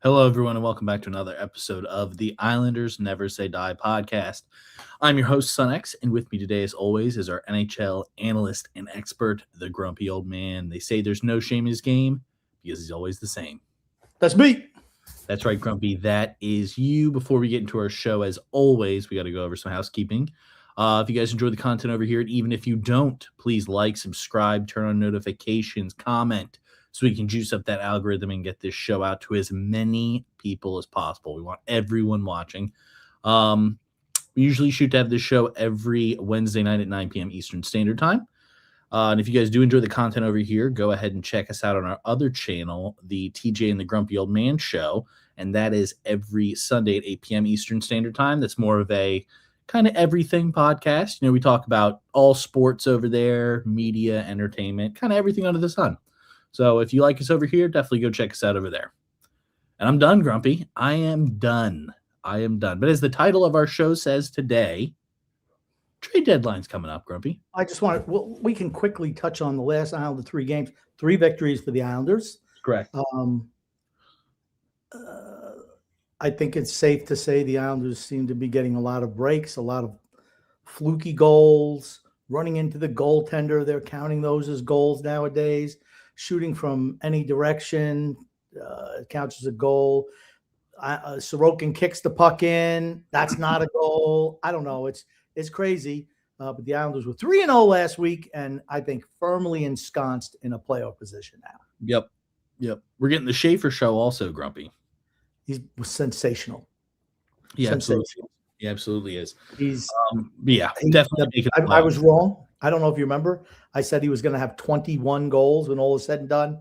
Hello, everyone, and welcome back to another episode of the Islanders Never Say Die podcast. I'm your host, SunX, and with me today, as always, is our NHL analyst and expert, the grumpy old man. They say there's no shame in his game because he's always the same. That's me. That's right, Grumpy. That is you. Before we get into our show, as always, we got to go over some housekeeping. If you guys enjoy the content over here, and even if you don't, please like, subscribe, turn on notifications, comment, so we can juice up that algorithm and get this show out to as many people as possible. We want everyone watching. We usually shoot to have this show every Wednesday night at 9 p.m. Eastern Standard Time. And if you guys do enjoy the content over here, go ahead and check us out on our other channel, the TJ and the Grumpy Old Man Show. And that is every Sunday at 8 p.m. Eastern Standard Time. That's more of a kind of everything podcast. You know, we talk about all sports over there, media, entertainment, kind of everything under the sun. So if you like us over here, definitely go check us out over there. And I'm done, Grumpy. I am done. But as the title of our show says today, trade deadline's coming up, Grumpy. I just want to, we can quickly touch on the last Islander 3 games. 3 victories for the Islanders. Correct. I think it's safe to say the Islanders seem to be getting a lot of breaks, a lot of fluky goals, running into the goaltender. They're counting those as goals nowadays. Shooting from any direction counts as a goal. Sorokin kicks the puck in. That's not a goal. I don't know. It's crazy. But the Islanders were 3-0 last week, and I think firmly ensconced in a playoff position now. Yep. We're getting the Schaefer show also, Grumpy. He was sensational. Yeah, absolutely. He absolutely is. He's definitely. I was wrong. I don't know if you remember. I said he was going to have 21 goals when all is said and done.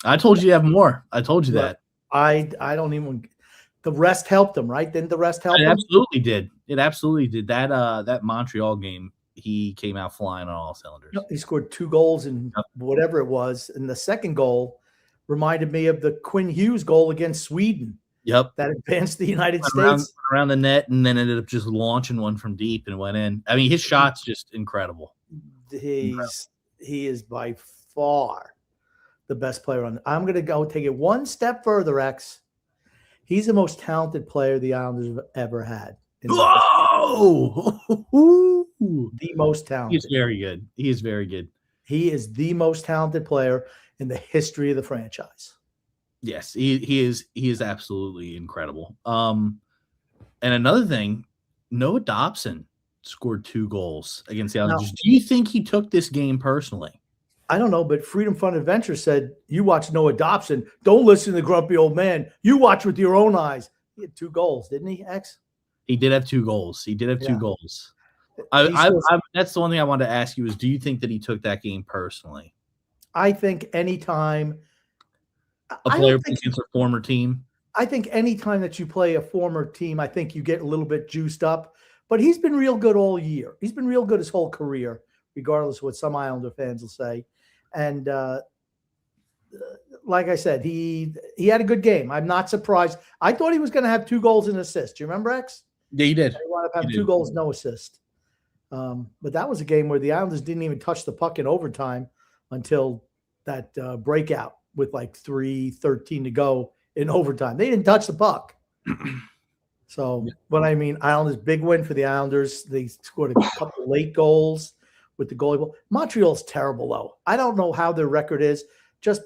I told you to have more. I told you that. I don't even. The rest helped him, right? Didn't the rest help him? Absolutely did. It absolutely did. That Montreal game, he came out flying on all cylinders. He scored 2 goals in whatever it was, and the second goal reminded me of the Quinn Hughes goal against Sweden. Yep, that advanced the United States around the net, and then ended up just launching one from deep and went in. I mean, his shot's just incredible. He is by far the best player on. I'm going to go take it one step further, X. He's the most talented player the Islanders have ever had. Whoa! The most talented. He's very good. He is very good. He is the most talented player in the history of the franchise. Yes, he is absolutely incredible. And another thing, Noah Dobson scored 2 goals against the Islanders. Do you think he took this game personally? I don't know, but Freedom Fund Adventure said, you watch Noah Dobson. Don't listen to the grumpy old man. You watch with your own eyes. He had 2 goals, didn't he, X? He did have 2 goals. 2 goals. That's the one thing I wanted to ask you is, do you think that he took that game personally? I think anytime a player against a former team. I think anytime that you play a former team, I think you get a little bit juiced up. But he's been real good all year. He's been real good his whole career, regardless of what some Islander fans will say. And like I said, he had a good game. I'm not surprised. I thought he was going to have 2 goals and an assist. Do you remember, X? Yeah, you did. He wound up having 2 goals, no assist. But that was a game where the Islanders didn't even touch the puck in overtime until that breakout with like 3:13 to go in overtime. They didn't touch the puck. So, but I mean, Islanders, big win for the Islanders. They scored a couple late goals with the goalie. Montreal's terrible, though. I don't know how their record is. Just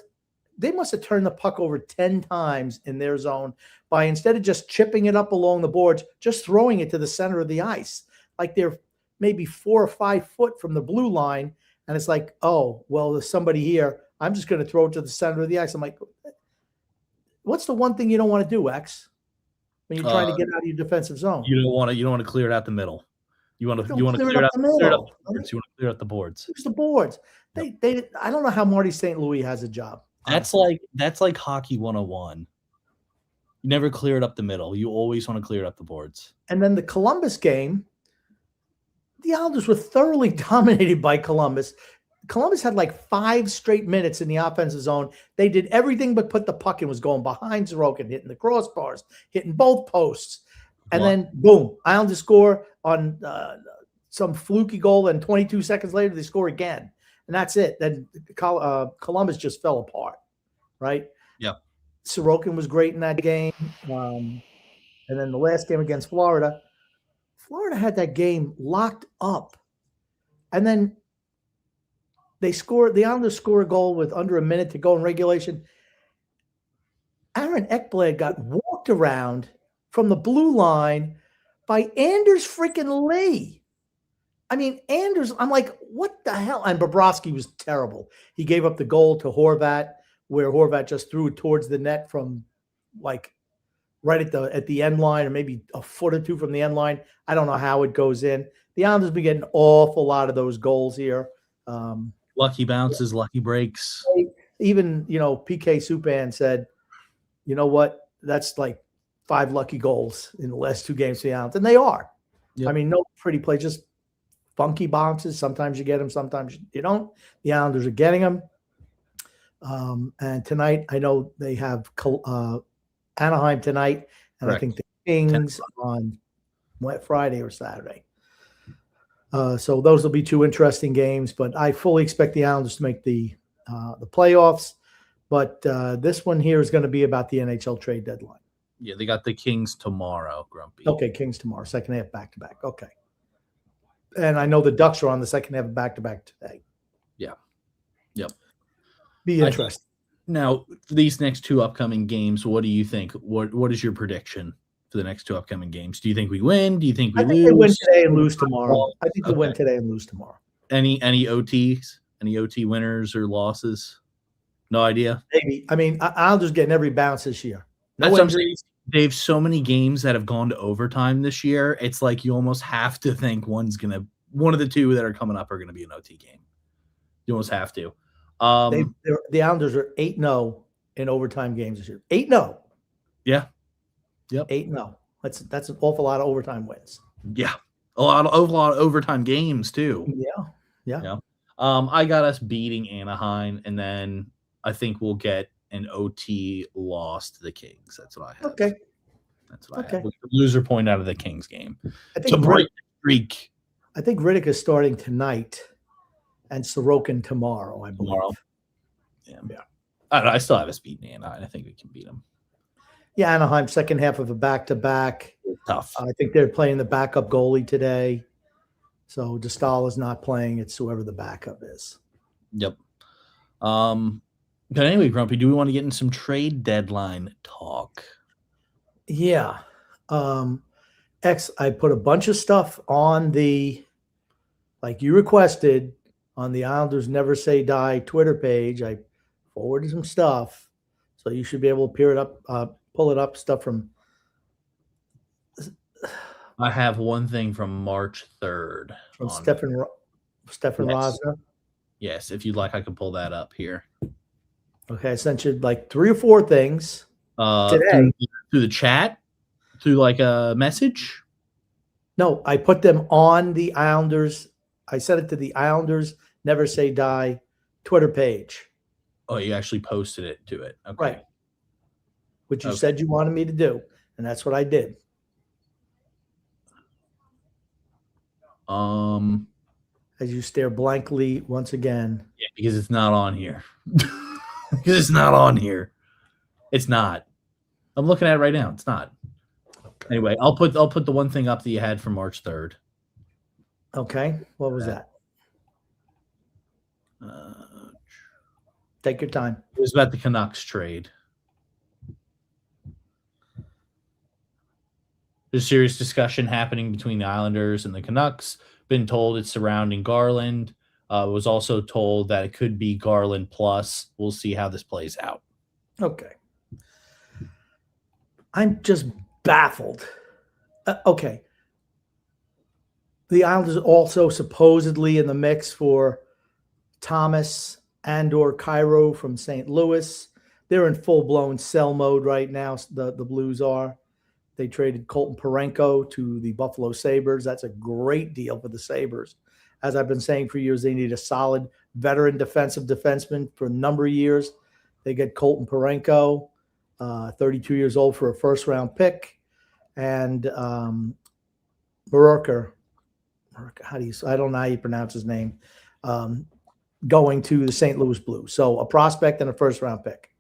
they must have turned the puck over 10 times in their zone by, instead of just chipping it up along the boards, just throwing it to the center of the ice. Like they're maybe 4 or 5 foot from the blue line. And it's like, oh, well, there's somebody here. I'm just going to throw it to the center of the ice. I'm like, what's the one thing you don't want to do, X? When you're trying to get out of your defensive zone, you don't want to clear it out the middle. You want to clear it out the middle. You want to clear out the boards. Use the boards. They I don't know how Marty St. Louis has a job. That's like hockey 101. You never clear it up the middle. You always want to clear it up the boards. And then the Columbus game, the Islanders were thoroughly dominated by Columbus. Columbus had like 5 straight minutes in the offensive zone. They did everything but put the puck in, was going behind Sorokin, hitting the crossbars, hitting both posts. And then, boom, Islanders score on some fluky goal, and 22 seconds later, they score again. And that's it. Then Columbus just fell apart, right? Yeah. Sorokin was great in that game. And then the last game against Florida had that game locked up. And then the Islanders score a goal with under a minute to go in regulation. Aaron Ekblad got walked around from the blue line by Anders freaking Lee. I mean, Anders, I'm like, what the hell? And Bobrovsky was terrible. He gave up the goal to Horvat, where Horvat just threw it towards the net from like right at the end line, or maybe a foot or 2 from the end line. I don't know how it goes in. The Islanders been getting an awful lot of those goals here. Lucky bounces, lucky breaks. Even, PK Subban said, you know what? That's like 5 lucky goals in the last 2 games for the Islanders. And they are. Yep. I mean, no pretty play, just funky bounces. Sometimes you get them, sometimes you don't. The Islanders are getting them. And tonight, I know they have Anaheim tonight, and correct. I think the Kings on Friday or Saturday. So those will be 2 interesting games, but I fully expect the Islanders to make the playoffs. But this one here is going to be about the NHL trade deadline. Yeah, they got the Kings tomorrow, Grumpy. Okay, Kings tomorrow, second half back-to-back. Okay. And I know the Ducks are on the second half back-to-back today. Yeah. Yep. Be interesting. Now, for these next 2 upcoming games, what do you think? What is your prediction for the next 2 upcoming games? Do you think we win? Do you think we lose? They win today and lose tomorrow. I think they win today and lose tomorrow. Any OTs? Any OT winners or losses? No idea? Maybe. I mean, Islanders getting every bounce this year. No injuries. They have so many games that have gone to overtime this year. It's like you almost have to think one of the 2 that are coming up are going to be an OT game. You almost have to. The Islanders are 8-0 in overtime games this year. 8-0. Yeah. Yep. 8-0. That's an awful lot of overtime wins. Yeah. A lot of overtime games too. Yeah. I got us beating Anaheim, and then I think we'll get an OT loss to the Kings. That's what I have. Okay. That's what I have. We'll get the loser point out of the Kings game. I think break the streak. I think Riddick is starting tonight and Sorokin tomorrow, I believe. Yeah. I don't know. I still have us beating Anaheim. I think we can beat them. Yeah, Anaheim, second half of a back-to-back. Tough. I think they're playing the backup goalie today. So DeStal is not playing. It's whoever the backup is. Yep. But anyway, Grumpy, do we want to get in some trade deadline talk? Yeah. I put a bunch of stuff on like you requested, on the Islanders Never Say Die Twitter page. I forwarded some stuff. So you should be able to pull it up, stuff from. I have one thing from March 3rd. From Stefan Rosner. Yes, if you'd like, I can pull that up here. Okay, I sent you like 3 or 4 things. Today. Through the chat, through like a message. No, I put them on the Islanders. I sent it to the Islanders Never Say Die Twitter page. Oh, you actually posted it to it. Okay. Right. Which you said you wanted me to do, and that's what I did. As you stare blankly once again. Yeah, because it's not on here. Because it's not on here. It's not. I'm looking at it right now. It's not. Okay. Anyway, I'll put the one thing up that you had for March 3rd. Okay. What was that? Take your time. It was about the Canucks trade. There's serious discussion happening between the Islanders and the Canucks. Been told it's surrounding Garland. Was also told that it could be Garland plus. We'll see how this plays out. Okay. I'm just baffled. Okay. The Islanders also supposedly in the mix for Thomas and/or Cairo from St. Louis. They're in full-blown sell mode right now. The Blues are. They traded Colton Parayko to the Buffalo Sabres. That's a great deal for the Sabres. As I've been saying for years, they need a solid veteran defensive defenseman for a number of years. They get Colton Parayko, 32 years old, for a first-round pick. And Moroka, I don't know how you pronounce his name, going to the St. Louis Blues. So a prospect and a first-round pick.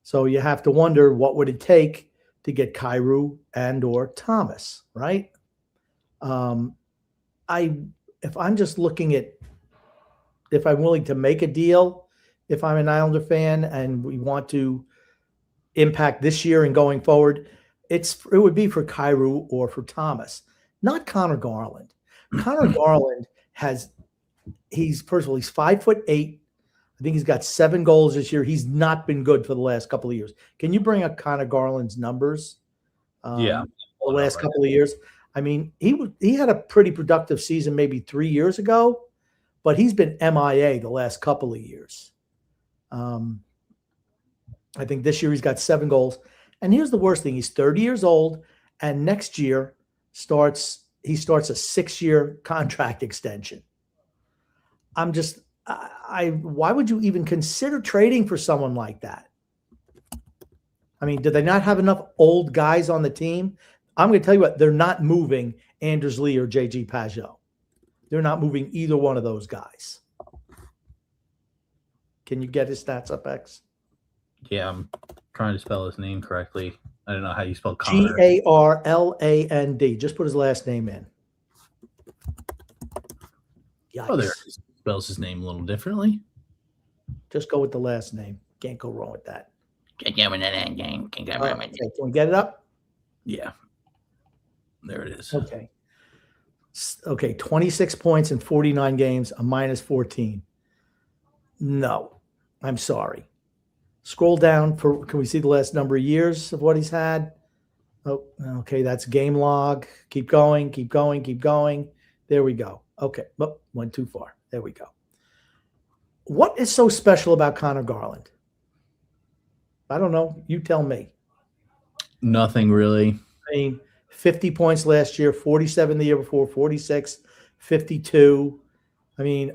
So you have to wonder, what would it take to get Cairo and/or Thomas, right? If I'm just looking at if I'm willing to make a deal, if I'm an Islander fan and we want to impact this year and going forward, it would be for Cairo or for Thomas, not Connor Garland. Connor Garland he's 5'8". I think he's got 7 goals this year. He's not been good for the last couple of years. Can you bring up Connor Garland's numbers? The last couple of years. I mean, he had a pretty productive season maybe 3 years ago, but he's been MIA the last couple of years. I think this year he's got 7 goals. And here's the worst thing. He's 30 years old, and next year he starts a 6-year contract extension. Why would you even consider trading for someone like that? I mean, do they not have enough old guys on the team? I'm going to tell you what, they're not moving Anders Lee or JG Pageau. They're not moving either one of those guys. Can you get his stats up, X? Yeah, I'm trying to spell his name correctly. I don't know how you spell Connor. Garland. Just put his last name in. Yikes. Oh, there. Spells his name a little differently. Just go with the last name. Can't go wrong with that. Can we get it up? Yeah. There it is. Okay, 26 points in 49 games, a -14. No, I'm sorry. Scroll down can we see the last number of years of what he's had? Oh, okay, that's game log. Keep going. There we go. Okay, went too far. There we go. What is so special about Connor Garland? I don't know. You tell me. Nothing really. I mean, 50 points last year, 47 the year before, 46, 52. I mean,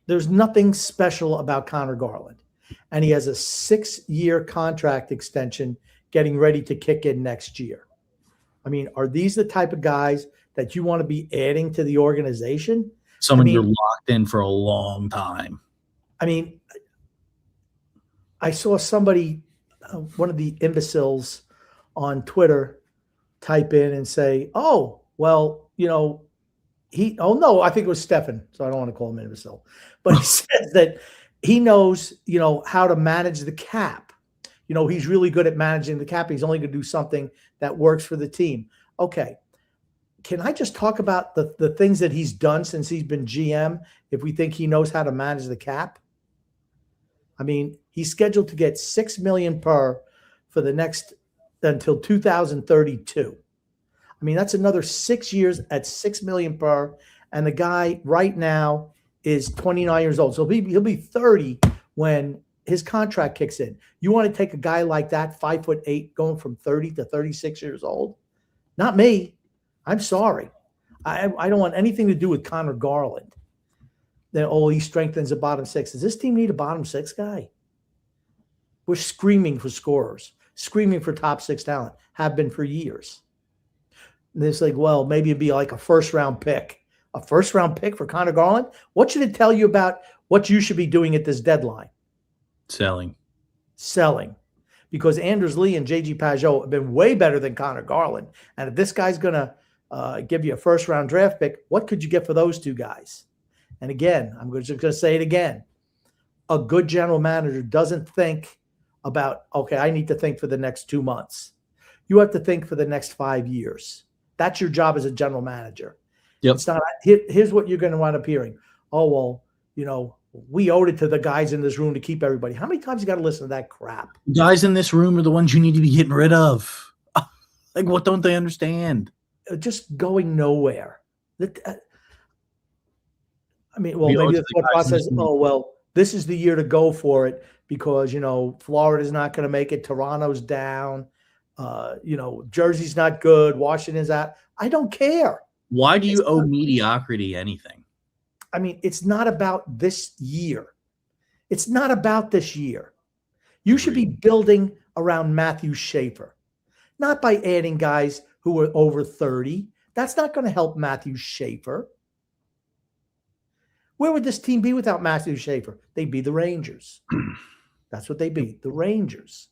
there's nothing special about Connor Garland. And he has a 6-year contract extension getting ready to kick in next year. I mean, are these the type of guys that you want to be adding to the organization? You're locked in for a long time. I mean, I saw somebody, one of the imbeciles on Twitter, type in and say, oh, well, I think it was Stefan, so I don't want to call him imbecile, but he says that he knows, how to manage the cap. He's really good at managing the cap. He's only going to do something that works for the team. Okay. Can I just talk about the things that he's done since he's been GM, if we think he knows how to manage the cap? I mean, he's scheduled to get $6 million per for the next until 2032. I mean, that's another 6 years at $6 million per. And the guy right now is 29 years old. So he'll be 30 when his contract kicks in. You want to take a guy like that, 5'8", going from 30 to 36 years old? Not me. I'm sorry. I don't want anything to do with Connor Garland. Then, he strengthens the bottom six. Does this team need a bottom six guy? We're screaming for scorers, screaming for top six talent, have been for years. And it's like, well, maybe it'd be like a first-round pick. A first-round pick for Connor Garland? What should it tell you about what you should be doing at this deadline? Selling. Because Anders Lee and J.G. Pajot have been way better than Connor Garland. And if this guy's going to give you a first-round draft pick, what could you get for those two guys? And again, I'm just going to say it again. A good general manager doesn't think about, okay, I need to think for the next 2 months. You have to think for the next 5 years. That's your job as a general manager. Yep. It's not, here's what you're going to wind up hearing. Oh, well, we owed it to the guys in this room to keep everybody. How many times you got to listen to that crap? Guys in this room are the ones you need to be getting rid of. Like, what don't they understand? Just going nowhere. Maybe the thought process, this is the year to go for it because, Florida's not going to make it. Toronto's down. Jersey's not good. Washington's out. I don't care. Why do you owe mediocrity anything? It's not about this year. It's not about this year. You should be building around Matthew Schaefer, not by adding guys who are over 30. That's not going to help Matthew Schaefer. Where would this team be without Matthew Schaefer? They'd be the Rangers. That's what they'd be, the Rangers.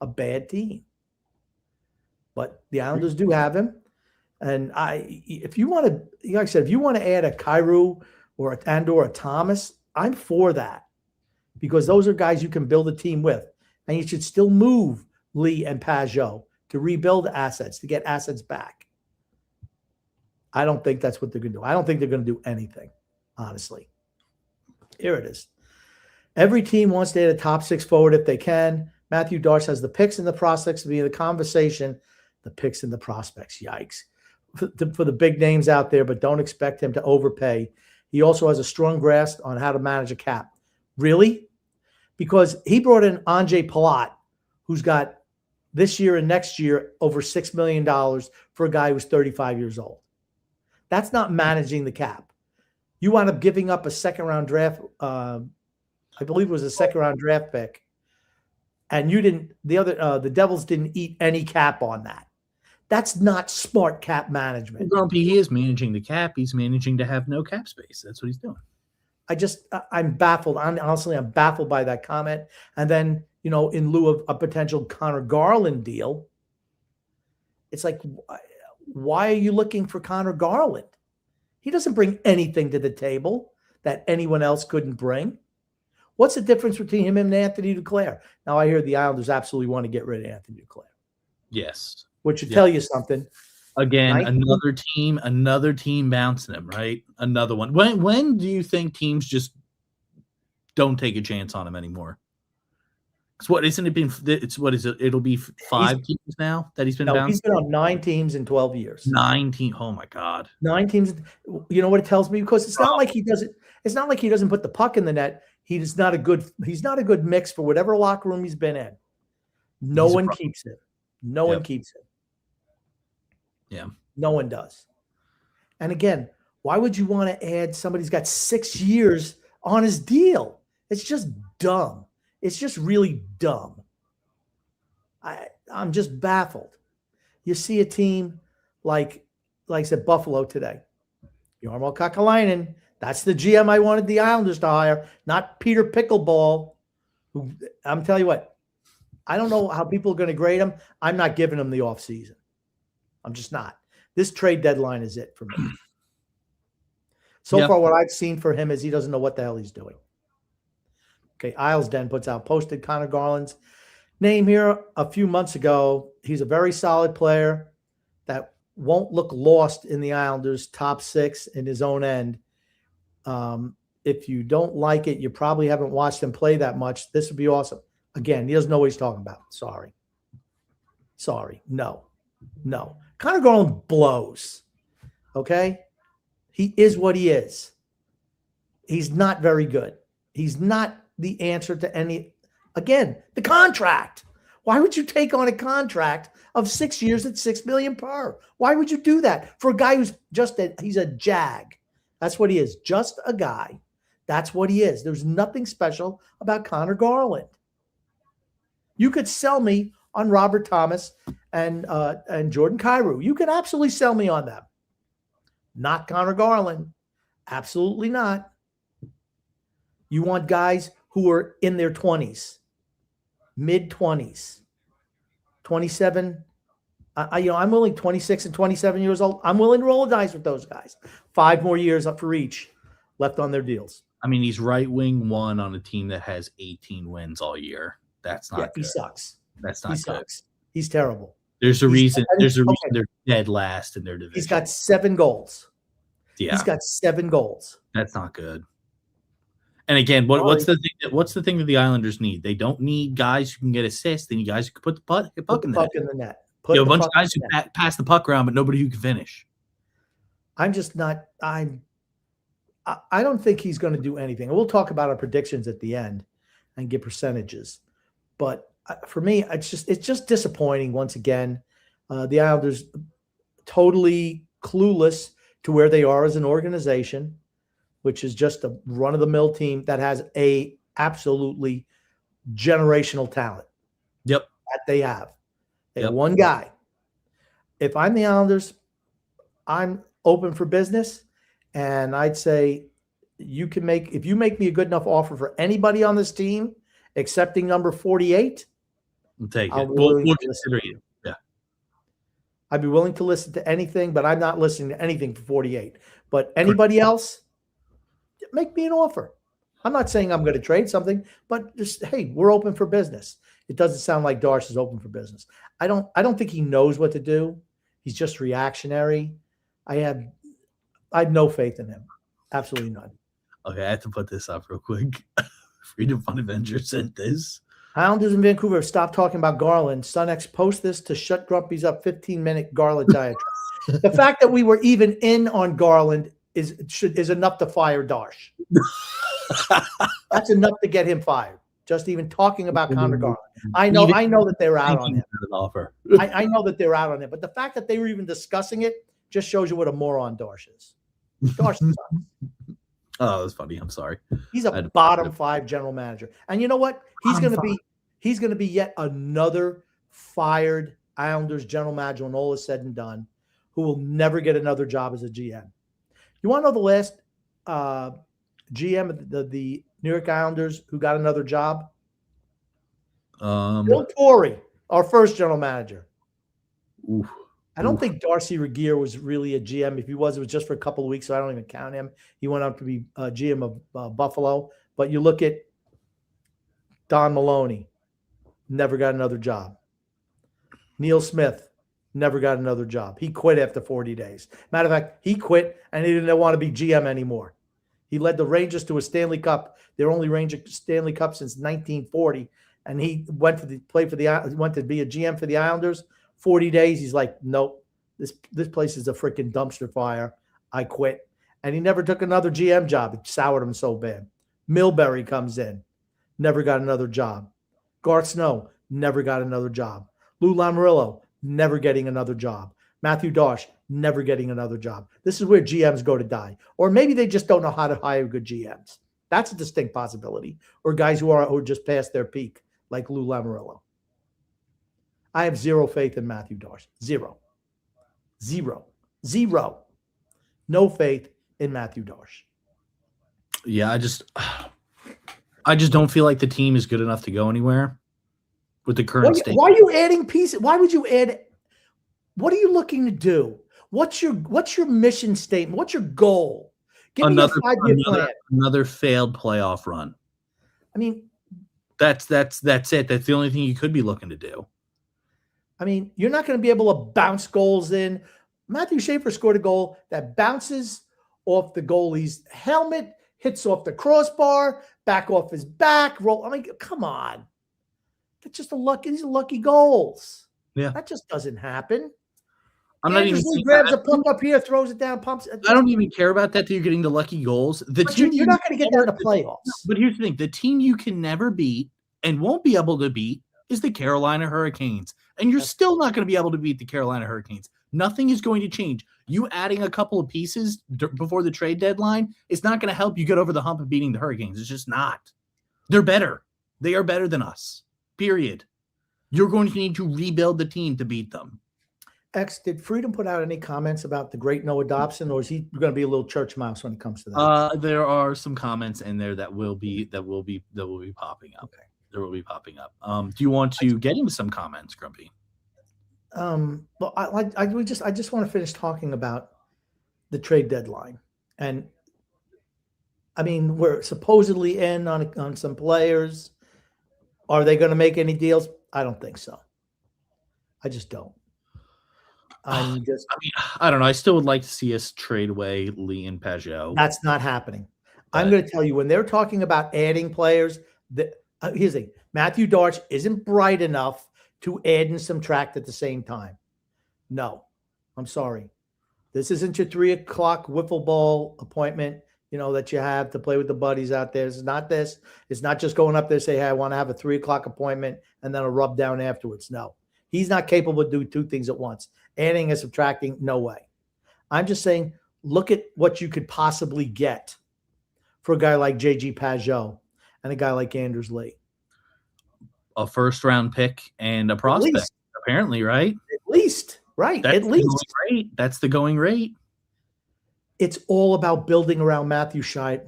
A bad team. But the Islanders do have him. And if you want to, like I said, if you want to add a Kyrou or a Thomas, I'm for that because those are guys you can build a team with. And you should still move Lee and Pajot to rebuild assets, to get assets back. I don't think that's what they're going to do. I don't think they're going to do anything, honestly. Here it is. Every team wants to add a top six forward if they can. Matthew Darce has the picks and the prospects to be in the conversation. The picks and the prospects, yikes. For the big names out there, but don't expect him to overpay. He also has a strong grasp on how to manage a cap. Really? Because he brought in Anze Palat, who's got this year and next year over $6 million for a guy who's 35 years old. That's not managing the cap. You wound up giving up a second-round draft, I believe it was a second-round draft pick, and you didn't. The Devils didn't eat any cap on that. That's not smart cap management. Grumpy, he is managing the cap. He's managing to have no cap space. That's what he's doing. I'm baffled. Honestly, I'm baffled by that comment. And then, in lieu of a potential Connor Garland deal, it's like, why are you looking for Connor Garland? He doesn't bring anything to the table that anyone else couldn't bring. What's the difference between him and Anthony Duclair? Now, I hear the Islanders absolutely want to get rid of Anthony Duclair. Yes. Which should tell you something. Again, another team bouncing him, right? Another one. When do you think teams just don't take a chance on him anymore? What isn't it been? It's what is it? It'll be 5 teams now that he's been bounced. He's been on 9 teams in 12 years. 9 teams. Oh my God. 9 teams. You know what it tells me? Because it's not like he doesn't. It's not like he doesn't put the puck in the net. He's not a good mix for whatever locker room he's been in. No one keeps him. No one keeps him. Yeah. No one does. And again, why would you want to add somebody who's got 6 years on his deal? It's just dumb. It's just really dumb. I'm just baffled. You see a team like I said, Buffalo today. Jarmo Kakalainen. That's the GM I wanted the Islanders to hire, not Peter Pickleball. Who I'm telling you what, I don't know how people are going to grade him. I'm not giving him the offseason. I'm just not. This trade deadline is it for me. So far, what I've seen for him is he doesn't know what the hell he's doing. Okay, Isles Den posted Connor Garland's name here a few months ago. He's a very solid player that won't look lost in the Islanders' top 6 in his own end. If you don't like it, you probably haven't watched him play that much. This would be awesome. Again, he doesn't know what he's talking about. Sorry. No. Connor Garland blows. Okay? He is what he is. He's not very good. He's not the answer to any. Again, the contract. Why would you take on a contract of 6 years at $6 million per? Why would you do that for a guy who's he's a jag? That's what he is. Just a guy. That's what he is. There's nothing special about Connor Garland. You could sell me on Robert Thomas and Jordan Kyrou. You could absolutely sell me on them. Not Connor Garland. Absolutely not. You want guys who are in their 20s, mid-20s, 27. I'm only 26 and 27 years old. I'm willing to roll the dice with those guys. 5 more years up for each left on their deals. I mean, he's right wing one on a team that has 18 wins all year. That's not good. He sucks. That's not he good. Sucks. He's terrible. There's a reason they're dead last in their division. He's got 7 goals. Yeah. He's got 7 goals. That's not good. And again, what's the thing that the Islanders need? They don't need guys who can get assists. They need guys who can put the puck in the net. A bunch of guys who pass the puck around, but nobody who can finish. I'm just not. I don't think he's going to do anything. And we'll talk about our predictions at the end and get percentages. But for me, it's just disappointing once again. The Islanders totally clueless to where they are as an organization, which is just a run-of-the-mill team that has a absolutely generational talent. Yep. That they have. They have one guy. If I'm the Islanders, I'm open for business, and I'd say if you make me a good enough offer for anybody on this team, accepting number 48, we'll take it. We'll consider you. Yeah. I'd be willing to listen to anything, but I'm not listening to anything for 48. But anybody else, make me an offer. I'm not saying I'm going to trade something, but just, hey, we're open for business. It doesn't sound like Darce is open for business. I don't think he knows what to do. He's just reactionary. I have no faith in him. Absolutely none. Okay, I have to put this up real quick. Freedom Fund Avenger sent this. Islanders in Vancouver have stopped talking about Garland. SunX post this to shut Grumpy's up 15-minute Garland diatribe. The fact that we were even in on Garland is enough to fire Darsh. That's enough to get him fired. Just even talking about Connor Garland. I know that they're out on him. I know that they're out on him. But the fact that they were even discussing it just shows you what a moron Darsh is. Darsh sucks. Oh, that's funny. I'm sorry. He's a bottom 5 general manager. And you know what? He's going to be yet another fired Islanders general manager when all is said and done, who will never get another job as a GM. You want to know the last GM of the New York Islanders who got another job? Bill Torrey, our first general manager. Oof. I don't think Darcy Regier was really a GM. If he was, it was just for a couple of weeks, so I don't even count him. He went up to be GM of Buffalo. But you look at Don Maloney, never got another job. Neil Smith, never got another job. He quit after 40 days. Matter of fact, he quit and he didn't want to be GM anymore. He led the Rangers to a Stanley Cup, their only Stanley Cup since 1940, and he went to be a GM for the Islanders. 40 days, he's like, nope, this place is a freaking dumpster fire. I quit. And he never took another GM job. It soured him so bad. Milbury comes in, never got another job. Garth Snow, never got another job. Lou Lamoriello, never getting another job. Matthew Darsh, never getting another job. This is where GMs go to die. Or maybe they just don't know how to hire good GMs. That's a distinct possibility. Or guys who are just past their peak, like Lou Lamoriello. I have zero faith in Matthew Darsh. Zero. No faith in Matthew Darsh. Yeah, I just don't feel like the team is good enough to go anywhere with the current state. Why are you adding pieces? Why would you add? What are you looking to do? What's your mission statement? What's your goal? Give me a 5-year plan. Another failed playoff run. I mean, that's it. That's the only thing you could be looking to do. I mean, you're not going to be able to bounce goals in. Matthew Schaefer scored a goal that bounces off the goalie's helmet, hits off the crossbar, back off his back, roll. I mean, come on. That's just these are lucky goals. Yeah. That just doesn't happen. I'm not even Anderson saying grabs that. a puck up here, throws it down, pumps. I don't even care about that you're getting the lucky goals. But you're not going to get that in the playoffs. But here's the thing. The team you can never beat and won't be able to beat is the Carolina Hurricanes. And you're still not going to be able to beat the Carolina Hurricanes. Nothing is going to change. You adding a couple of pieces before the trade deadline is not going to help you get over the hump of beating the Hurricanes. It's just not. They're better. They are better than us. Period. You're going to need to rebuild the team to beat them. X, did Freedom put out any comments about the great Noah Dobson, or is he going to be a little church mouse when it comes to that? There are some comments in there that will be popping up. Okay. There will be popping up. Do you want to get into some comments, Grumpy? Well, I just want to finish talking about the trade deadline, and I mean, we're supposedly in on some players. Are they going to make any deals? I don't think so. I just don't. I don't know. I still would like to see us trade away Lee and Pajot. That's not happening. I'm going to tell you, when they're talking about adding players, here's the thing. Matthew Darch isn't bright enough to add and subtract at the same time. No, I'm sorry. This isn't your 3:00 wiffle ball appointment, that you have to play with the buddies out there. It's not this. It's not just going up there and say, hey, I want to have a 3:00 appointment and then a rub down afterwards. No, he's not capable of doing two things at once. Adding and subtracting, no way. I'm just saying, look at what you could possibly get for a guy like J.G. Pajot and a guy like Anders Lee. A first-round pick and a prospect, apparently, right? At least, right? That's at least. That's the going rate. It's all about building around Matthew Schaefer.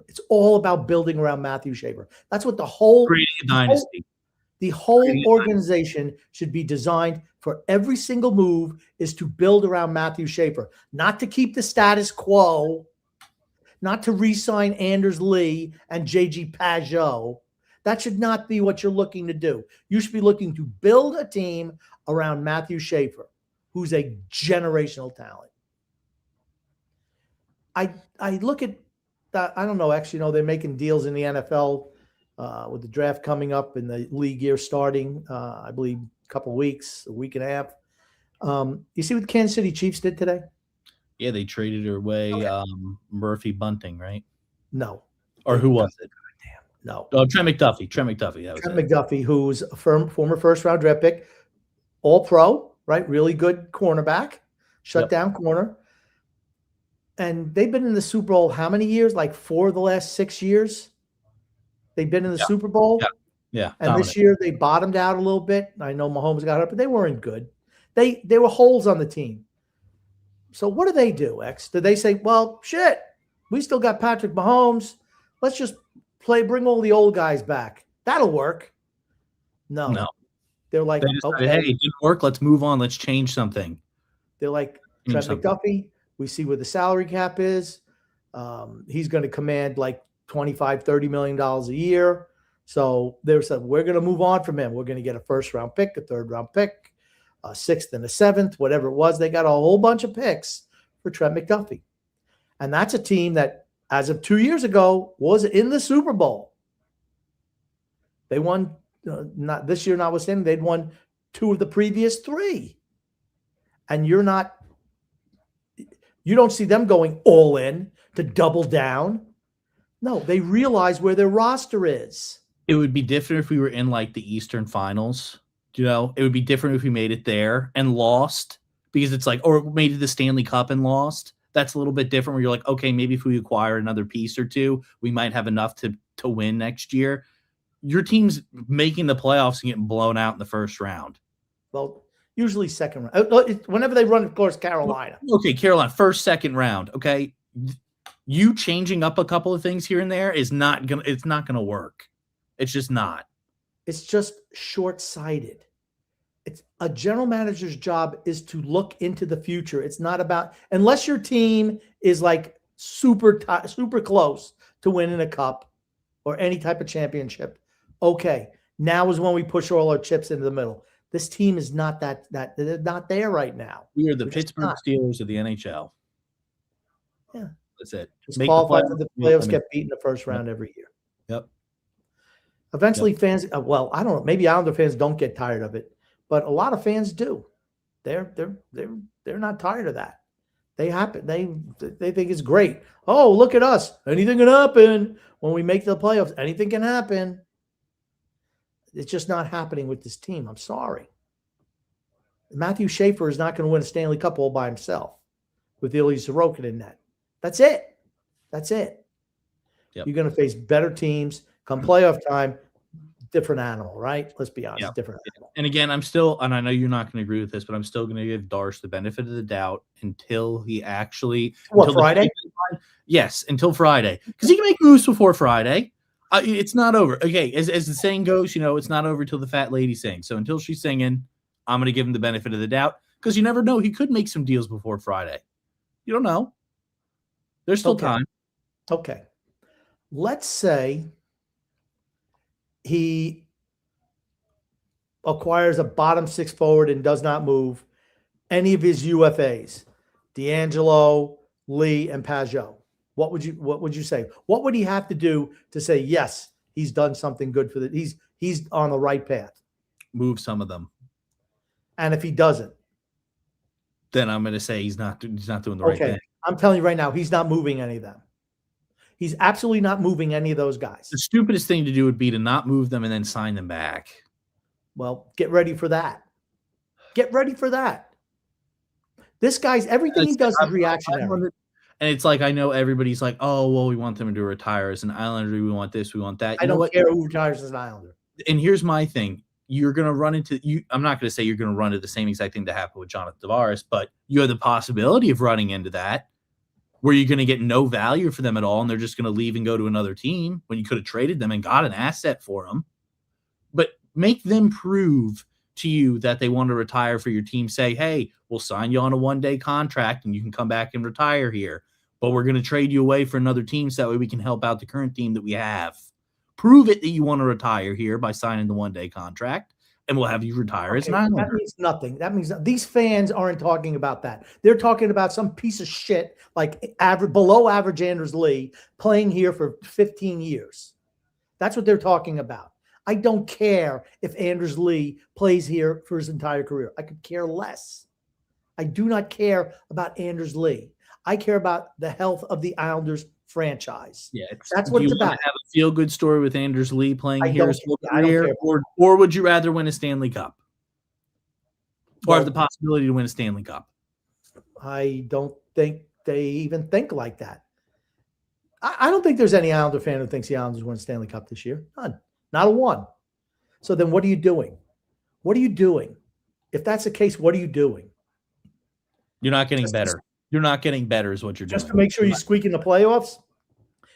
It's all about building around Matthew Schaefer. That's what the whole dynasty. The whole organization should be designed for. Every single move is to build around Matthew Schaefer, not to keep the status quo, not to re-sign Anders Lee and J.G. Pajot. That should not be what you're looking to do. You should be looking to build a team around Matthew Schaefer, who's a generational talent. I look at that. I don't know. Actually, they're making deals in the NFL. With the draft coming up and the league year starting, I believe a couple of weeks, a week and a half. You see what the Kansas City Chiefs did today? Yeah, they traded away Murphy Bunting, right? No. Or who was it? Damn, no. Oh, Trent McDuffie. Trent McDuffie, who's a former first-round draft pick, all-pro, right? Really good cornerback, shutdown corner. And they've been in the Super Bowl how many years? Like 4 of the last 6 years? They've been in the Super Bowl. Yeah. And dominant. This year they bottomed out a little bit. I know Mahomes got hurt, but they weren't good. They were holes on the team. So what do, X? Did they say, well, shit, we still got Patrick Mahomes. Let's just bring all the old guys back. That'll work. No. They're like, okay. Hey, it didn't work. Let's move on. Let's change something. They're like, Trent McDuffie, we see where the salary cap is. He's going to command like $25, $30 million a year. So they said, we're going to move on from him. We're going to get a first-round pick, a third-round pick, a sixth and a seventh, whatever it was. They got a whole bunch of picks for Trent McDuffie. And that's a team that, as of 2 years ago, was in the Super Bowl. They won, not this year notwithstanding, they'd won 2 of the previous 3. And you don't see them going all in to double down. No, they realize where their roster is. It would be different if we were in like the Eastern Finals. It would be different if we made it there and lost, because it's like, or made it the Stanley Cup and lost. That's a little bit different where you're like, okay, maybe if we acquire another piece or two, we might have enough to win next year. Your team's making the playoffs and getting blown out in the first round. Well, usually second round. Whenever they run, of course, Carolina. Okay, Carolina, first, second round. Okay. You changing up a couple of things here and there it's not gonna work. It's just not. It's just short-sighted. It's a general manager's job is to look into the future. It's not about, unless your team is like super close to winning a cup or any type of championship. Okay, now is when we push all our chips into the middle. This team is not that they're not there right now. We are the Pittsburgh Steelers of the NHL. Yeah. That's it. Just qualify for the playoffs, get beat in the first round every year. Yep. Eventually fans, I don't know, maybe Islander fans don't get tired of it, but a lot of fans do. They're not tired of that. They happen. They think it's great. Oh, look at us. Anything can happen when we make the playoffs. Anything can happen. It's just not happening with this team. I'm sorry. Matthew Schaefer is not going to win a Stanley Cup all by himself with Ilya Sorokin in net. That's it. That's it. Yep. You're going to face better teams. Come playoff time, different animal, right? Let's be honest, different animal. And again, and I know you're not going to agree with this, but I'm still going to give Darsh the benefit of the doubt until he actually – Friday? Yes, until Friday. Because he can make moves before Friday. It's not over. Okay, as the saying goes, it's not over till the fat lady sings. So until she's singing, I'm going to give him the benefit of the doubt because you never know. He could make some deals before Friday. You don't know. There's still time. Okay. Let's say he acquires a bottom six forward and does not move any of his UFAs, D'Angelo, Lee, and Pajot. What would you say? What would he have to do to say, yes, he's done something good for he's on the right path? Move some of them. And if he doesn't, then I'm going to say he's not doing the right thing. I'm telling you right now, he's not moving any of them. He's absolutely not moving any of those guys. The stupidest thing to do would be to not move them and then sign them back. Well, get ready for that. Get ready for that. This guy's everything he does is reactionary. And it's like, I know everybody's like, oh, well, we want them to retire as an Islander. We want this. We want that. I don't care who retires as an Islander. And here's my thing. You're going to run into I'm not going to say you're going to run into the same exact thing that happened with Jonathan Tavares, but you have the possibility of running into that where you're going to get no value for them at all. And they're just going to leave and go to another team when you could have traded them and got an asset for them. But make them prove to you that they want to retire for your team. Say, hey, we'll sign you on a one-day contract and you can come back and retire here. But we're going to trade you away for another team so that way we can help out the current team that we have. Prove it that you want to retire here by signing the one-day contract, and we'll have you retire as an Islander. That means nothing. That means these fans aren't talking about that. They're talking about some piece of shit like below average Anders Lee playing here for 15 years. That's what they're talking about. I don't care if Anders Lee plays here for his entire career. I could care less. I do not care about Anders Lee. I care about the health of the Islanders franchise. Yeah, that's what it's about. Have a feel-good story with Anders Lee playing here his whole career, or would you rather win a Stanley Cup? Or have the possibility to win a Stanley Cup? I don't think they even think like that. I don't think there's any Islander fan who thinks the Islanders win a Stanley Cup this year. None. Not a one. So then what are you doing? What are you doing? If that's the case, what are you doing? You're not getting better. You're not getting better is what you're doing. Just to make sure you squeak in the playoffs?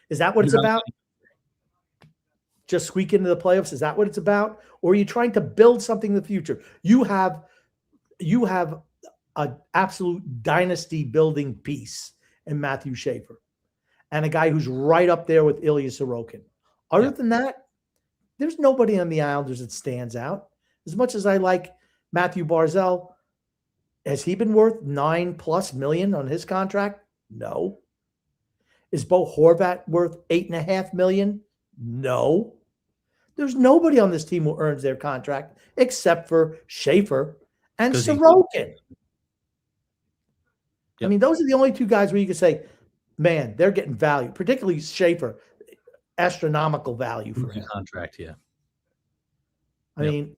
Is that what it's about? Just squeak into the playoffs? Is that what it's about? Or are you trying to build something in the future? You have an absolute dynasty building piece in Matthew Schaefer and a guy who's right up there with Ilya Sorokin. Other than that, there's nobody on the Islanders that stands out. As much as I like Matthew Barzal, has he been worth $9+ million on his contract? No. Is Bo Horvat worth $8.5 million? No. There's nobody on this team who earns their contract except for Schaefer and Sorokin. Yep. I mean, those are the only two guys where you can say, man, they're getting value, particularly Schaefer, astronomical value for him. Contract, yeah. I mean,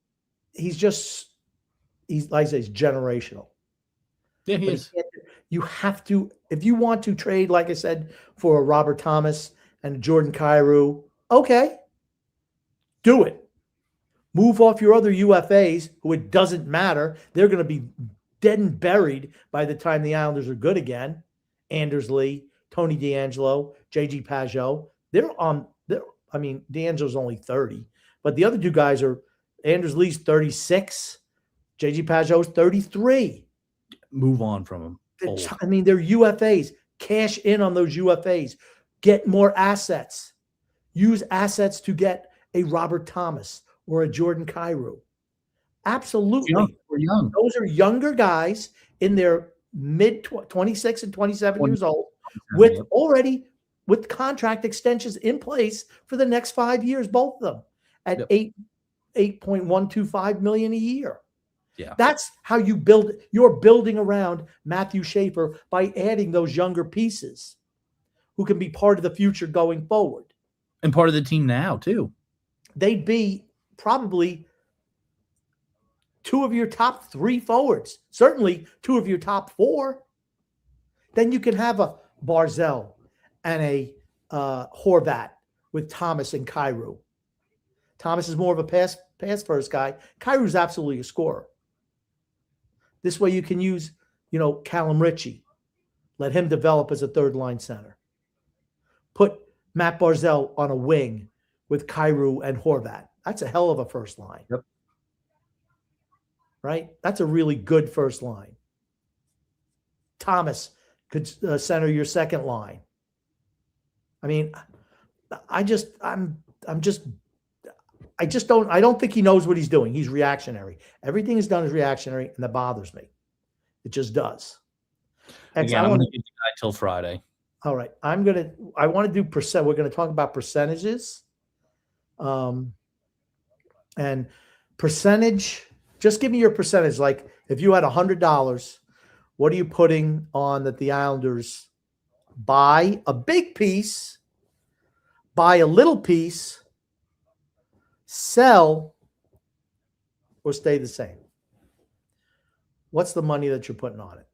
he's like I say, he's generational. Yeah, he is. You have to, if you want to trade, like I said, for a Robert Thomas and a Jordan Kyrou, okay, do it. Move off your other UFAs, who it doesn't matter. They're going to be dead and buried by the time the Islanders are good again. Anders Lee, Tony DeAngelo, JG Pajot. DeAngelo's only 30, but the other two guys are, Anders Lee's 36, JG Pajot's 33. Move on from them. They're UFAs. Cash in on those UFAs. Get more assets. Use assets to get a Robert Thomas or a Jordan Kyrou. Absolutely. We're young. Those are younger guys in their mid 26 and 27 years old with contract extensions in place for the next 5 years, both of them at $8.125 million a year. Yeah. That's how you build. You're building around Matthew Schaefer by adding those younger pieces who can be part of the future going forward. And part of the team now, too. They'd be probably two of your top 3 forwards, certainly 2 of your top 4. Then you can have a Barzell and a Horvat with Thomas and Kyrou. Thomas is more of a pass first guy. Kairou's absolutely a scorer. This way you can use, Callum Ritchie. Let him develop as a third line center. Put Matt Barzell on a wing with Kyrou and Horvat. That's a hell of a first line. Yep. Right? That's a really good first line. Thomas could center your second line. I mean, I don't think he knows what he's doing. He's reactionary. Everything he's done is reactionary, and that bothers me. It just does. Again, I'm going to give you guys till Friday. All right. I want to do percent. We're going to talk about percentages. And percentage, just give me your percentage. Like if you had $100, what are you putting on that the Islanders buy a big piece, buy a little piece, sell, or stay the same? What's the money that you're putting on it?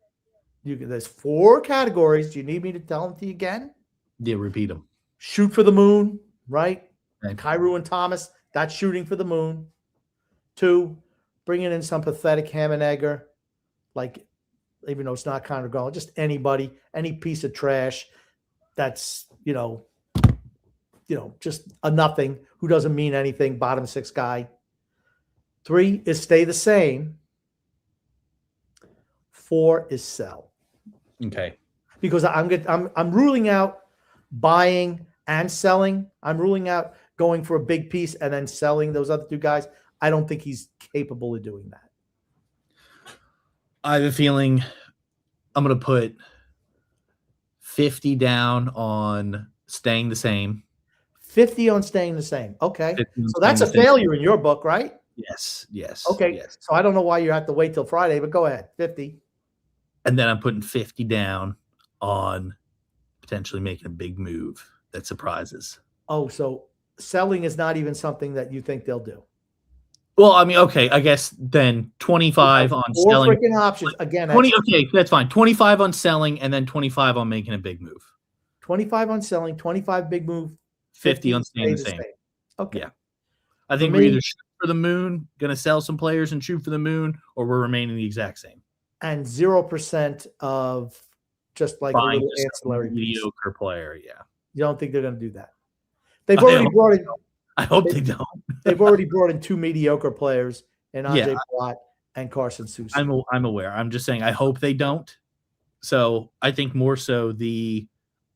There's 4 categories. Do you need me to tell them to you again? Yeah, repeat them. Shoot for the moon, right? Okay. Kyrou and Thomas, that's shooting for the moon. 2, bringing in some pathetic Hammenegger, like, even though it's not kind of going, just anybody, any piece of trash that's, just a nothing, who doesn't mean anything, bottom 6 guy. 3 is stay the same. 4 is sell. Okay. Because I'm ruling out buying and selling. I'm ruling out going for a big piece and then selling those other 2 guys. I don't think he's capable of doing that. I have a feeling I'm going to put 50 down on staying the same. 50 on staying the same. Okay. So that's a failure in your book, right? Yes. Okay. Yes. So I don't know why you have to wait till Friday, but go ahead. 50. And then I'm putting 50 down on potentially making a big move that surprises. Oh, so selling is not even something that you think they'll do. Well, I mean, okay, I guess then 25 on 4 selling. 4 freaking options. Again, 20, okay, that's fine. 25 on selling and then 25 on making a big move. 25 on selling, 25 big move, 50 on staying the same. Okay. Yeah. I think we're either shooting for the moon, going to sell some players and shoot for the moon, or we're remaining the exact same. And 0% of just like buying a little ancillary mediocre player. Yeah. You don't think they're going to do that? They've already brought in. I hope they don't. They've already brought in 2 mediocre players in Andre Yeah. Palat and Carson Sousa. I'm aware. I'm just saying I hope they don't. So I think more so the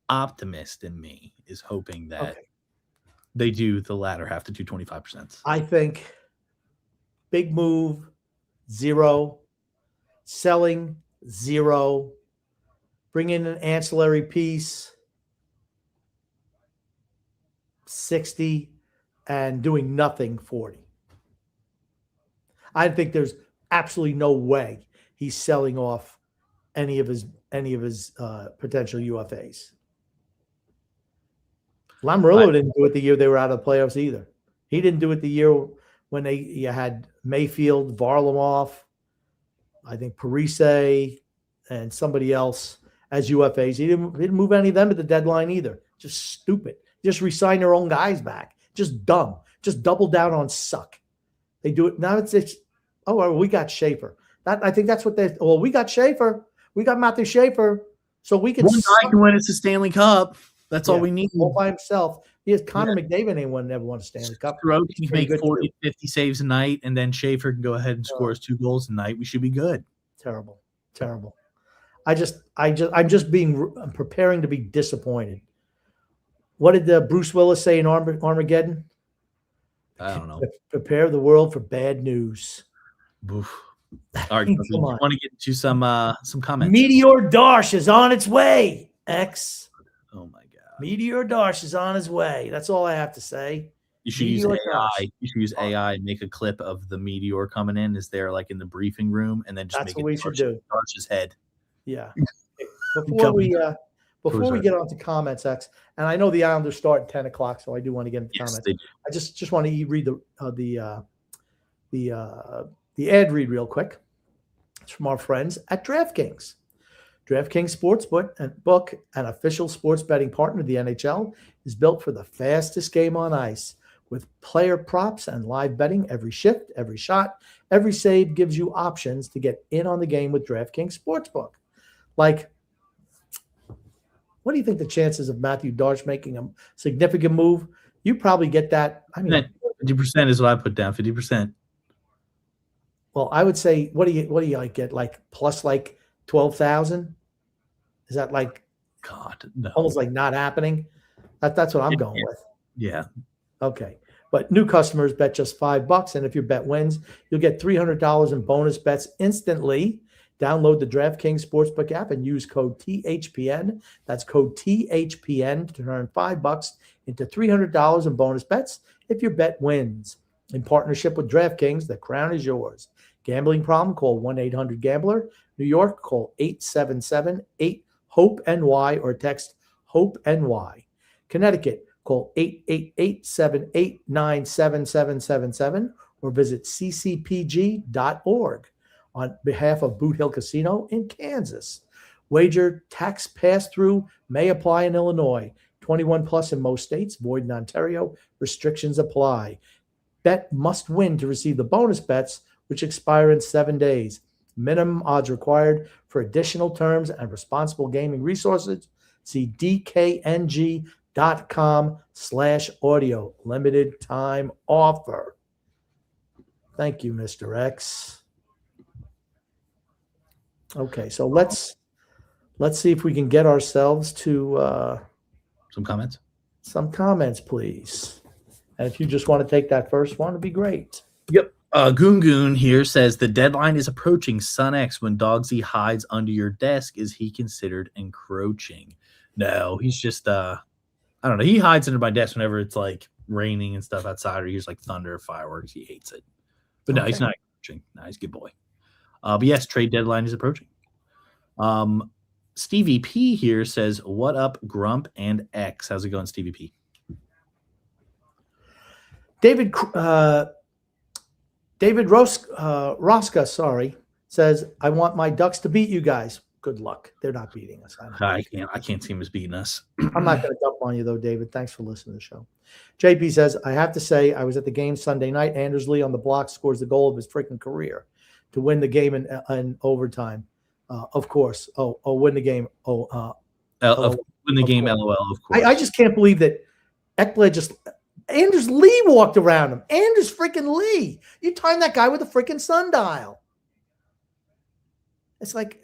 optimist in me is hoping that they do the latter half, the 225%. I think big move, 0. Selling, 0. Bring in an ancillary piece, 60, and doing nothing, 40. I think there's absolutely no way he's selling off any of his potential UFAs. Lamoriello didn't do it the year they were out of the playoffs either. He didn't do it the year when you had Mayfield, Varlamov, I think Parise, and somebody else as UFAs. He didn't move any of them at the deadline either. Just stupid. Just resign their own guys back. Just dumb. Just double down on suck. They do it now. It's oh, well, we got Schaefer. I think that's what they. Well, we got Schaefer. We got Matthew Schaefer, so we can. One guy can win us a Stanley Cup. That's all we need. All by himself. He has Connor McDavid. Anyone never won a Stanley Cup. Stroke can make 40, 50 saves a night, and then Schaefer can go ahead and score us 2 goals a night. We should be good. Terrible. I'm preparing to be disappointed. What did Bruce Willis say in Armageddon? I don't know. Prepare the world for bad news. Oof. All right, you want to get into some comments? Meteor Darsh is on its way. X. Oh my God. Meteor Darsh is on his way. That's all I have to say. You should use AI. You should use AI and make a clip of the meteor coming in. Is there like in the briefing room, and then just That's make what it we should do. Darsh's head. Yeah. Before we get on to comments, X, and I know the Islanders start at 10 o'clock, so I do want to get into comments. I just want to read the ad read real quick. It's from our friends at DraftKings. DraftKings Sportsbook, an official sports betting partner of the NHL, is built for the fastest game on ice. With player props and live betting, every shift, every shot, every save gives you options to get in on the game with DraftKings Sportsbook. Like, what do you think the chances of Matthew Darche making a significant move? You probably get that. I mean, 50% is what I put down. 50%. Well, I would say, what do you like get like plus like 12,000? Is that like almost like not happening? That's what I'm going with. Yeah. Okay. But new customers bet just $5, and if your bet wins, you'll get $300 in bonus bets instantly. Download the DraftKings Sportsbook app and use code THPN. That's code THPN to turn $5 into $300 in bonus bets if your bet wins. In partnership with DraftKings, the crown is yours. Gambling problem? Call 1-800-GAMBLER. New York, call 877-8-HOPE-NY or text HOPE-NY. Connecticut, call 888-789-7777 or visit ccpg.org. On behalf of Boot Hill Casino in Kansas. Wager tax pass-through may apply in Illinois. 21 plus in most states, void in Ontario. Restrictions apply. Bet must win to receive the bonus bets, which expire in 7 days. Minimum odds required. For additional terms and responsible gaming resources, see dkng.com/audio. Limited time offer. Thank you, Mr. X. Okay, so let's see if we can get ourselves to some comments. Some comments, please. And if you just want to take that first one, it'd be great. Yep. Goon here says the deadline is approaching. Son X, when Dogsy hides under your desk, is he considered encroaching? No, he's just I don't know. He hides under my desk whenever it's like raining and stuff outside, or he's like thunder, fireworks. He hates it. But no, he's not encroaching. No, he's a good boy. But yes, trade deadline is approaching. Stevie P here says, "What up, Grump and X?" How's it going, Stevie P? David Rosca, says, "I want my Ducks to beat you guys." Good luck. They're not beating us. I can't see them as beating us. I'm not going to dump on you though, David. Thanks for listening to the show. JP says, "I have to say, I was at the game Sunday night. Anders Lee on the block scores the goal of his freaking career to win the game in overtime. Of course. Win the game. Win the game. LOL. Of course. I just can't believe that Ekblad Anders Lee walked around him. Anders freaking Lee. You timed that guy with a freaking sundial. It's like,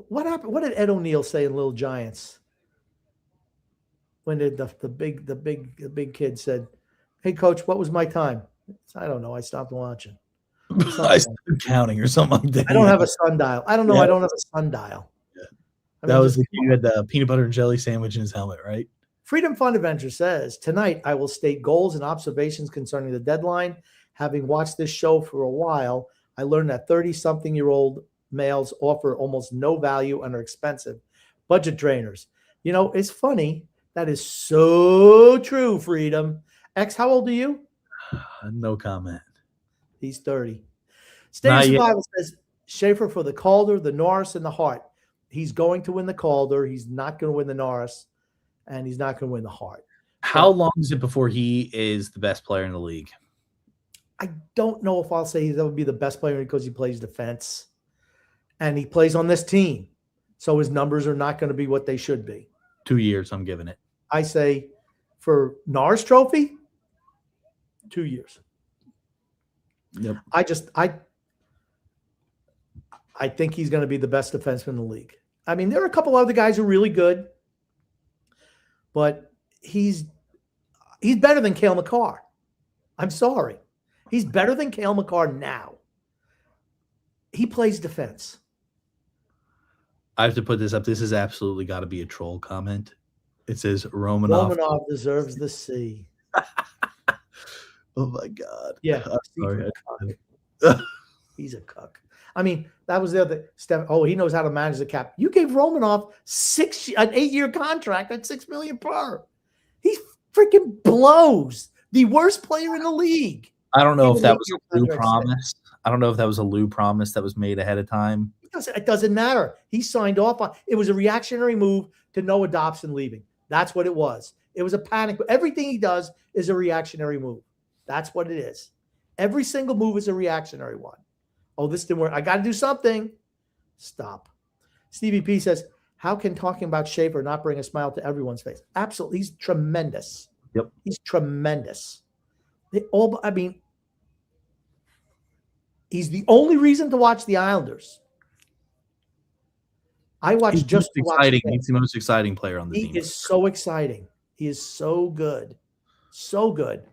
what happened? What did Ed O'Neill say in Little Giants? When the big kid said, "Hey coach, what was my time?" I don't know. I stopped watching. I started counting or something like that. I don't have a sundial. I don't know. Yeah. I don't have a sundial. Yeah. That was the kid who had the peanut butter and jelly sandwich in his helmet, right? Freedom Fund Adventure says, "Tonight I will state goals and observations concerning the deadline. Having watched this show for a while, I learned that 30-something-year-old males offer almost no value and are expensive. Budget drainers." You know, it's funny. That is so true, Freedom. X, how old are you? No comment. He's 30. State Survival says, "Schaefer for the Calder, the Norris, and the Hart." He's going to win the Calder. He's not going to win the Norris, and he's not going to win the Hart. How long is it before he is the best player in the league? I don't know if I'll say that would be the best player because he plays defense, and he plays on this team. So his numbers are not going to be what they should be. 2 years, I'm giving it. I say for Norris Trophy, 2 years. Yep. I think he's going to be the best defenseman in the league. I mean, there are a couple other guys who are really good, but he's better than Cale Makar. I'm sorry. He's better than Cale Makar now. He plays defense. I have to put this up. This has absolutely got to be a troll comment. It says Romanov. Romanov deserves the C. Oh my God. Yeah. I'm sorry. He's a cuck. I mean, that was the other step. Oh, he knows how to manage the cap. You gave Romanov an 8-year contract at $6 million per. He freaking blows. The worst player in the league. I don't know if that was a Lou promise. I don't know if that was a Lou promise that was made ahead of time. It doesn't matter. He signed off on it. Was a reactionary move to Noah Dobson leaving. That's what it was. It was a panic. Everything he does is a reactionary move. That's what it is. Every single move is a reactionary one. Oh, this didn't work. I got to do something. Stop. Stevie P says, how can talking about Schaefer not bring a smile to everyone's face? Absolutely. He's tremendous. Yep. He's tremendous. He's the only reason to watch the Islanders. I watch He's just exciting. He's the most exciting player on the team. He is so exciting. He is so good. So good.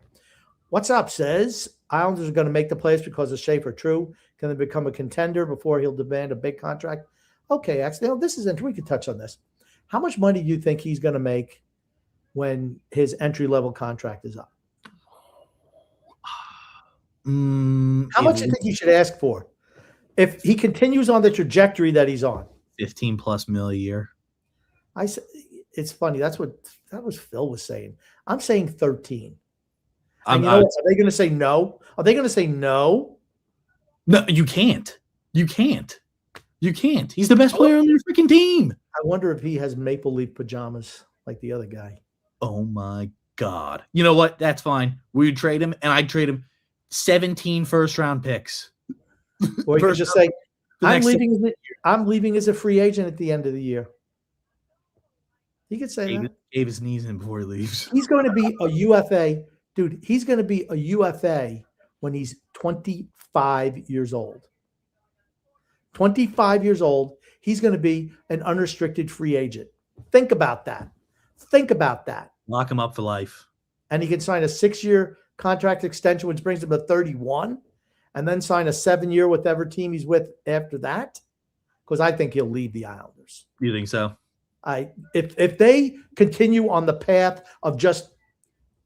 What's up, says Islanders are going to make the playoffs because of Schaefer. True. Can they become a contender before he'll demand a big contract? Okay, actually, this is interesting. We could touch on this. How much money do you think he's going to make when his entry-level contract is up? How much do you think he should ask for? If he continues on the trajectory that he's on. 15+ mil a year. It's funny. That was Phil was saying. I'm saying 13. Are they going to say no? Are they going to say no? No, you can't. You can't. He's the best player on their freaking team. I wonder if he has maple leaf pajamas like the other guy. Oh my God. You know what? That's fine. We would trade him, and I'd trade him 17 first-round picks. Or you could just say, I'm leaving as a free agent at the end of the year. He could say that. Gave his knees in before he leaves. He's going to be a UFA. Dude, he's going to be a UFA when he's 25 years old. 25 years old, he's going to be an unrestricted free agent. Think about that. Lock him up for life. And he can sign a 6-year contract extension, which brings him to 31, and then sign a 7-year with whatever team he's with after that. Because I think he'll leave the Islanders. You think so? If they continue on the path of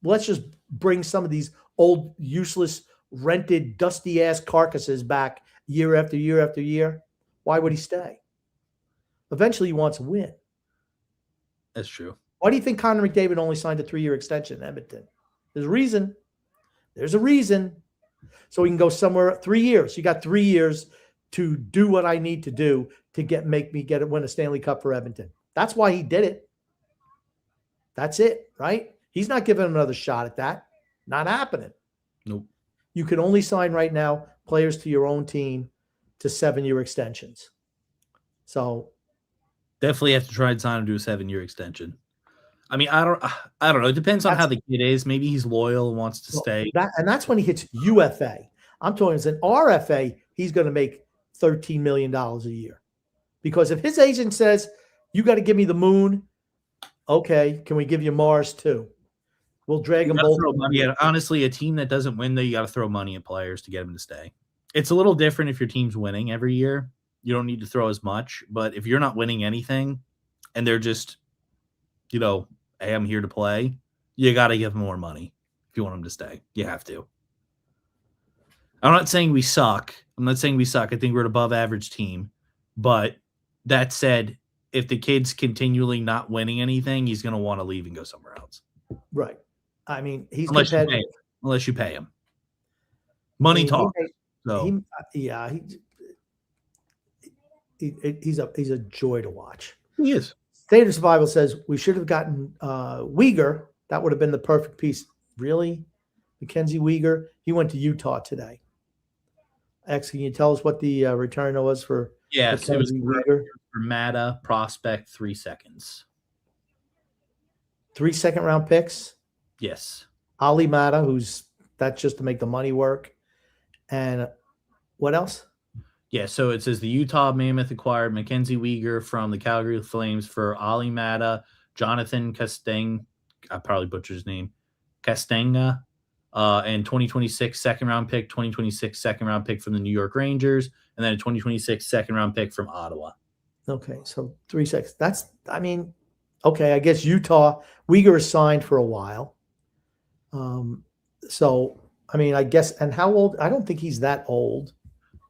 let's just bring some of these old, useless, rented, dusty-ass carcasses back year after year after year, why would he stay? Eventually, he wants to win. That's true. Why do you think Connor McDavid only signed a 3-year extension in Edmonton? There's a reason. So he can go somewhere 3 years. You got 3 years to do what I need to do to win a Stanley Cup for Edmonton. That's why he did it. That's it, right? He's not giving another shot at that. Not happening. Nope. You can only sign right now players to your own team to 7-year extensions. So definitely have to try and sign him to a 7-year extension. I mean, I don't know. It depends on how the kid is. Maybe he's loyal and wants to stay. And that's when he hits UFA. I'm talking as an RFA, he's going to make $13 million a year. Because if his agent says, you got to give me the moon, okay, can we give you Mars too? We'll drag them both. Honestly, a team that doesn't win, though, you got to throw money at players to get them to stay. It's a little different if your team's winning every year. You don't need to throw as much. But if you're not winning anything and they're just, hey, I'm here to play, you got to give them more money if you want them to stay. You have to. I'm not saying we suck. I think we're an above average team. But that said, if the kid's continually not winning anything, he's going to want to leave and go somewhere else. Right. I mean, he's competitive. Unless you pay him. Money talks. He's a joy to watch. He is. State of Survival says we should have gotten Uyghur. That would have been the perfect piece. Really? Mackenzie Uyghur? He went to Utah today. X, can you tell us what the return was for? Yes, it was for Mata prospect 3 seconds. 3 second-round picks? Yes. Ali Mata, that's just to make the money work. And what else? Yeah, so it says the Utah Mammoth acquired Mackenzie Uyghur from the Calgary Flames for Ali Mata, Jonathan Casteng, I probably butchered his name, Castenga, and 2026 second-round pick, 2026 second-round pick from the New York Rangers, and then a 2026 second-round pick from Ottawa. Okay, so 3 seconds. Okay, I guess Utah. Uyghur is signed for a while. So I mean, I guess. And how old? I don't think he's that old.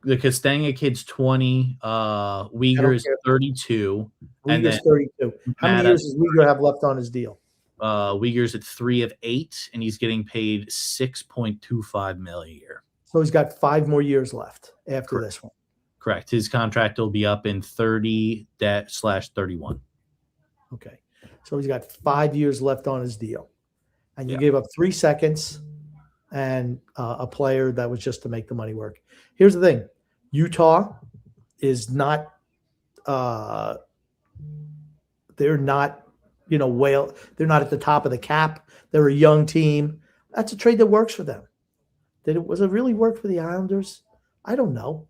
The Castanga kid's 20. Uyghur is 32. And then Uyghur's 32. How many years does Uyghur have left on his deal? Uyghur's at 3 of 8, and he's getting paid $6.25 million a year. So he's got 5 more years left after this one. Correct. His contract will be up in 30/31. Okay. So he's got 5 years left on his deal. And you gave up 3 seconds and a player that was just to make the money work. Here's the thing. Utah is not they're not, they're not at the top of the cap. They're a young team. That's a trade that works for them. Was it really work for the Islanders? I don't know.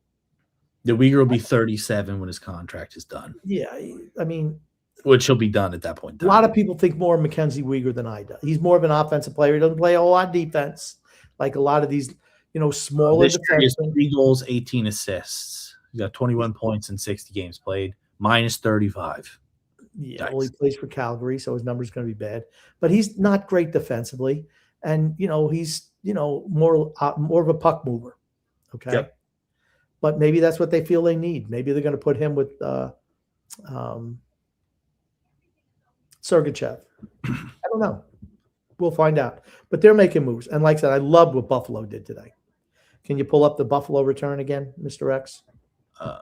The Uyghur will be 37 when his contract is done. Yeah, I mean, which he'll be done at that point. A lot of people think more of Mackenzie Uyghur than I do. He's more of an offensive player. He doesn't play a whole lot of defense, like a lot of these, smaller defensemen. 3 goals, 18 assists. He's got 21 points in 60 games played, minus 35. Yeah, well, he plays for Calgary, so his number's going to be bad. But he's not great defensively, and he's more of a puck mover. Okay, yep. But maybe that's what they feel they need. Maybe they're going to put him with Sergachev. I don't know. We'll find out. But they're making moves. And like I said, I loved what Buffalo did today. Can you pull up the Buffalo return again, Mr. X? Yeah.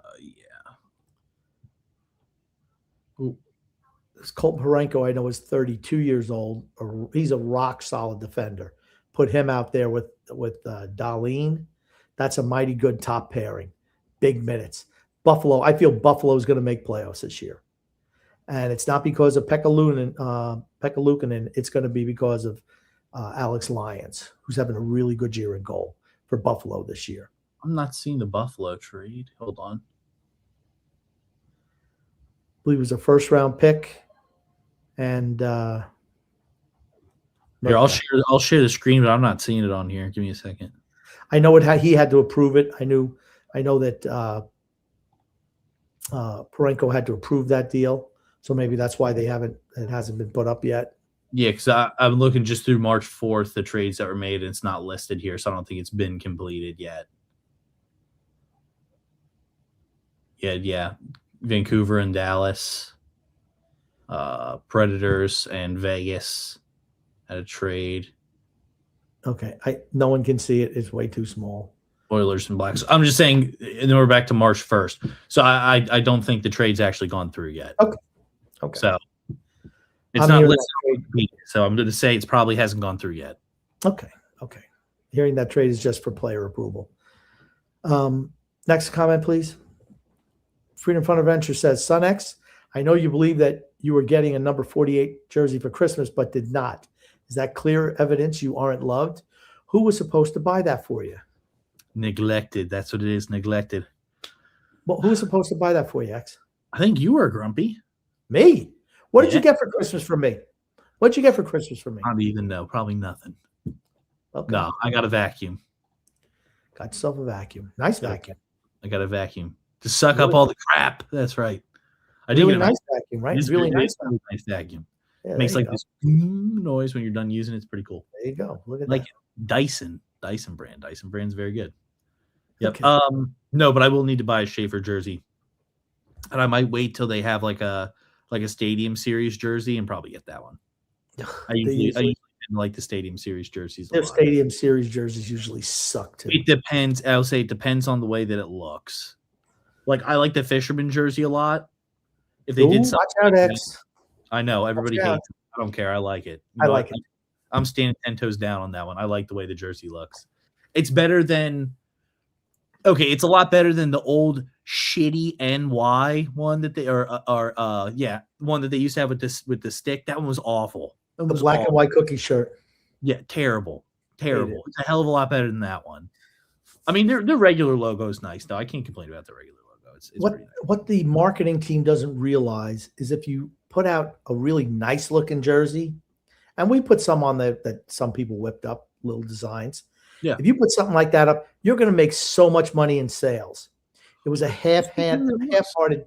Ooh. This Colton Parenko, I know, is 32 years old. He's a rock-solid defender. Put him out there with Dahlin. That's a mighty good top pairing. Big minutes. Buffalo, I feel Buffalo is going to make playoffs this year. And it's not because of Pekka Luukkonen. It's going to be because of Alex Lyons, who's having a really good year in goal for Buffalo this year. I'm not seeing the Buffalo trade. Hold on. I believe it was a first-round pick. And here, I'll share the screen, but I'm not seeing it on here. Give me a second. I know he had to approve it. I know that Parenko had to approve that deal. So maybe that's why it hasn't been put up yet. Yeah, because I'm looking just through March 4th, the trades that were made, and it's not listed here, so I don't think it's been completed yet. Yeah. Vancouver and Dallas, Predators and Vegas had a trade. Okay, no one can see it. It's way too small. Oilers and Blacks. I'm just saying, and then we're back to March 1st. So I don't think the trade's actually gone through yet. Okay. So it's not listed. So I'm going to say it probably hasn't gone through yet. Okay. Hearing that trade is just for player approval. Next comment, please. Freedom Fund Adventure says, Son X, I know you believe that you were getting a number 48 jersey for Christmas, but did not. Is that clear evidence you aren't loved? Who was supposed to buy that for you? Neglected. That's what it is. Neglected. Well, who was supposed to buy that for you, X? I think you were, Grumpy. Me? What did you get for Christmas from me? What did you get for Christmas from me? I don't even know. Probably nothing. Okay. No, I got a vacuum. Got yourself a vacuum. Nice vacuum. I got a vacuum to suck up all the crap. That's right. I do. Really nice vacuum, right? It's really nice vacuum. Yeah, makes like this noise when you're done using it. It's pretty cool. There you go. Look at like that. Dyson brand. Dyson brand's very good. Yep. Okay. No, but I will need to buy a Schaefer jersey, and I might wait till they have like a Stadium Series jersey and probably get that one. I usually like the Stadium Series jerseys. Their Stadium Series jerseys usually suck too. It depends. I'll say it depends on the way that it looks. Like I like the Fisherman jersey a lot. If they did something, watch out, X. I know everybody hates it. I don't care. I like it. I like it. I'm standing 10 toes down on that one. I like the way the jersey looks. It's better than. Okay, it's a lot better than the old shitty NY one that they one that they used to have with the stick. That one was awful. The black and white cookie shirt. Yeah, terrible. It's a hell of a lot better than that one. I mean, their regular logo is nice though. I can't complain about the regular logo. It's pretty nice. What the marketing team doesn't realize is if you put out a really nice looking jersey, and we put some on that some people whipped up, little designs. Yeah. If you put something like that up, you're going to make so much money in sales. It was a half-hearted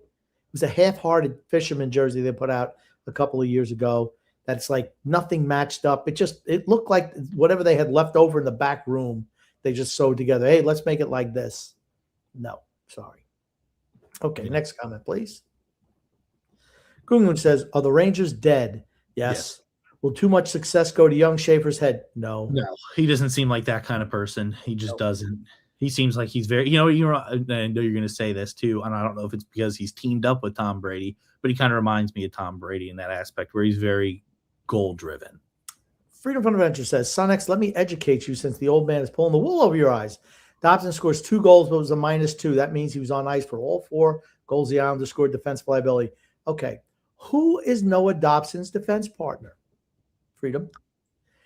Fisherman jersey they put out a couple of years ago. That's like nothing matched up. It looked like whatever they had left over in the back room, they just sewed together. Hey, let's make it like this. No, sorry. Okay, next comment, please. Gungun says, are the Rangers dead? Yes. Will too much success go to young Schaefer's head? No. No, he doesn't seem like that kind of person. He just doesn't. He seems like he's very, I know you're going to say this too, and I don't know if it's because he's teamed up with Tom Brady, but he kind of reminds me of Tom Brady in that aspect where he's very goal driven. Freedom from Adventure says, Sonex, let me educate you since the old man is pulling the wool over your eyes. Dobson scores 2 goals, but it was a -2. That means he was on ice for all 4 goals the Islanders scored defensive liability. Okay. Who is Noah Dobson's defense partner? Freedom.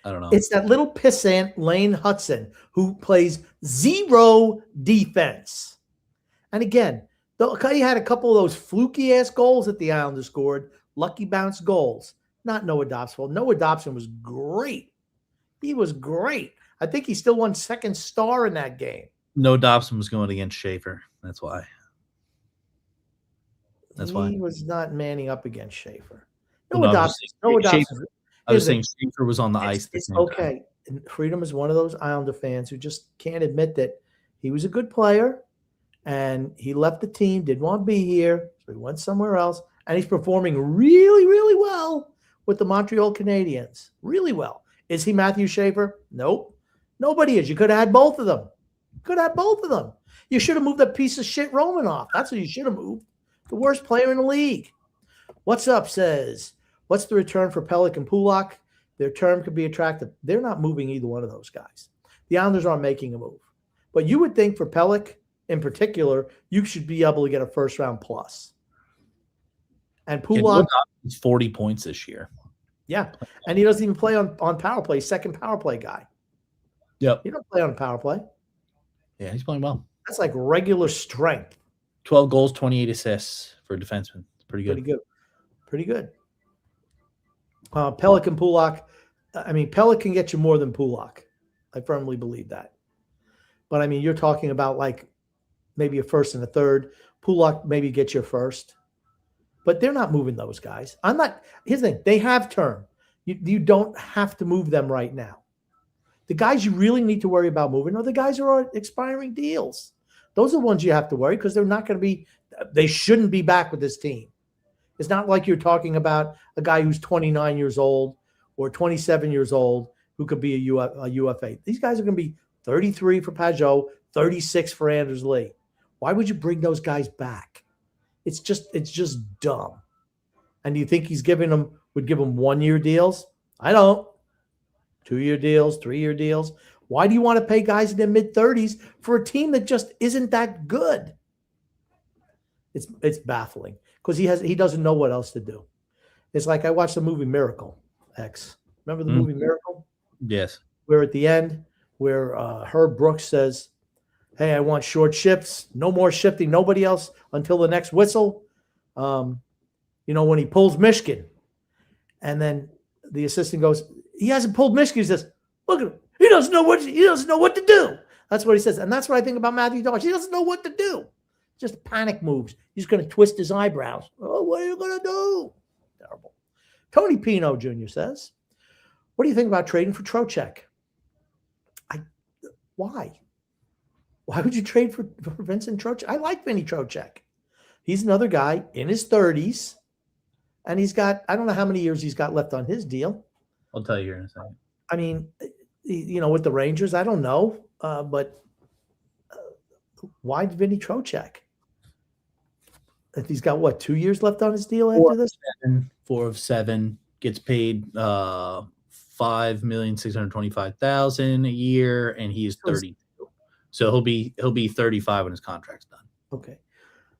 I don't know. It's that little pissant Lane Hudson who plays 0 defense. And again, he had a couple of those fluky ass goals that the Islanders scored, lucky bounce goals. Not Noah Dobson. Noah Dobson was great. He was great. I think he still won second star in that game. No, Dobson was going against Schaefer. That's why. He was not manning up against Schaefer. Noah Dobson. I was saying Schaefer was on the ice. It's okay. And Freedom is one of those Islander fans who just can't admit that he was a good player and he left the team, didn't want to be here, so he went somewhere else, and he's performing really, really well with the Montreal Canadiens. Really well. Is he Matthew Schaefer? Nope. Nobody is. You could have had both of them. You should have moved that piece of shit Romanoff. That's what you should have moved. The worst player in the league. What's up says, what's the return for Pelech and Pulak? Their term could be attractive. They're not moving either one of those guys. The Islanders aren't making a move. But you would think for Pelech in particular, you should be able to get a first round plus. And Pulak is 40 points this year. Yeah. And he doesn't even play on power play, second power play guy. Yep. He don't play on power play. Yeah, he's playing well. That's like regular strength. 12 goals, 28 assists for a defenseman. Pretty good. Pretty good. Pelech and Pulak. I mean, Pelech can get you more than Pulak. I firmly believe that. But, I mean, you're talking about like maybe a first and a third. Pulak maybe gets you a first. But they're not moving those guys. Here's the thing. They have term. You don't have to move them right now. The guys you really need to worry about moving are the guys who are on expiring deals. Those are the ones you have to worry because they shouldn't be back with this team. It's not like you're talking about a guy who's 29 years old or 27 years old who could be a UFA. These guys are going to be 33 for Pajot, 36 for Anders Lee. Why would you bring those guys back? It's just dumb. And do you think would give them 1-year deals? I don't. 2-year deals, 3-year deals. Why do you want to pay guys in their mid-30s for a team that just isn't that good? It's baffling because he doesn't know what else to do. It's like I watched the movie Miracle X. Remember the movie Miracle? Yes. Where at the end, where Herb Brooks says, hey, I want short shifts, no more shifting, nobody else until the next whistle. When he pulls Michigan. And then the assistant goes, he hasn't pulled Michigan. He says, look at him. He doesn't know what to do. That's what he says. And that's what I think about Matthew Dodge. He doesn't know what to do. Just panic moves. He's going to twist his eyebrows. Oh, what are you going to do? Terrible. Tony Pino Jr. says, what do you think about trading for Trocheck? Why? Why would you trade for Vincent Trocheck? I like Vinny Trocheck. He's another guy in his 30s. And he's got, I don't know how many years he's got left on his deal. I'll tell you here in a second. I mean, with the Rangers, I don't know. But why Vinny Trocheck? If he's got, 2 years left on his deal after this? 4 of 7, gets paid $5,625,000 a year, and he is 32. So he'll be 35 when his contract's done. Okay.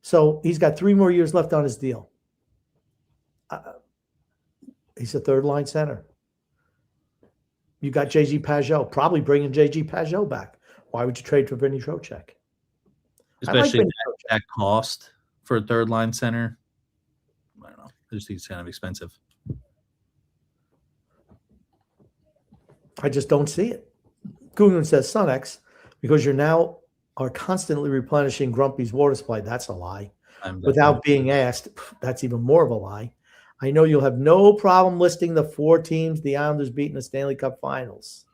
So he's got 3 more years left on his deal. He's a third-line center. You got J.G. Pajot, probably bringing J.G. Pajot back. Why would you trade for Vinny Trocheck? Especially that cost for a third-line center. I don't know. I just think it's kind of expensive. I just don't see it. Gungun says, Sonex, because you now are constantly replenishing Grumpy's water supply. That's a lie. Without being asked, that's even more of a lie. I know you'll have no problem listing the 4 teams the Islanders beat in the Stanley Cup Finals.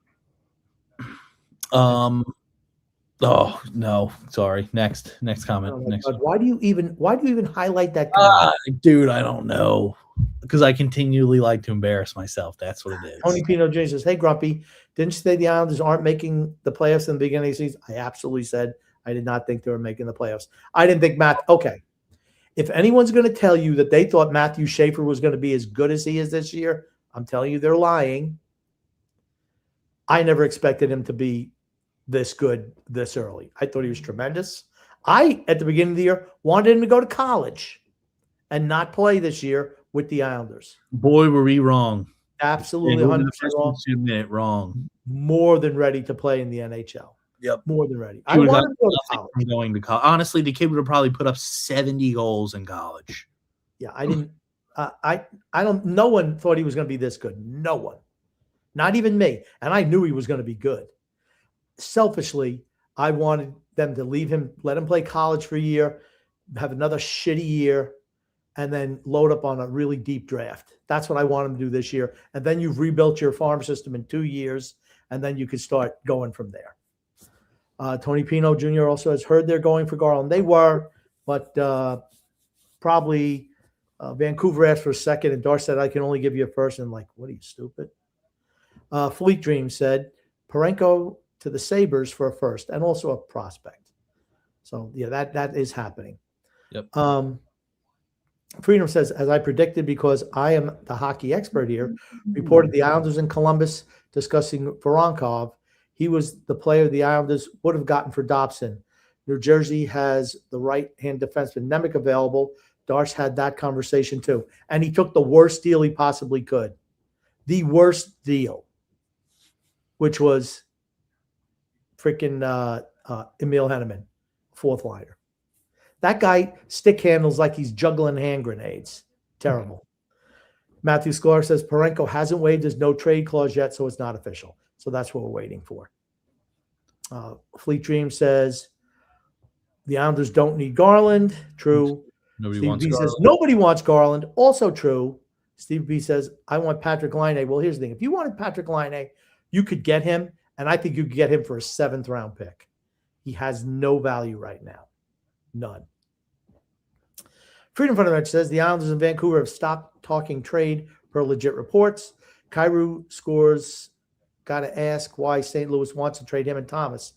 Oh no, sorry. Next comment. Oh Next. God, why do you even highlight that comment? Dude, I don't know. Because I continually like to embarrass myself. That's what it is. Tony Pino Jr. says, "Hey Grumpy, didn't you say the Islanders aren't making the playoffs in the beginning of the season?" I absolutely said I did not think they were making the playoffs. I didn't think okay. If anyone's going to tell you that they thought Matthew Schaefer was going to be as good as he is this year, I'm telling you they're lying. I never expected him to be this good this early. I thought he was tremendous. At the beginning of the year, wanted him to go to college and not play this year with the Islanders. Boy, were we wrong. Absolutely 100% wrong. Wrong. More than ready to play in the NHL. Yep. More than ready. I wanted to go to college. Going to college. Honestly, the kid would have probably put up 70 goals in college. Yeah, I didn't. No one thought he was going to be this good. No one. Not even me. And I knew he was going to be good. Selfishly, I wanted them to leave him, let him play college for a year, have another shitty year, and then load up on a really deep draft. That's what I want him to do this year. And then you've rebuilt your farm system in 2 years, and then you could start going from there. Tony Pino Jr. also has heard they're going for Garland. They were, but probably Vancouver asked for a second, and Darce said, I can only give you a first. And like, what are you, stupid? Fleet Dream said, Parenko to the Sabres for a first and also a prospect. So, yeah, that is happening. Yep. Freedom says, as I predicted, because I am the hockey expert here, reported the Islanders in Columbus discussing Voronkov. He was the player the Islanders would have gotten for Dobson. New Jersey has the right-hand defenseman Nemec available. Darce had that conversation too. And he took the worst deal he possibly could. The worst deal, which was freaking Emil Henneman, fourth liner. That guy stick handles like he's juggling hand grenades. Terrible. Matthew Sklar says Parenko hasn't waived his no trade clause yet, so it's not official. So that's what we're waiting for. Fleet Dream says the Islanders don't need Garland. True. Nobody wants Garland. Also true. Steve B says, I want Patrick Laine. Well, here's the thing. If you wanted Patrick Laine, you could get him, and I think you could get him for a 7th round pick. He has no value right now. None. Freedom Fundamental says the Islanders in Vancouver have stopped talking trade per legit reports. Kyrou scores. Got to ask why St. Louis wants to trade him and Thomas.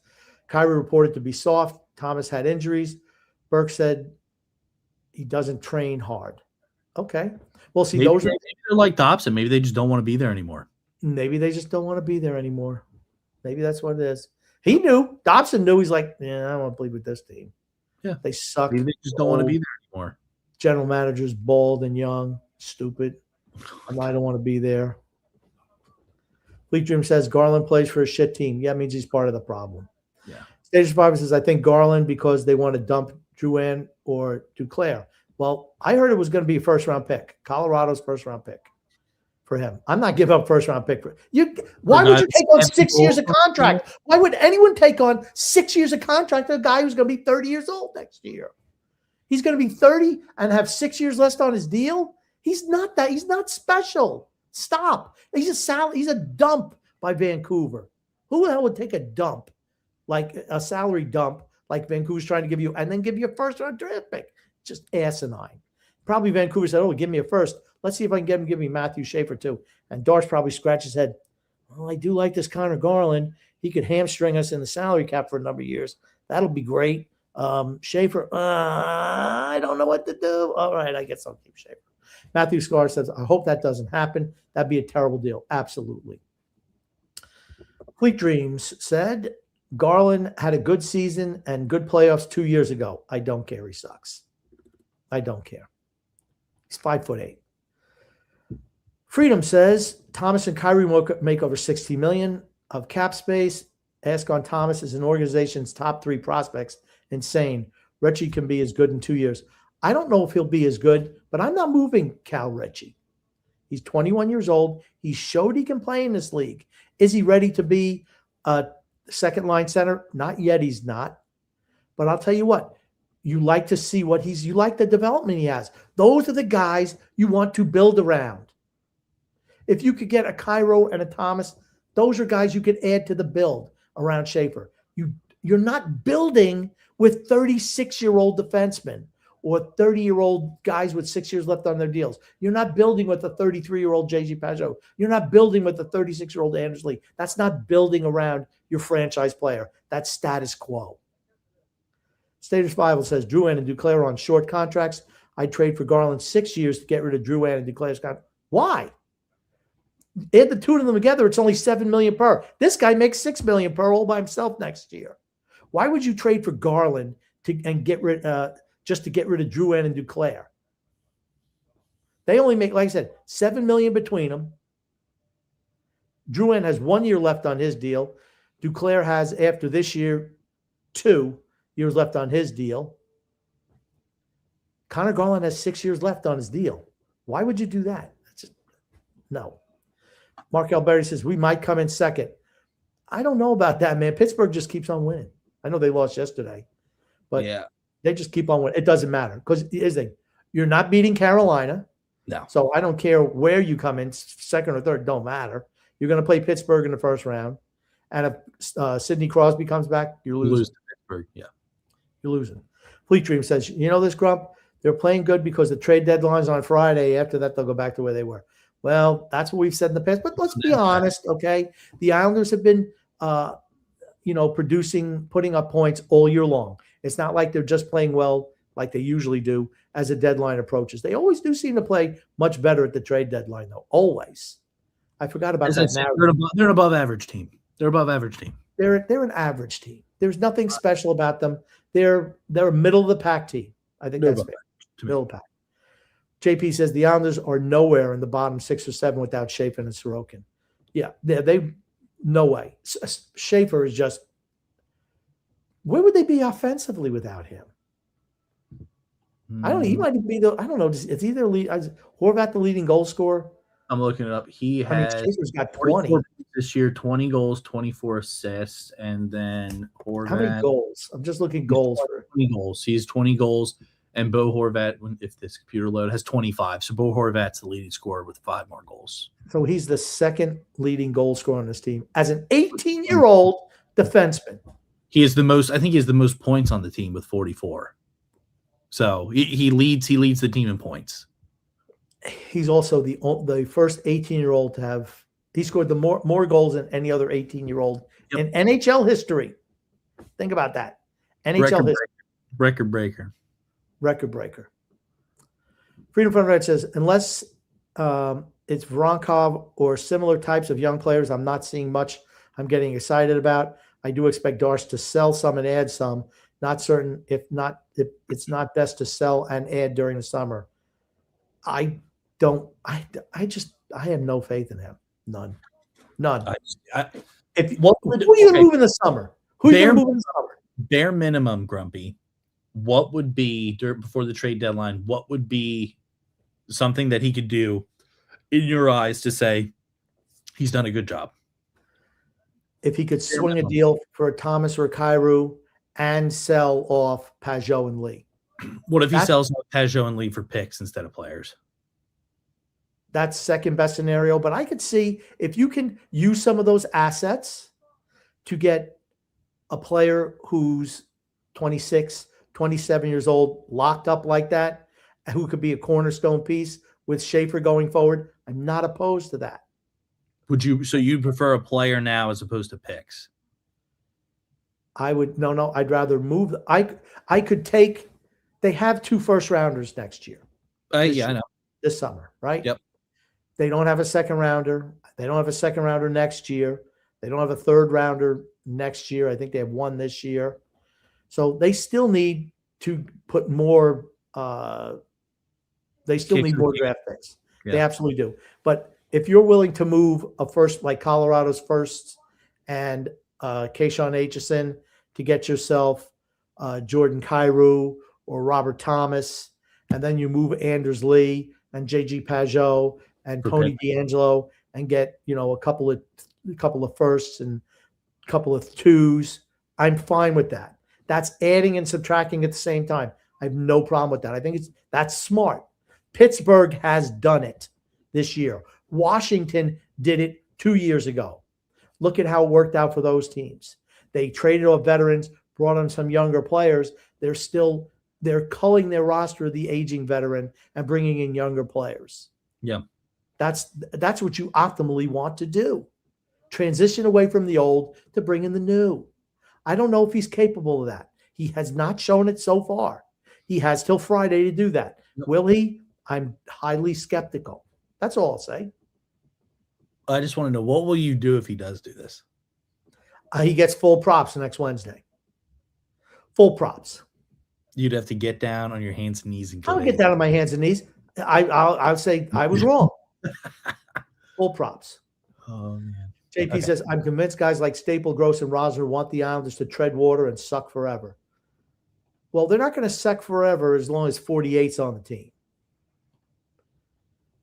Kyrou reported to be soft. Thomas had injuries. Burke said he doesn't train hard. Okay. Well, see, maybe they're like Dobson. Maybe they just don't want to be there anymore. Maybe they just don't want to be there anymore. Maybe that's what it is. He knew. Dobson knew. He's like, yeah, I don't want to play with this team. Yeah. They suck. Maybe they just don't want to be there anymore. General manager's bald and young, stupid. And I don't want to be there. Fleet Dream says Garland plays for a shit team. Yeah, it means he's part of the problem. Yeah. Stage Survivor says, I think Garland because they want to dump Drouin or Duclair. Well, I heard it was going to be a first-round pick. Colorado's first-round pick for him. I'm not giving up first-round pick for you. Why would you take on 6 years of contract? Why would anyone take on 6 years of contract to a guy who's going to be 30 years old next year? He's going to be 30 and have 6 years left on his deal? He's not that. He's not special. Stop. He's a dump by Vancouver. Who the hell would take a dump, like a salary dump, like Vancouver's trying to give you, and then give you a first-round draft pick? Just asinine. Probably Vancouver said, oh, give me a first. Let's see if I can get him. Give me Matthew Schaefer, too. And Darce probably scratched his head. Well, I do like this Connor Garland. He could hamstring us in the salary cap for a number of years. That'll be great. Schaefer, I don't know what to do. All right, I guess I'll keep Schaefer. Matthew Scar says, I hope that doesn't happen. That'd be a terrible deal. Absolutely. Fleet Dreams said, Garland had a good season and good playoffs 2 years ago. I don't care. He sucks. I don't care. He's 5'8". Freedom says Thomas and Kyrie make over $60 million of cap space. Ask on Thomas is an organization's top 3 prospects. Insane. Ritchie can be as good in 2 years. I don't know if he'll be as good, but I'm not moving Cal Ritchie. He's 21 years old. He showed he can play in this league. Is he ready to be a second-line center? Not yet. He's not. But I'll tell you what. You like to see you like the development he has. Those are the guys you want to build around. If you could get a Cairo and a Thomas, those are guys you could add to the build around Schaefer. You're not building with 36-year-old defensemen or 30-year-old guys with 6 years left on their deals. You're not building with a 33-year-old J.G. Pajot. You're not building with a 36-year-old Anders Lee. That's not building around your franchise player. That's status quo. Status Bible says Drouin and Duclair on short contracts. I'd trade for Garland 6 years to get rid of Drouin and Duclair's contract. Why? Add the two of them together, it's only $7 million per. This guy makes $6 million per all by himself next year. Why would you trade for Garland and get rid just to get rid of Drouin and Duclair? They only make, like I said, $7 million between them. Drouin has 1 year left on his deal. Duclair has, after this year, 2 years left on his deal. Connor Garland has 6 years left on his deal. Why would you do that? No. Mark Alberti says, we might come in second. I don't know about that, man. Pittsburgh just keeps on winning. I know they lost yesterday, but they just keep on winning. It doesn't matter because you're not beating Carolina. No. So I don't care where you come in, second or third, don't matter. You're going to play Pittsburgh in the first round. And if Sidney Crosby comes back, you're losing. Lose to Pittsburgh, yeah. You're losing. Fleet Dream says, you know this, Grump? They're playing good because the trade deadline's on Friday. After that, they'll go back to where they were. Well, that's what we've said in the past. But let's be honest, okay? The Islanders have been, putting up points all year long. It's not like they're just playing well like they usually do as the deadline approaches. They always do seem to play much better at the trade deadline, though. Always. I forgot about that. They're an above average team. They're above average team. They're an average team. There's nothing special about them. They're a middle of the pack team. I think that's fair. Middle of the pack. JP says the Islanders are nowhere in the bottom 6 or 7 without Schaefer and Sorokin. Yeah, they no way. Schaefer is just – where would they be offensively without him? I don't know. He might be the – I don't know. It's either Horvat the leading goal scorer. I'm looking it up. Schaefer's got 20 this year, 20 goals, 24 assists, and then Horvat. How many goals? I'm just looking goals. 20 goals. He has 20 goals. And Bo Horvat, if this computer load, has 25. So Bo Horvat's the leading scorer with 5 more goals. So he's the second leading goal scorer on this team as an 18-year-old defenseman. He is the most. I think he has the most points on the team with 44. So he leads the team in points. He's also the first 18-year-old to have. He scored the more goals than any other 18-year-old in NHL history. Think about that. NHL history. Record breaker. Record breaker. Freedom Fund Red says, unless it's Voronkov or similar types of young players, I'm not seeing much I'm getting excited about. I do expect Darce to sell some and add some. Not certain if it's not best to sell and add during the summer. I have no faith in him. None. Who are you going to move in the summer? Who are you going to move in the summer? Bare minimum, Grumpy. What would be before the trade deadline? What would be something that he could do in your eyes to say he's done a good job? If he could swing a deal for a Thomas or a Cairo and sell off Pajot and Lee. What if he sells off Pajot and Lee for picks instead of players? That's second best scenario. But I could see if you can use some of those assets to get a player who's 26, 27 years old, locked up like that, who could be a cornerstone piece with Schaefer going forward. I'm not opposed to that. So you'd prefer a player now as opposed to picks? I would no. I'd rather move. I could take. They have 2 first rounders next year. I know. This summer, right? Yep. They don't have a second rounder. They don't have a second rounder next year. They don't have a third rounder next year. I think they have 1 this year. So they still need to put more. They still need more draft picks. Yeah. They absolutely do. But if you're willing to move a first, like Colorado's first, and Keyshawn Aitchison to get yourself Jordan Kyrou or Robert Thomas, and then you move Anders Lee and J.G. Pajot and Tony DeAngelo and get a couple of firsts and a couple of 2s, I'm fine with that. That's adding and subtracting at the same time. I have no problem with that. I think that's smart. Pittsburgh has done it this year. Washington did it 2 years ago. Look at how it worked out for those teams. They traded off veterans, brought in some younger players. They're culling their roster of the aging veteran and bringing in younger players. Yeah. That's what you optimally want to do. Transition away from the old to bring in the new. I don't know if he's capable of that. He has not shown it so far. He has till Friday to do that. Will he? I'm highly skeptical. That's all I'll say. I just want to know, what will you do if he does do this? He gets full props next Wednesday. Full props. You'd have to get down on your hands and knees and I'll get down on my hands and knees. I'll say I was wrong. Full props. Oh, man. JP says, I'm convinced guys like Staple, Gross, and Rosner want the Islanders to tread water and suck forever. Well, they're not going to suck forever as long as 48's on the team.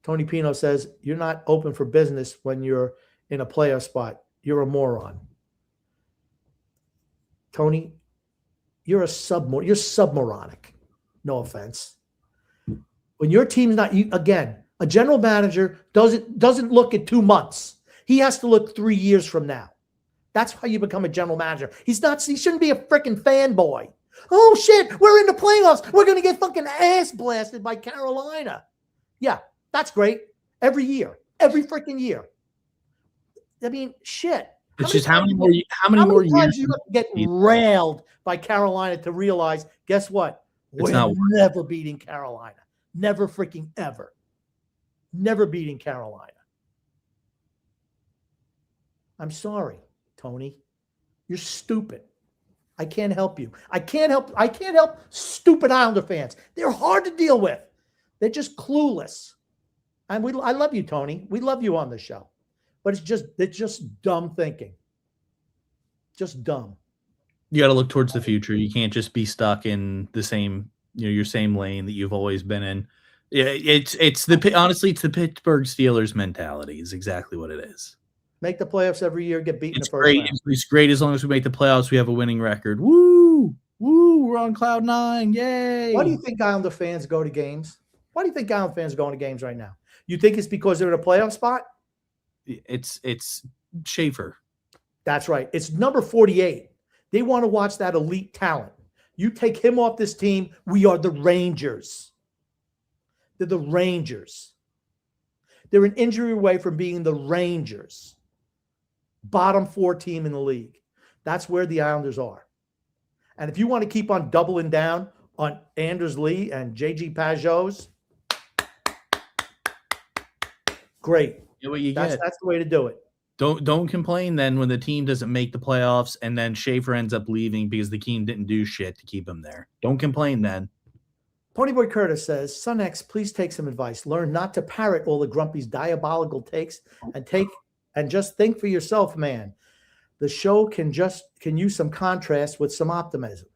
Tony Pino says, you're not open for business when you're in a playoff spot. You're a moron. Tony, you're submoronic. No offense. When your team's not, again, a general manager doesn't look at 2 months. He has to look 3 years from now. That's how you become a general manager. He shouldn't be a freaking fanboy. Oh shit, we're in the playoffs. We're going to get fucking ass blasted by Carolina. Yeah, that's great. Every year. Every freaking year. I mean, shit. It's just how many more years you have to get railed by Carolina to realize, guess what? We're never beating Carolina. Never freaking ever. Never beating Carolina. I'm sorry, Tony. You're stupid. I can't help you. I can't help stupid Islander fans. They're hard to deal with. They're just clueless. And I love you, Tony. We love you on the show. But it's just dumb thinking. Just dumb. You got to look towards the future. You can't just be stuck in the same, your same lane that you've always been in. Yeah, honestly, it's the Pittsburgh Steelers mentality is exactly what it is. Make the playoffs every year, get beaten It's the first round. It's great as long as we make the playoffs, we have a winning record. Woo! Woo! We're on cloud 9. Yay! Why do you think Islander fans go to games? Why do you think Islander fans are going to games right now? You think it's because they're in a playoff spot? It's Schaefer. That's right. It's number 48. They want to watch that elite talent. You take him off this team, we are the Rangers. They're the Rangers. They're an injury away from being the Rangers. Bottom 4 team in the league. That's where the Islanders are. And if you want to keep on doubling down on Anders Lee and JG Pajot's, great. That's the way to do it. Don't complain then when the team doesn't make the playoffs and then Schaefer ends up leaving because the team didn't do shit to keep him there. Don't complain then. Ponyboy Curtis says, Son X, please take some advice. Learn not to parrot all the Grumpy's diabolical takes and just think for yourself, man. The show can use some contrast with some optimism.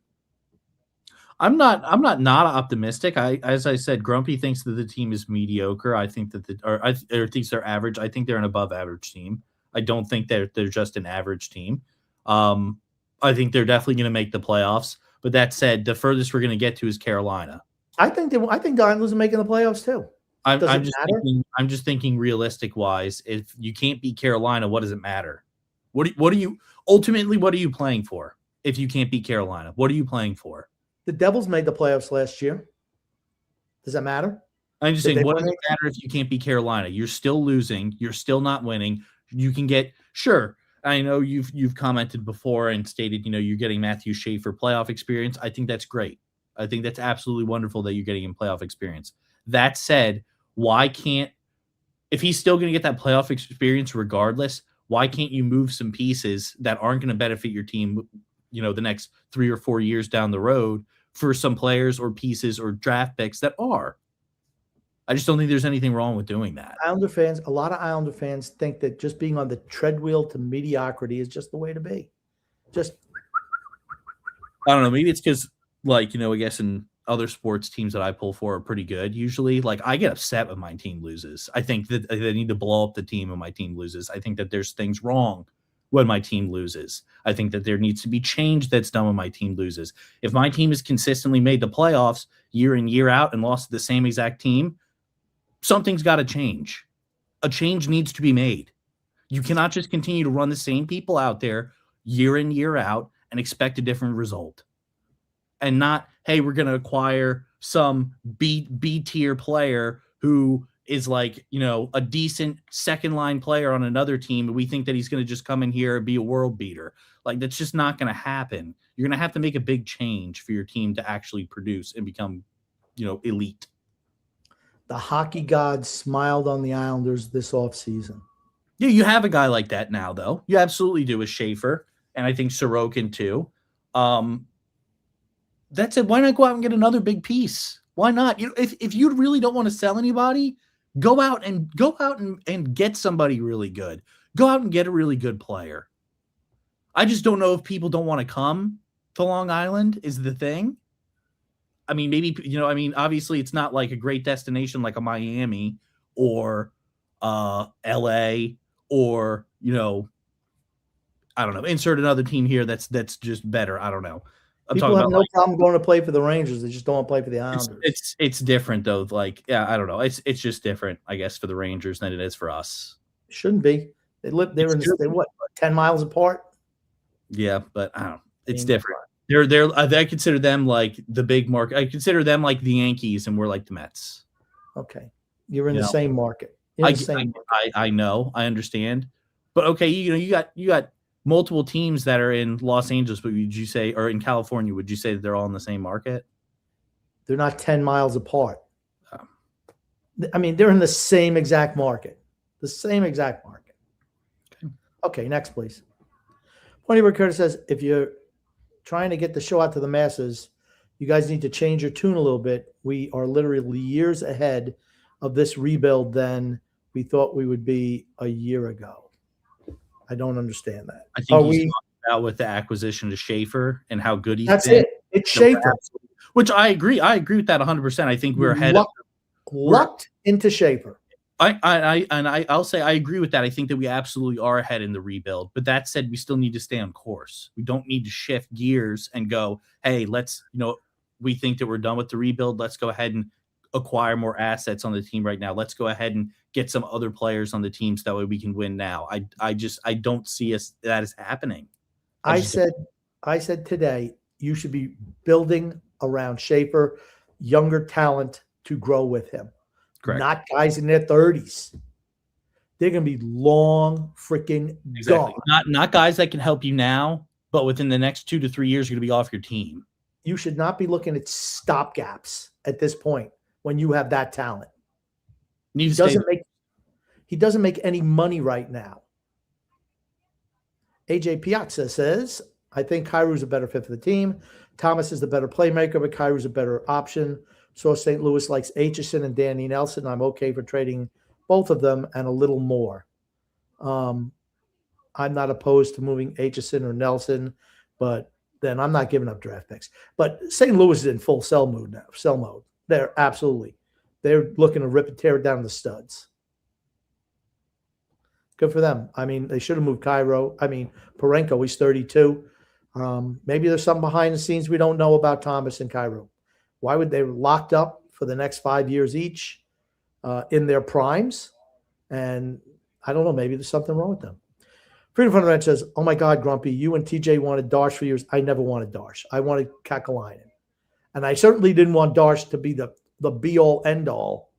I'm not optimistic. As I said, Grumpy thinks that the team is mediocre. I think that or thinks they're average. I think they're an above average team. I don't think they're just an average team. I think they're definitely going to make the playoffs. But that said, the furthest we're going to get to is Carolina. I think the Islanders are making the playoffs too. I'm just thinking realistic wise. If you can't beat Carolina, what does it matter? What are you playing for? If you can't beat Carolina, what are you playing for? The Devils made the playoffs last year. Does that matter? I'm just saying, what does it matter if you can't beat Carolina? You're still losing. You're still not winning. You can get I know you've commented before and stated, you're getting Matthew Schaefer playoff experience. I think that's great. I think that's absolutely wonderful that you're getting him playoff experience. That said, if he's still going to get that playoff experience regardless, why can't you move some pieces that aren't going to benefit your team, the next 3 or 4 years down the road for some players or pieces or draft picks that are? I just don't think there's anything wrong with doing that. A lot of Islander fans think that just being on the treadwheel to mediocrity is just the way to be. I don't know. Maybe it's because, I guess in other sports, teams that I pull for are pretty good usually. I get upset when my team loses. I think that they need to blow up the team when my team loses. I think that there's things wrong when my team loses. I think that there needs to be change that's done when my team loses. If my team has consistently made the playoffs year in, year out and lost to the same exact team, something's got to change. A change needs to be made. You cannot just continue to run the same people out there year in, year out and expect a different result. And not, hey, we're going to acquire some B tier player who is like, a decent second line player on another team. And we think that he's going to just come in here and be a world beater. Like, that's just not going to happen. You're going to have to make a big change for your team to actually produce and become, elite. The hockey gods smiled on the Islanders this offseason. Yeah, you have a guy like that now, though. You absolutely do with Schaefer, and I think Sorokin too. That's it. Why not go out and get another big piece? Why not? If you really don't want to sell anybody, go out and get somebody really good. Go out and get a really good player. I just don't know if people don't want to come to Long Island is the thing. I mean, maybe, obviously it's not like a great destination like a Miami or LA or, I don't know, insert another team here that's just better. I don't know. People have no problem going to play for the Rangers. They just don't want to play for the Islanders. It's different though. Like, yeah, I don't know. It's just different, I guess, for the Rangers than it is for us. It shouldn't be. They're what, 10 miles apart? Yeah, but I don't know. It's different. I consider them like the big market. I consider them like the Yankees, and we're like the Mets. Okay, you're in the same market. I know, I understand, but okay, you got multiple teams that are in Los Angeles, but would you say, or in California, would you say that they're all in the same market? They're not 10 miles apart. I mean, they're in the same exact market. The same exact market. Okay, next, please. Pointy Curtis says, if you're trying to get the show out to the masses, you guys need to change your tune a little bit. We are literally years ahead of this rebuild than we thought we would be a year ago. I don't understand that. I think he's talking about with the acquisition of Schaefer and how good he's been. That's it. It's Schaefer. Which I agree. I agree with that 100%. I think we're ahead. Lucked into Schaefer. I'll say I agree with that. I think that we absolutely are ahead in the rebuild. But that said, we still need to stay on course. We don't need to shift gears and go, hey, let's, we think that we're done with the rebuild. Let's go ahead and acquire more assets on the team right now. Let's go ahead and get some other players on the team so that way we can win now. I don't see that as happening. I said today you should be building around Schaefer, younger talent to grow with him. Correct. Not guys in their 30s. They're going to be long freaking gone. Not guys that can help you now, but within the next 2 to 3 years, you're going to be off your team. You should not be looking at stopgaps at this point when you have that talent. He doesn't make any money right now. AJ Piazza says, I think Kairu's a better fit for the team. Thomas is the better playmaker, but Kairu's a better option. So St. Louis likes Aitchison and Danny Nelson. I'm okay for trading both of them and a little more. I'm not opposed to moving Aitchison or Nelson, but then I'm not giving up draft picks. But St. Louis is in full sell mode now. Sell mode. They're looking to rip and tear down the studs. Good for them. I mean, they should have moved Parenko. He's 32. Maybe there's something behind the scenes we don't know about Thomas and Kairu. Why would they locked up for the next 5 years each in their primes? And I don't know. Maybe there's something wrong with them. Freedom Fundamental says, oh, my God, Grumpy, you and TJ wanted Darsh for years. I never wanted Darsh. I wanted Kakalainen. And I certainly didn't want Darsh to be the be-all, end-all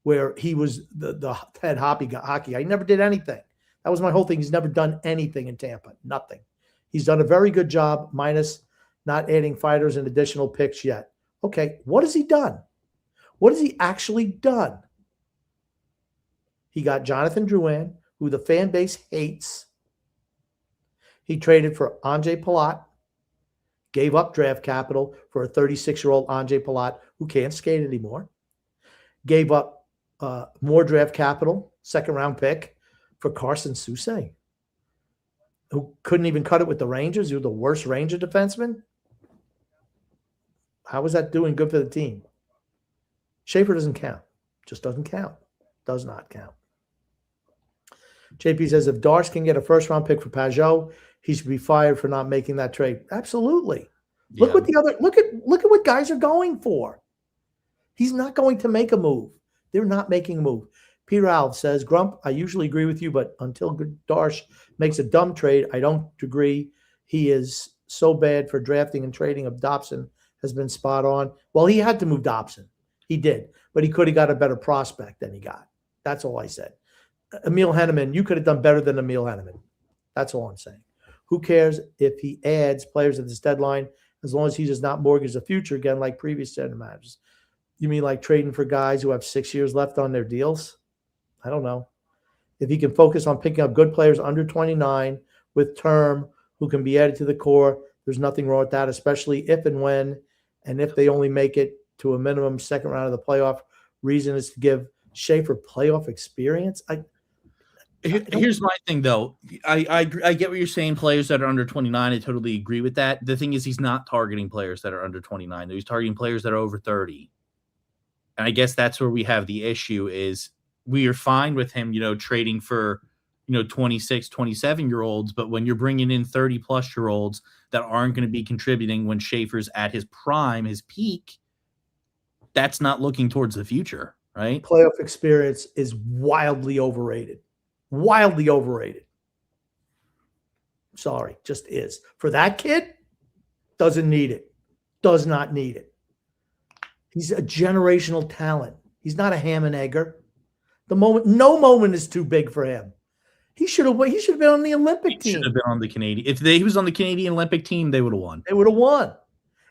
where he was the head hockey. I never did anything. That was my whole thing. He's never done anything in Tampa. Nothing. He's done a very good job, minus not adding fighters and additional picks yet. Okay, what has he done? What has he actually done? He got Jonathan Drouin, who the fan base hates. He traded for Anze Palat, gave up draft capital for a 36-year-old Anze Palat who can't skate anymore, gave up more draft capital, second-round pick, for Carson Soucy, who couldn't even cut it with the Rangers. He was the worst Ranger defenseman. How was that doing good for the team? Schaefer doesn't count. Just doesn't count. Does not count. JP says if Darce can get a first-round pick for Pajot, he should be fired for not making that trade. Absolutely. Yeah. Look at what guys are going for. He's not going to make a move. They're not making a move. Peter Alves says, Grump, I usually agree with you, but until Darce makes a dumb trade, I don't agree. He is so bad for drafting and trading of Dobson has been spot on. Well, he had to move Dobson. He did, but he could have got a better prospect than he got. That's all I said. Emil Henneman, you could have done better than Emil Henneman. That's all I'm saying. Who cares if he adds players at this deadline as long as he does not mortgage the future again like previous general managers? You mean like trading for guys who have 6 years left on their deals? I don't know. If he can focus on picking up good players under 29 with term who can be added to the core, there's nothing wrong with that, especially if and when, and if they only make it to a minimum second round of the playoff. Reason is to give Schaefer playoff experience. Here's my thing, though. I get what you're saying, players that are under 29. I totally agree with that. The thing is, he's not targeting players that are under 29. He's targeting players that are over 30. And I guess that's where we have the issue is we are fine with him, trading for, 26, 27-year-olds. But when you're bringing in 30-plus-year-olds that aren't going to be contributing when Schaefer's at his prime, his peak, that's not looking towards the future, right? Playoff experience is wildly overrated. Wildly overrated. Sorry, just is. For that kid, doesn't need it. Does not need it. He's a generational talent. He's not a ham and egger. No moment is too big for him. He should have been on the Olympic team. Should have been on the Canadian. If he was on the Canadian Olympic team, they would have won. They would have won.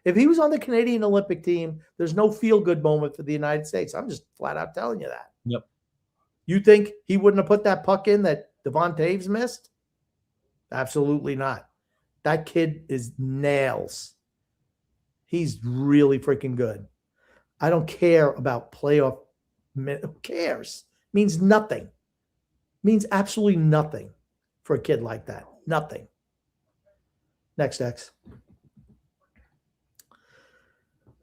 If he was on the Canadian Olympic team, there's no feel-good moment for the United States. I'm just flat out telling you that. Yep. You think he wouldn't have put that puck in that Devon Taves missed? Absolutely not. That kid is nails. He's really freaking good. I don't care about playoff. Who cares? Means nothing. Means absolutely nothing for a kid like that. Nothing. Next, X.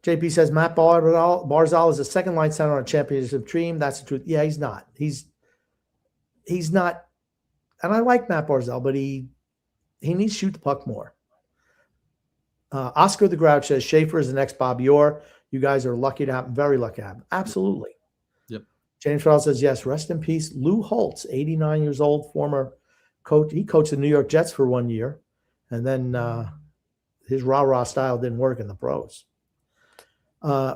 JP says Matt Barzal is a second-line center on a championship team. That's the truth. Yeah, he's not. He's not. And I like Matt Barzal, but he needs to shoot the puck more. Oscar the Grouch says Schaefer is the next Bobby Orr. You guys are lucky to have him. Very lucky to have him. Absolutely. Yep. James Farrell says, yes, rest in peace. Lou Holtz, 89 years old, former coach. He coached the New York Jets for 1 year. And then his rah-rah style didn't work in the pros.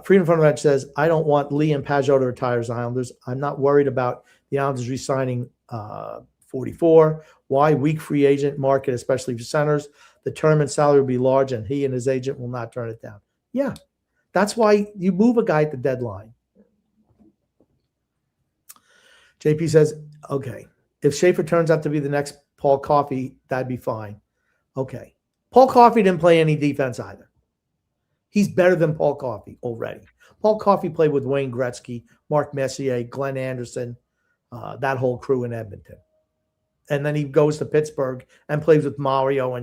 Freedom from Red says, I don't want Lee and Pajot to retire as Islanders. I'm not worried about the Islanders re-signing 44. Why? Weak free agent market, especially for centers. The term and salary will be large, and he and his agent will not turn it down. Yeah, that's why you move a guy at the deadline. JP says, okay, if Schaefer turns out to be the next Paul Coffey, that'd be fine. Okay. Paul Coffey didn't play any defense either. He's better than Paul Coffey already. Paul Coffey played with Wayne Gretzky, Mark Messier, Glenn Anderson, that whole crew in Edmonton. And then he goes to Pittsburgh and plays with Mario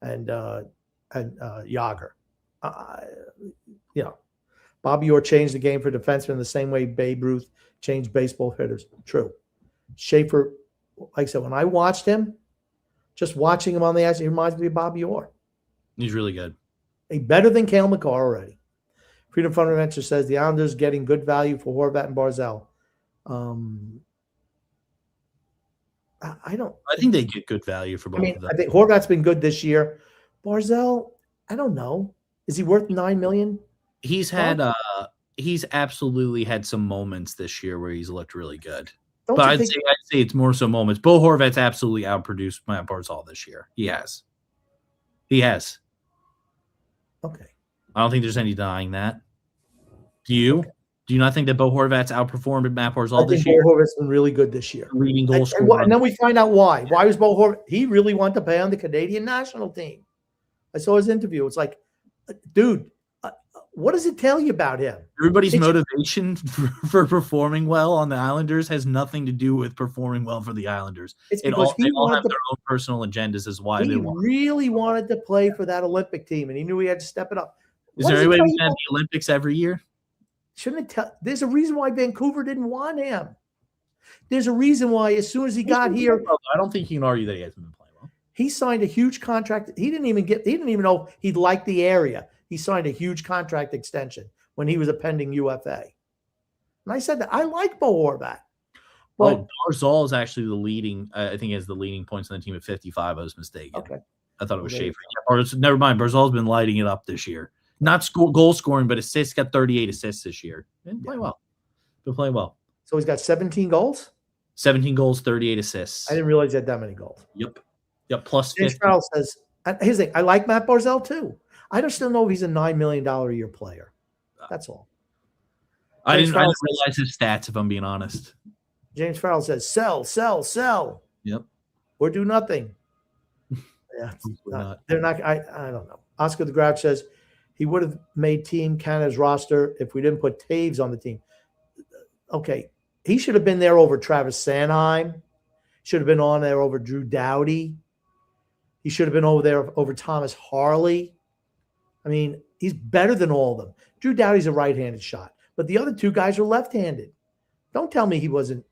and Yager. Bobby Orr changed the game for defensemen the same way Babe Ruth changed baseball hitters. True. Schaefer, like I said, when I watched him, just watching him on the ice, he reminds me of Bobby Orr. He's really good. Better than Cale McCarr already. Freedom Fund Adventure says the Islanders getting good value for Horvat and Barzal. I think they get good value for both of them. I think Horvat's been good this year. Barzal, I don't know. Is he worth $9 million? He's absolutely had some moments this year where he's looked really good. But I'd say it's more so moments. Bo Horvat's absolutely outproduced Matt Barzal this year. He has. Okay. I don't think there's any denying that. Do you? Okay. Do you not think that Bo Horvat's outperformed Matt Barzal this year? Bo Horvat's been really good this year. Leading goal scorer. And then we find out why. Why was Bo Horvat? He really wanted to play on the Canadian national team. I saw his interview. It's like, dude, what does it tell you about him? Everybody's motivation for performing well on the Islanders has nothing to do with performing well for the Islanders. It's because they all have their own personal agendas as why they want. He really wanted to play for that Olympic team, and he knew he had to step it up. Is there any way we can have the Olympics every year? Shouldn't it tell? There's a reason why Vancouver didn't want him. There's a reason why as soon as he got here, I don't think you can argue that he hasn't been playing well. He signed a huge contract. He didn't even know he liked the area. He signed a huge contract extension when he was a pending UFA. And I said that I like Bo Horvat. But Barzal is actually the leading. I think he has the leading points on the team at 55. I was mistaken. Okay. I thought it was Schaefer. Yeah, never mind. Barzal's been lighting it up this year. Not goal scoring, but assists. Got 38 assists this year. Been playing well. Been playing well. So he's got 17 goals? 17 goals, 38 assists. I didn't realize he had that many goals. Yep. Plus 50. James Farrell says, here's the thing, I like Matt Barzal too. I just don't know if he's a $9 million a year player. That's all. I didn't realize his stats, if I'm being honest. James Farrell says, sell. Yep. Or do nothing. Yeah. They're not. I don't know. Oscar the Grouch says he would have made Team Canada's roster if we didn't put Taves on the team. Okay. He should have been there over Travis Sanheim. Should have been on there over Drew Doughty. He should have been over there over Thomas Harley. I mean, he's better than all of them. Drew Doughty's a right-handed shot, but the other two guys are left-handed. Don't tell me he wasn't.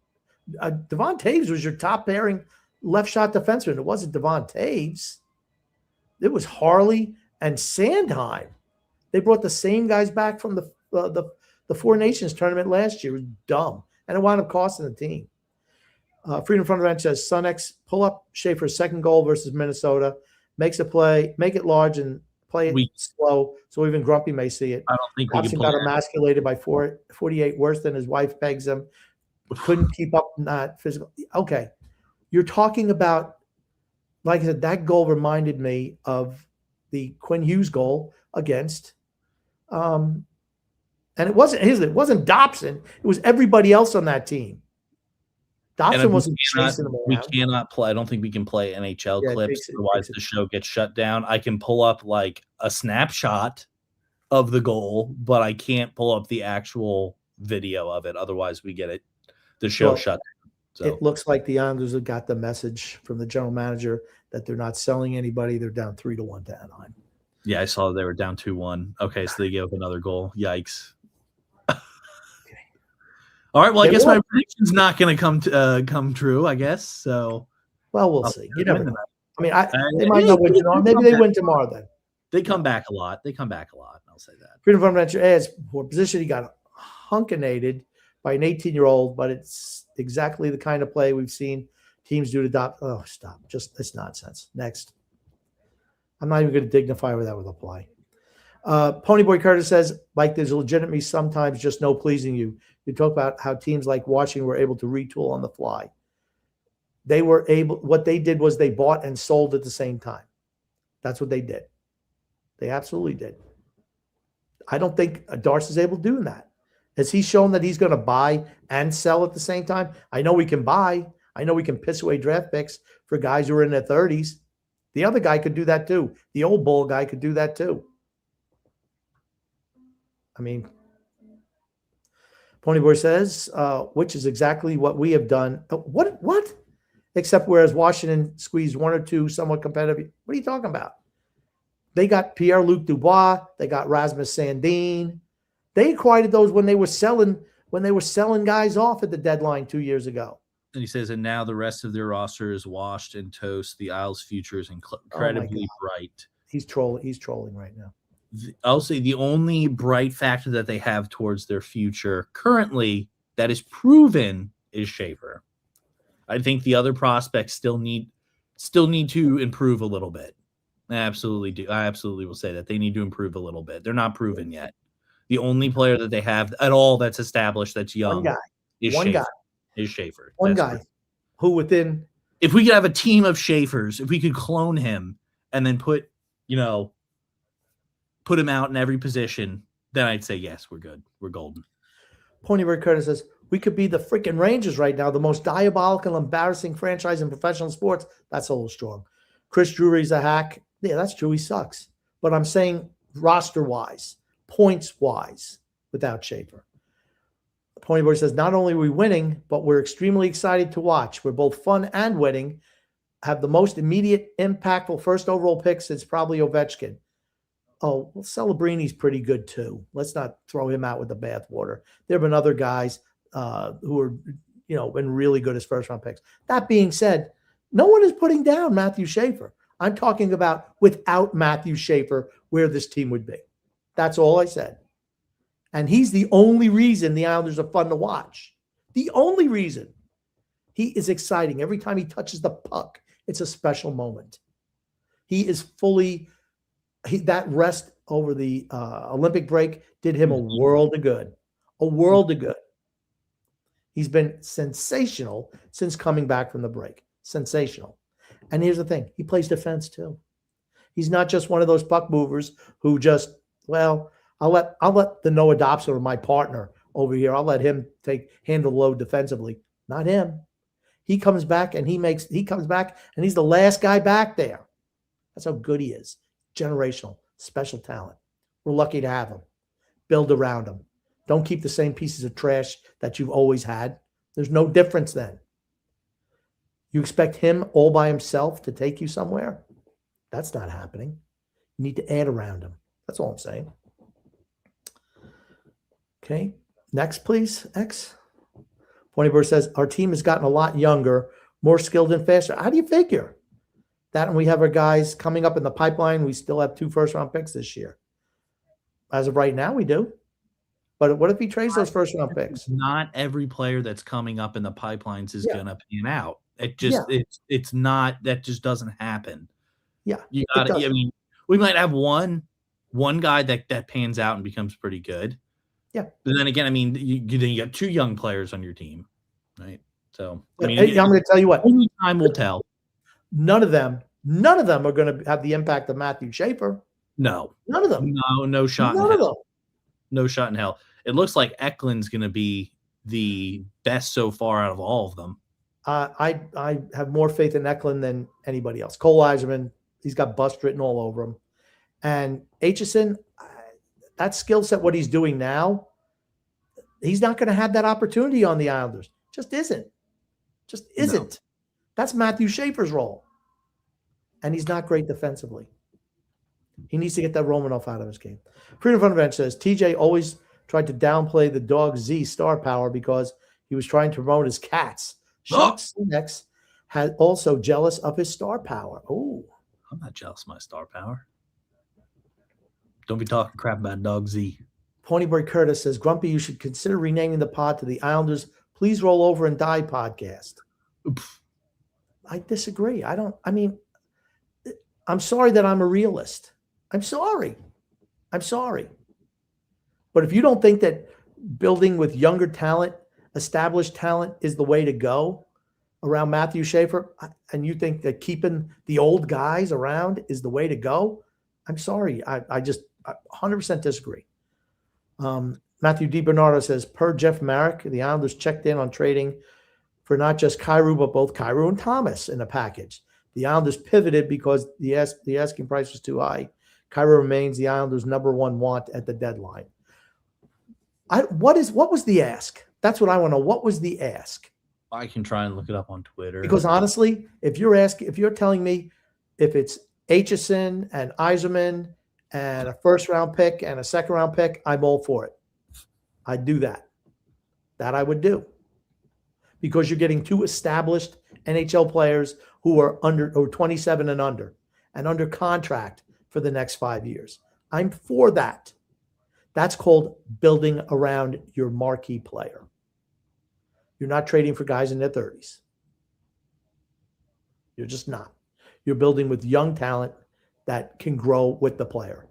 Devon Taves was your top pairing left shot defenseman. It wasn't Devon Taves. It was Harley and Sanheim. They brought the same guys back from the Four Nations tournament last year. It was dumb, and it wound up costing the team. Freedom Front Ranch says, Sunx, pull up Schaefer's second goal versus Minnesota, makes a play, make it large and play it slow so even Grumpy may see it. I don't think Hobson got emasculated by 48 worse than his wife pegs him. Couldn't keep up, not physical. Okay. You're talking about, like I said, that goal reminded me of the Quinn Hughes goal against, and it wasn't Dobson. It was everybody else on that team. Dobson wasn't chasing them around. We cannot play. I don't think we can play NHL clips. Otherwise, the show gets shut down. I can pull up like a snapshot of the goal, but I can't pull up the actual video of it. Otherwise, we get it. The show shut down. So. It looks like the Islanders have got the message from the general manager that they're not selling anybody. They're down 3-1 to Anaheim. Yeah, I saw they were down 2-1. Okay, so they gave up another goal. Yikes. All right, well, I guess my prediction's not going to come true, I guess. So, well, we'll see. You never know. I mean, they might not win tomorrow. Maybe they win tomorrow then. They come back a lot. I'll say that. Freedom Fund Venture adds for position. He got hunkinated by an 18-year-old, but it's exactly the kind of play we've seen teams do to adopt. Oh, stop. Just it's nonsense. Next. I'm not even going to dignify with that with a play. Ponyboy Curtis says, like there's legitimately sometimes just no pleasing you. You talk about how teams like Washington were able to retool on the fly. What they did was they bought and sold at the same time. That's what they did. They absolutely did. I don't think Darcy's able to do that. Has he shown that he's going to buy and sell at the same time? I know we can buy. I know we can piss away draft picks for guys who are in their 30s. The other guy could do that too. The old bull guy could do that too. I mean, Ponyboy says, which is exactly what we have done. What? Except whereas Washington squeezed one or two somewhat competitive. What are you talking about? They got Pierre-Luc Dubois. They got Rasmus Sandin. They acquired those when they were selling guys off at the deadline 2 years ago. And he says, and now the rest of their roster is washed and toast. The Isles' future is incredibly bright. He's trolling right now. I'll say the only bright factor that they have towards their future currently that is proven is Schaefer. I think the other prospects still need to improve a little bit. I absolutely do. I absolutely will say that they need to improve a little bit. They're not proven yet. The only player that they have at all that's established that's young is Schaefer. One guy who within. If we could have a team of Schaefers, if we could clone him and then put him out in every position, then I'd say, yes, we're good. We're golden. Ponyboy Curtis says, we could be the freaking Rangers right now, the most diabolical, embarrassing franchise in professional sports. That's a little strong. Chris Drury's a hack. Yeah, that's true. He sucks. But I'm saying roster-wise, points-wise, without Schaefer. Ponyboy says, not only are we winning, but we're extremely excited to watch. We're both fun and winning. Have the most immediate, impactful first overall pick since probably Ovechkin. Oh, well, Celebrini's pretty good too. Let's not throw him out with the bathwater. There have been other guys who are been really good as first round picks. That being said, no one is putting down Matthew Schaefer. I'm talking about without Matthew Schaefer, where this team would be. That's all I said. And he's the only reason the Islanders are fun to watch. The only reason. He is exciting. Every time he touches the puck, it's a special moment. He is that rest over the Olympic break did him a world of good. A world of good. He's been sensational since coming back from the break. Sensational. And here's the thing. He plays defense too. He's not just one of those puck movers who just, well, I'll let the Noah Dobson or my partner over here, I'll let him handle the load defensively. Not him. He comes back and he comes back and he's the last guy back there. That's how good he is. Generational, special talent. We're lucky to have him. Build around him. Don't keep the same pieces of trash that you've always had. There's no difference then. You expect him all by himself to take you somewhere? That's not happening. You need to add around him. That's all I'm saying. Okay. Next, please. X. Pointybird says, our team has gotten a lot younger, more skilled and faster. How do you figure that? And we have our guys coming up in the pipeline. We still have 2 first-round picks this year. As of right now, we do. But what if he trades those first-round picks? Not every player that's coming up in the pipelines is going to pan out. It just it's not, that just doesn't happen. Yeah. You got to, I mean, we might have one guy that pans out and becomes pretty good. Yeah. But then again, I mean, you got 2 young players on your team, right? So, I mean, I'm going to tell you what. Only time will tell. None of them are going to have the impact of Matthew Schaefer. No. None of them. No shot None in of hell. them. No shot in hell. It looks like Eklund's going to be the best so far out of all of them. I have more faith in Eklund than anybody else. Cole Eiserman, he's got bust written all over him. And Aitchison, that skill set, what he's doing now, he's not going to have that opportunity on the Islanders. Just isn't. No. That's Matthew Schaefer's role. And he's not great defensively. He needs to get that Romanoff out of his game. Freedom from the Bench says, TJ always tried to downplay the dog Z star power because he was trying to promote his cats. Shucks Next had also jealous of his star power. Oh, I'm not jealous of my star power. Don't be talking crap about Dog Z. Ponyboy Curtis says, Grumpy, you should consider renaming the pod to the Islanders Please Roll Over and Die podcast. Oops. I disagree. I'm sorry that I'm a realist. I'm sorry. But if you don't think that building with younger talent, established talent is the way to go around Matthew Schaefer, and you think that keeping the old guys around is the way to go, I'm sorry. I just 100% disagree. Matthew DiBernardo says, per Jeff Marek, the Islanders checked in on trading for not just Kyrou, but both Kyrou and Thomas in a package. The Islanders pivoted because the asking price was too high. Kyrou remains the Islanders' #1 want at the deadline. What was the ask? That's what I want to know. What was the ask? I can try and look it up on Twitter. Because honestly, if you're telling me if it's Aitchison and Eiserman and a first-round pick and a second-round pick, I'm all for it. I'd do that. That I would do. Because you're getting 2 established NHL players who are 27 and under contract for the next 5 years. I'm for that. That's called building around your marquee player. You're not trading for guys in their 30s. You're just not. You're building with young talent that can grow with the player.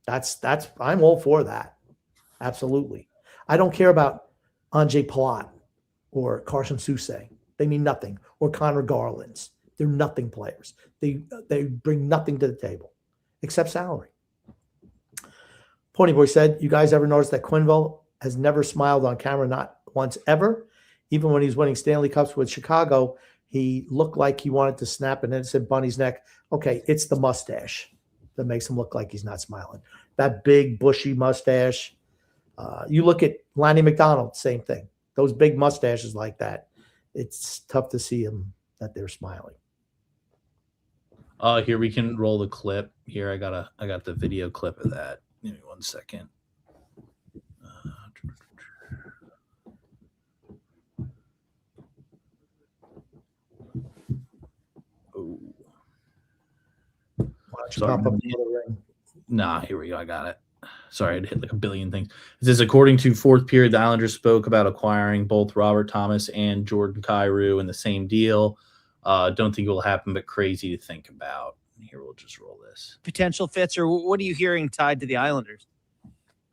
I'm all for that. Absolutely. I don't care about Andrei Palat or Carson Soucy. They mean nothing. Or Connor Garland's. They're nothing players. They bring nothing to the table except salary. Ponyboy said, you guys ever notice that Quenneville has never smiled on camera, not once ever? Even when he's winning Stanley Cups with Chicago, he looked like he wanted to snap an innocent bunny's neck. Okay, it's the mustache that makes him look like he's not smiling. That big, bushy mustache. You look at Lanny McDonald, same thing. Those big mustaches like that, it's tough to see them that they're smiling. Here we can roll the clip. Here I got the video clip of that. Give me 1 second. Should pop up another ring. Nah, here we go. I got it. Sorry, I'd hit like a billion things. It says, according to fourth period, the Islanders spoke about acquiring both Robert Thomas and Jordan Kyrou in the same deal. Don't think it will happen, but crazy to think about. Here, we'll just roll this. Potential fits, or what are you hearing tied to the Islanders?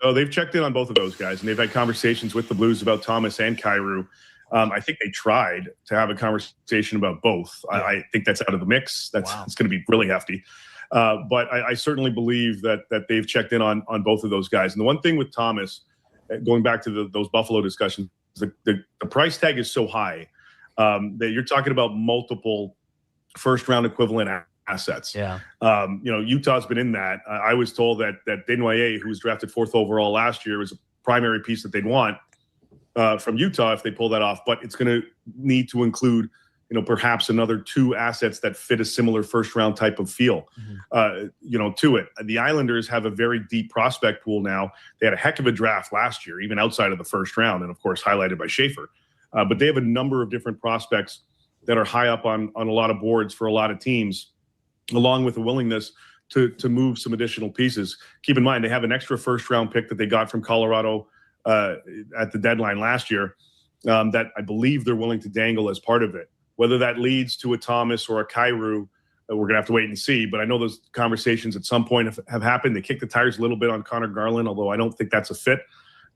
Oh, they've checked in on both of those guys, and they've had conversations with the Blues about Thomas and Kyrou. I think they tried to have a conversation about both. Yeah. I think that's out of the mix. It's going to be really hefty. But I certainly believe that they've checked in on both of those guys. And the one thing with Thomas, going back to those Buffalo discussions, the price tag is so high that you're talking about multiple first-round equivalent assets. Yeah. Utah's been in that. I was told that Desnoyers, who was drafted 4th overall last year, was a primary piece that they'd want from Utah if they pull that off. But it's going to need to include, perhaps another 2 assets that fit a similar first-round type of feel, to it. The Islanders have a very deep prospect pool now. They had a heck of a draft last year, even outside of the first round, and of course highlighted by Schaefer. But they have a number of different prospects that are high up on a lot of boards for a lot of teams, along with a willingness to move some additional pieces. Keep in mind, they have an extra first-round pick that they got from Colorado at the deadline last year that I believe they're willing to dangle as part of it. Whether that leads to a Thomas or a Kyrou, we're going to have to wait and see. But I know those conversations at some point have happened. They kicked the tires a little bit on Connor Garland, although I don't think that's a fit.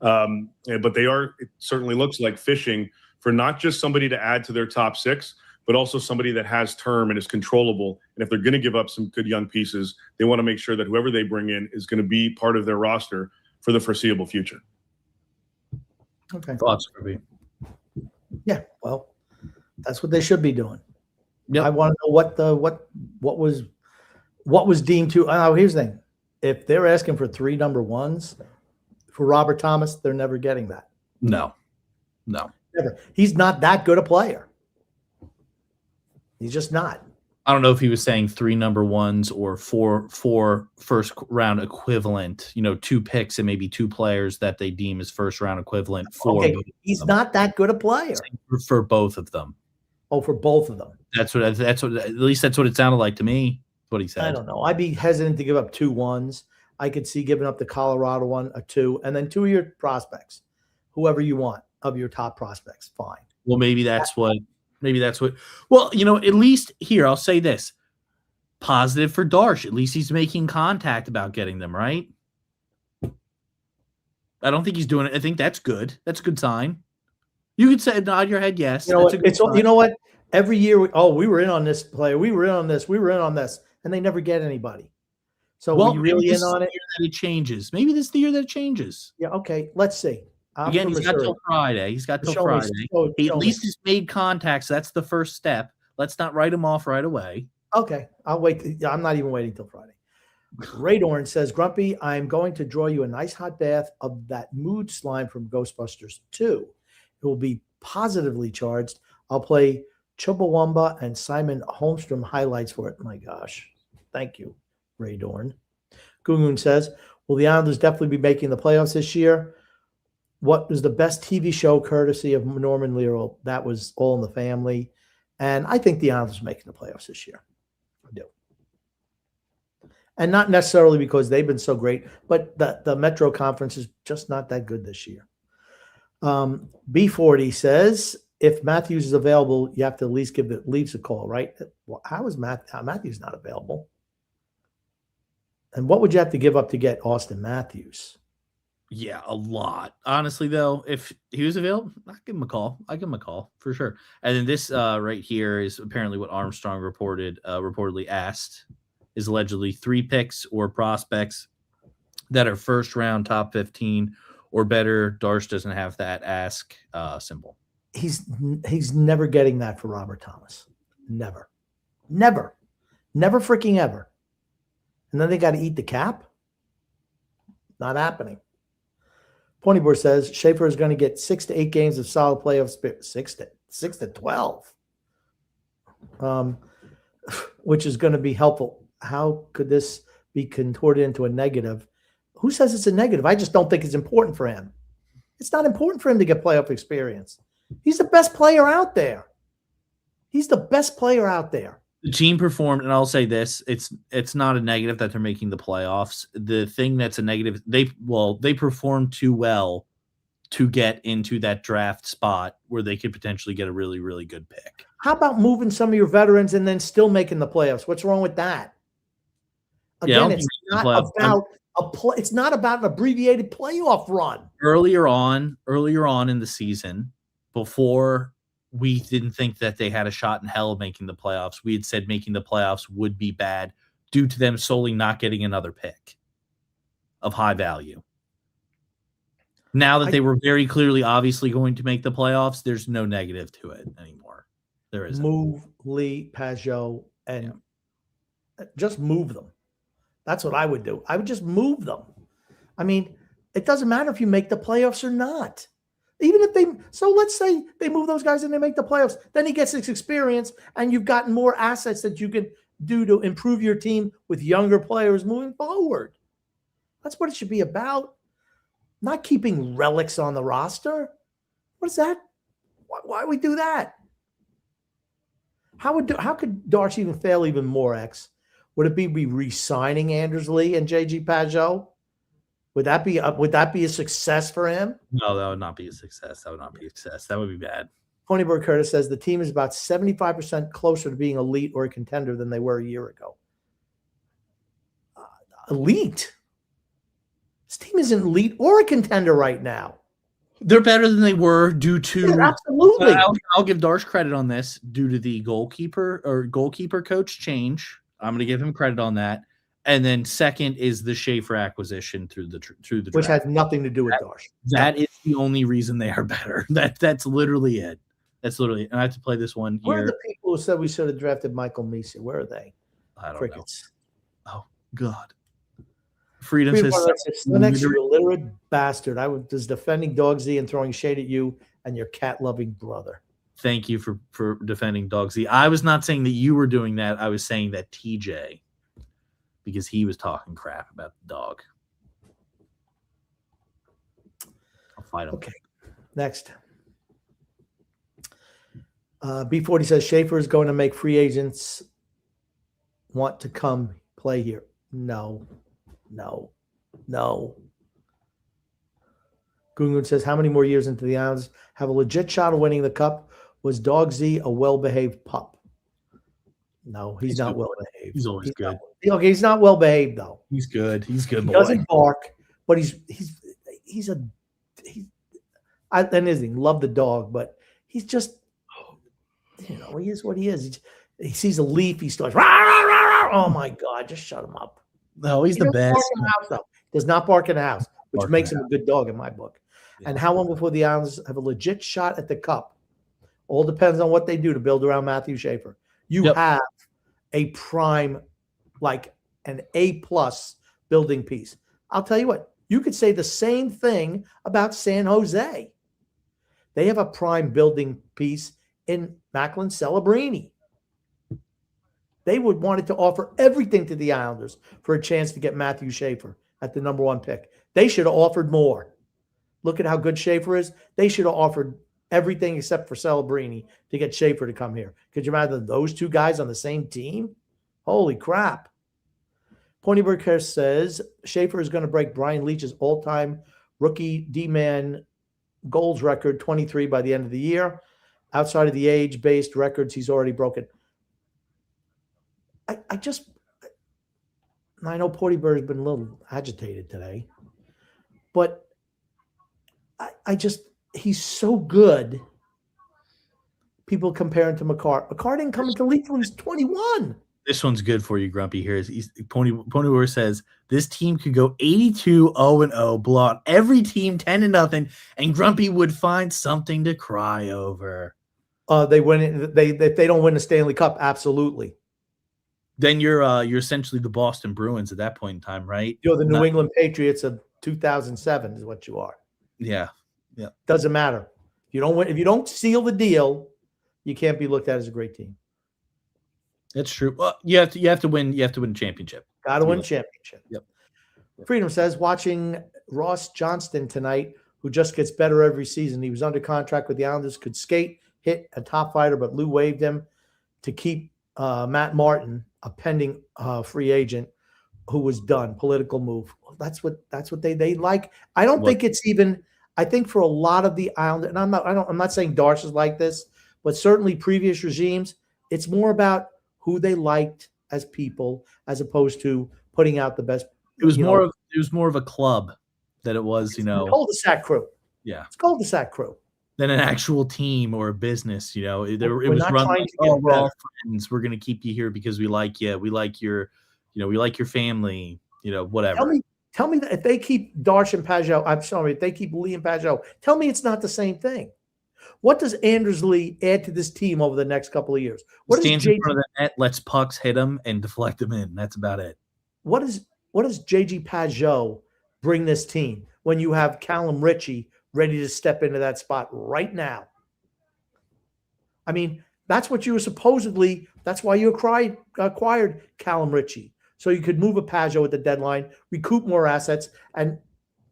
But it certainly looks like fishing for not just somebody to add to their top 6, but also somebody that has term and is controllable. And if they're going to give up some good young pieces, they want to make sure that whoever they bring in is going to be part of their roster for the foreseeable future. Okay. Thoughts, Kirby? Yeah, well, that's what they should be doing. Yep. I want to know what was deemed to. Here's the thing: if they're asking for 3 number 1s for Robert Thomas, they're never getting that. No, Never. He's not that good a player. He's just not. I don't know if he was saying 3 number 1s or four first round equivalent, 2 picks and maybe 2 players that they deem as first round equivalent for. Okay, he's not that good a player. For both of them. Oh, for both of them. That's what at least that's what it sounded like to me. What he said. I don't know. I'd be hesitant to give up 2 1s. I could see giving up the Colorado one, a 2, and then 2 of your prospects, whoever you want of your top prospects. Fine. Well, maybe that's what. Well, at least here, I'll say this. Positive for Darsh. At least he's making contact about getting them, right? I don't think he's doing it. I think that's good. That's a good sign. You could say, nod your head, yes. You know what? Every year, we were in on this player. We were in on this. We were in on this. And they never get anybody. So were you really in on it? That it changes. Maybe this is the year that it changes. Yeah, okay. Let's see. Again, he's got till Friday. He at least has made contact, so that's the first step. Let's not write him off right away. Okay, I'll wait. I'm not even waiting till Friday. Radorn says, Grumpy, I'm going to draw you a nice hot bath of that mood slime from Ghostbusters 2. It will be positively charged. I'll play Chumbawamba and Simon Holmstrom highlights for it. My gosh. Thank you, Radorn. Gungun says, will the Islanders definitely be making the playoffs this year? What was the best TV show courtesy of Norman Lear? That was All in the Family. And I think the Islanders are making the playoffs this year. I do. And not necessarily because they've been so great, but the Metro Conference is just not that good this year. B40 says, if Matthews is available, you have to at least give the Leafs a call, right? Well, how is Matthews not available? And what would you have to give up to get Austin Matthews? Yeah, a lot. Honestly, though, if he was available, I'll give him a call. For sure. And then this right here is apparently what Armstrong reportedly asked, is allegedly 3 picks or prospects that are first round top 15 or better. Darsh doesn't have that ask symbol. He's never getting that for Robert Thomas. Never freaking ever. And then they got to eat the cap. Not happening. Ponyboard says Schaefer is going to get 6 to 8 games of solid playoff spirit. 6 to 12, which is going to be helpful. How could this be contorted into a negative? Who says it's a negative? I just don't think it's important for him. It's not important for him to get playoff experience. He's the best player out there. The team performed, and I'll say this: it's not a negative that they're making the playoffs. The thing that's a negative, they performed too well to get into that draft spot where they could potentially get a really, really good pick. How about moving some of your veterans and then still making the playoffs? What's wrong with that? Again, it's not about an abbreviated playoff run. Earlier on in the season, before we didn't think that they had a shot in hell of making the playoffs, we had said making the playoffs would be bad due to them solely not getting another pick of high value. Now that they were very clearly, obviously going to make the playoffs, there's no negative to it anymore. There isn't. Move Lee, Pajot, and just move them. That's what I would do. I would just move them. I mean, it doesn't matter if you make the playoffs or not. Even if let's say they move those guys and they make the playoffs, then he gets this experience and you've gotten more assets that you can do to improve your team with younger players moving forward. That's what it should be about. Not keeping relics on the roster. What is that? Why would we do that? How could Darcy even fail even more, X? Would it be re-signing Anders Lee and JG Pajot? Would that be a success for him? No, that would not be a success. That would be bad. Ponyberg Curtis says the team is about 75% closer to being elite or a contender than they were a year ago. Elite? This team isn't elite or a contender right now. They're better than they were due to absolutely. I'll give Darsh credit on this due to the goalkeeper coach change. I'm going to give him credit on that. And then second is the Schaefer acquisition through the draft, which has nothing to do with Darsh. That is the only reason they are better. That's literally it. That's literally it. And I have to play this one here. Where are the people who said we should have drafted Michael Misa? Where are they? I don't Crickets. know. Oh God. Freedom says the next illiterate bastard. I was defending Dogsy and throwing shade at you and your cat-loving brother. Thank you for defending Dogsy. I was not saying that you were doing that. I was saying that TJ, because he was talking crap about the dog. I'll fight him. Okay. Next. B40 says Schaefer is going to make free agents want to come play here. No. Gungun says, how many more years into the Islanders have a legit shot of winning the cup? Was Dogsy a well-behaved pup? No, he's not well-behaved. He's always good. He's not well-behaved, though. He's good. He's good. He doesn't bark, but love the dog, but he's just, he is what he is. He sees a leaf, he starts, rah, rah, rah, rah. Oh my God, just shut him up. No, he's the best. Does not bark in the house, which makes him a good dog in my book. Yeah. And how long before the Islanders have a legit shot at the cup? All depends on what they do to build around Matthew Schaefer. You have a prime, like an A+ building piece. I'll tell you what, you could say the same thing about San Jose. They have a prime building piece in Macklin Celebrini. They would want to offer everything to the Islanders for a chance to get Matthew Schaefer at the number 1 pick. They should have offered more. Look at how good Schaefer is. They should have offered everything except for Celebrini to get Schaefer to come here. Could you imagine those two guys on the same team? Holy crap. Ponyberg says Schaefer is going to break Brian Leach's all-time rookie D-man goals record, 23 by the end of the year. Outside of the age-based records, he's already broken. I know Portybird's been a little agitated today, but he's so good. People compare him to McCarr. McCarr didn't come into the league until he was 21. This one's good for you, Grumpy. Here, Ponywar says this team could go 82-0-0, blow out every team 10-0, and Grumpy would find something to cry over. They win. If they don't win the Stanley Cup, absolutely. Then you're essentially the Boston Bruins at that point in time, right? You're the New England Patriots of 2007 is what you are. Yeah. Doesn't matter. If you don't win, if you don't seal the deal, you can't be looked at as a great team. That's true. Well, you have to win. You have to win a championship. Got to win championship. Yep. Freedom says watching Ross Johnston tonight, who just gets better every season. He was under contract with the Islanders, could skate, hit, a top fighter, but Lou waived him to keep Matt Martin, a pending free agent who was done, political move. That's what they like. I don't think it's even. I think for a lot of the Islanders, and I'm not saying Darsh is like this, but certainly previous regimes, it's more about who they liked as people as opposed to putting out the best. It was more of a club that it was, cul-de-sac crew. Yeah, it's cul-de-sac crew. Than an actual team or a business, it was run like, we're all friends. We're going to keep you here because we like you. We like your, we like your family, whatever. Tell me that if they keep Darsh and Pajot, I'm sorry, if they keep Lee and Pajot, tell me it's not the same thing. What does Anders Lee add to this team over the next couple of years? What stands in front of the net, lets pucks hit them and deflect them in. That's about it. What does JG Pajot bring this team when you have Callum Ritchie ready to step into that spot right now? I mean, that's what you were supposedly. That's why you acquired Callum Ritchie, so you could move a Pajot at the deadline, recoup more assets, and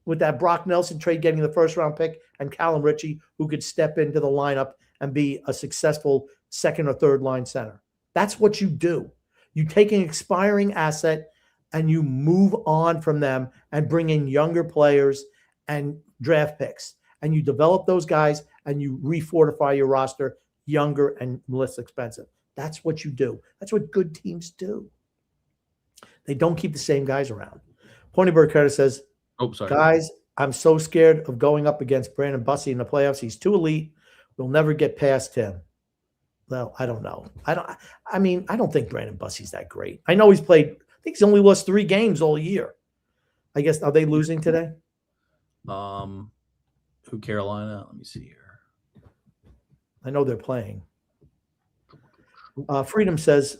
with that Brock Nelson trade getting the first round pick and Callum Ritchie, who could step into the lineup and be a successful second or third line center. That's what you do. You take an expiring asset and you move on from them and bring in younger players and draft picks. And you develop those guys and you refortify your roster younger and less expensive. That's what you do. That's what good teams do. They don't keep the same guys around. Pointyburg Curtis says, guys, I'm so scared of going up against Brandon Bussey in the playoffs. He's too elite. We'll never get past him. Well, I don't know. I don't think Brandon Bussey's that great. I know he's played, I think he's only lost 3 games all year. I guess, are they losing today? Who, Carolina? Let me see here. I know they're playing. Freedom says,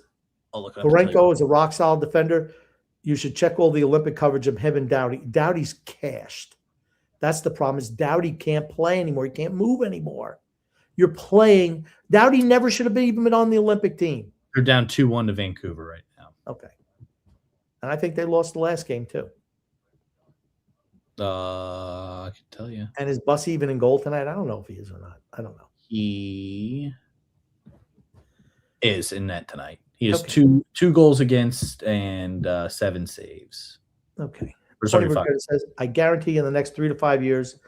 Parenko is a rock-solid defender. You should check all the Olympic coverage of him and Doughty. Doughty's cashed. That's the problem is Doughty can't play anymore. He can't move anymore. You're playing. Doughty never should have even been on the Olympic team. They're down 2-1 to Vancouver right now. Okay. And I think they lost the last game too. I can tell you. And is Bussey even in goal tonight? I don't know if he is or not. I don't know. He is in net tonight. He has two goals against and 7 saves. Okay. Says, I guarantee in the next 3 to 5 years,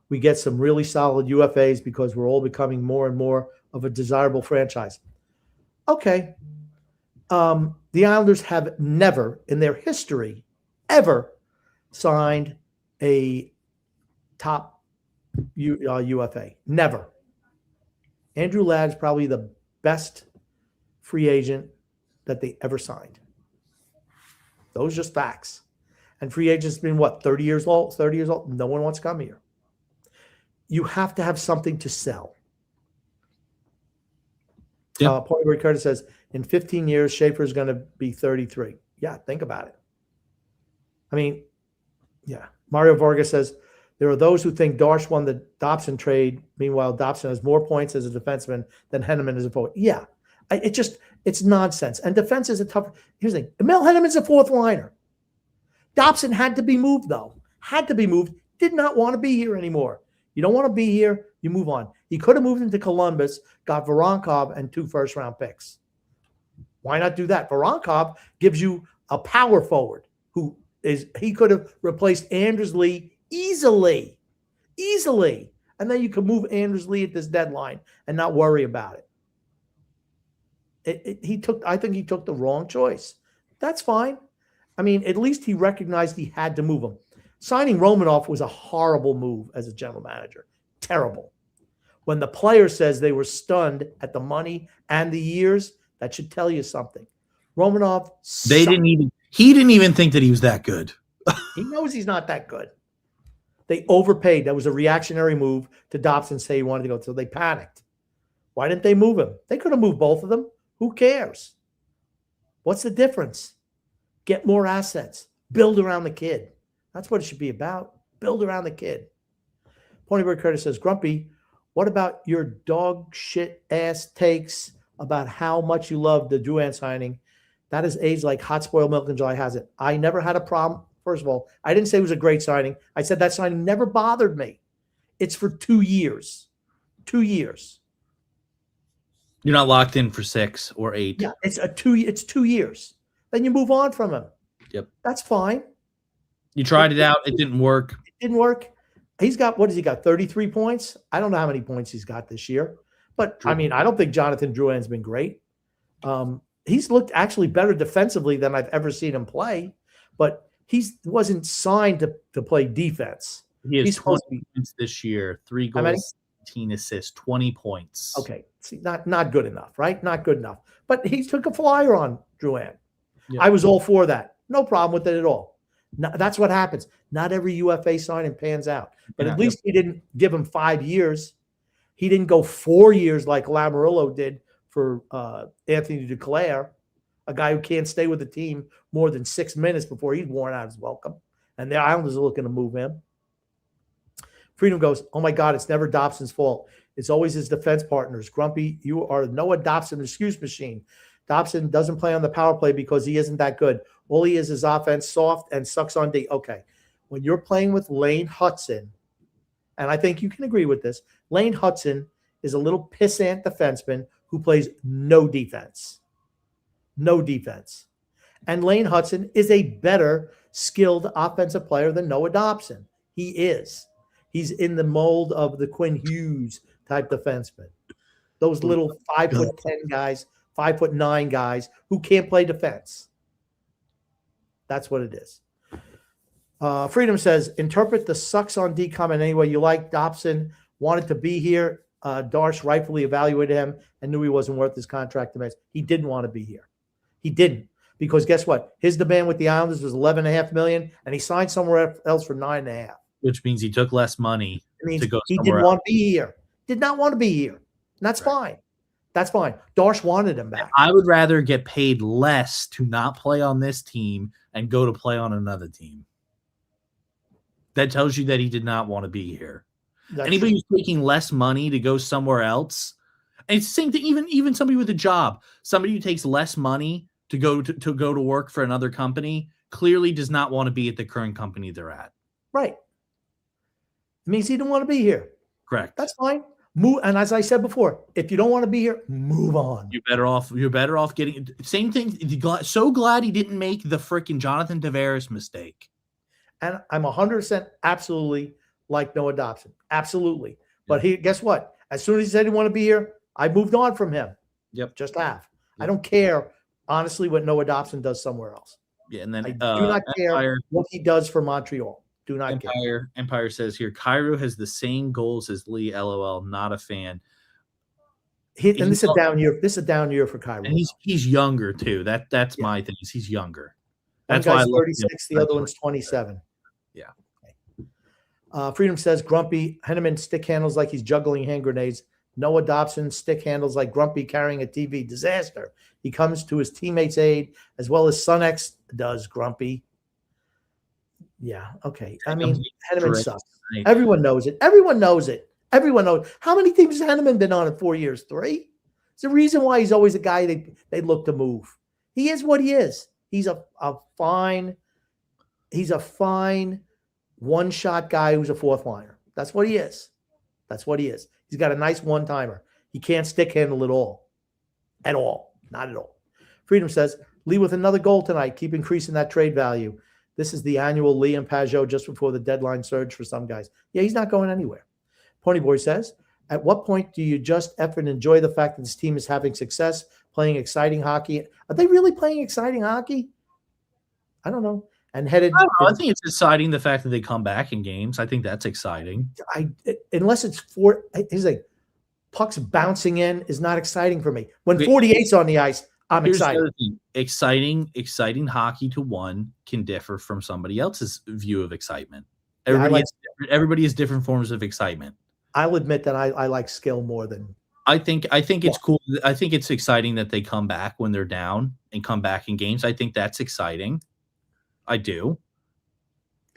we get some really solid UFAs because we're all becoming more and more of a desirable franchise. Okay. The Islanders have never in their history ever signed a top UFA. Never. Andrew Ladd's probably the best free agent that they ever signed. Those are just facts. And free agents have been, 30 years old? 30 years old? No one wants to come here. You have to have something to sell. Yep. Point Curtis says, in 15 years, Schaefer is going to be 33. Yeah, think about it. I mean, yeah. Mario Vargas says, there are those who think Darsh won the Dobson trade. Meanwhile, Dobson has more points as a defenseman than Henneman as a forward. Yeah. It's nonsense. And defense is a tough. Here's the thing. Emil Henneman's a 4th liner. Dobson had to be moved, though. Had to be moved. Did not want to be here anymore. You don't want to be here, you move on. He could have moved into Columbus, got Voronkov and 2 first-round picks. Why not do that? Voronkov gives you a power forward he could have replaced Anders Lee easily. And then you could move Anders Lee at this deadline and not worry about it. I think he took the wrong choice. That's fine. I mean, at least he recognized he had to move him. Signing Romanoff was a horrible move as a general manager. Terrible. When the player says they were stunned at the money and the years, that should tell you something. Romanoff he didn't even think that he was that good. He knows he's not that good. They overpaid. That was a reactionary move to Dobson say he wanted to go. So they panicked. Why didn't they move him? They could have moved both of them. Who cares? What's the difference? Get more assets. Build around the kid. That's what it should be about. Build around the kid. Pointybird Curtis says, Grumpy, what about your dog shit ass takes about how much you love the Drouin signing? That is aged like hot spoiled milk in July has it. I never had a problem. First of all, I didn't say it was a great signing. I said that signing never bothered me. It's for 2 years. 2 years. You're not locked in for 6 or 8. Yeah, it's 2 years. Then you move on from him. Yep. That's fine. You tried it out. It didn't work. It didn't work. He's got, what has he got? 33 points. I don't know how many points he's got this year, but I mean, I don't think Jonathan Drouin's been great. He's looked actually better defensively than I've ever seen him play, but he wasn't signed to play defense. He's 20 points this year, 3 goals, 18 assists, 20 points. Okay, see, not good enough, right? Not good enough. But he took a flyer on Drouin. Yep. I was all for that. No problem with it at all. No, that's what happens. Not every UFA signing pans out. But at least he didn't give him 5 years. He didn't go 4 years like Lamoriello did for Anthony Duclair, a guy who can't stay with the team more than 6 minutes before he's worn out his welcome. And the Islanders are looking to move him. Freedom goes, oh, my God, it's never Dobson's fault. It's always his defense partners. Grumpy, you are Noah Dobson excuse machine. Dobson doesn't play on the power play because he isn't that good. All he is offense, soft, and sucks on D. Okay. When you're playing with Lane Hudson, and I think you can agree with this, Lane Hudson is a little pissant defenseman who plays no defense. No defense. And Lane Hudson is a better skilled offensive player than Noah Dobson. He is. He's in the mold of the Quinn Hughes type defenseman. Those little 5'10" guys, 5'9" guys who can't play defense. That's what it is. Freedom says, interpret the sucks on D comment any way you like. Dobson wanted to be here. Darsh rightfully evaluated him and knew he wasn't worth his contract demands. He didn't want to be here. He didn't. Because guess what? His demand with the Islanders was $11.5 million, and he signed somewhere else for $9.5 million. Which means he took less money to go he somewhere didn't want to be here. Did not want to be here. And that's Right. fine. That's fine. Darsh wanted him back. I would rather get paid less to not play on this team and go to play on another team. That tells you that he did not want to be here. That's Anybody true. who's taking less money to go somewhere else, and it's the same thing. Even somebody with a job, somebody who takes less money to go to work for another company, clearly does not want to be at the current company they're at. Right. It means he didn't want to be here. Correct. That's fine. Move. And as I said before, if you don't want to be here, move on. You're better off getting same thing. So glad he didn't make the freaking Jonathan Tavares mistake. And I'm 100% absolutely like Noah Dobson. Absolutely. But guess what? As soon as he said he wanted to be here, I moved on from him. Yep. Just have. Yep. I don't care, honestly, what Noah Dobson does somewhere else. Yeah, and then I do not care what he does for Montreal. Do not care. Empire says here, Cairo has the same goals as Lee. LOL. Not a fan. And this is a down year. This is a down year for Cairo. And he's younger too. That's my thing. He's younger. That's why 36. The other one's 27. Yeah. Okay. Freedom says Grumpy Henneman stick handles like he's juggling hand grenades. Noah Dobson stick handles like Grumpy carrying a TV. Disaster. He comes to his teammates' aid as well as Sun X does. Grumpy. Yeah. Okay. I mean, Henneman sucks. Everyone knows it. Everyone knows it. Everyone knows. How many teams has Henneman been on in 4 years? 3. It's the reason why he's always a guy they look to move. He is what he is. He's a fine one-shot guy who's a fourth liner. That's what he is. That's what he is. He's got a nice one-timer. He can't stick handle it all. At all. Not at all. Freedom says, Lee with another goal tonight. Keep increasing that trade value. This is the annual Lee and Pajot just before the deadline surge for some guys. Yeah, he's not going anywhere. Ponyboy says, at what point do you just effort enjoy the fact that this team is having success, playing exciting hockey? Are they really playing exciting hockey? I don't know. And headed. I think it's exciting the fact that they come back in games. I think that's exciting. Unless it's he's like pucks bouncing in is not exciting for me. When 48's on the ice, I'm excited. Exciting hockey to one can differ from somebody else's view of excitement. Everybody has different forms of excitement. I'll admit that I like skill more than. I think it's cool. I think it's exciting that they come back when they're down and come back in games. I think that's exciting. I do.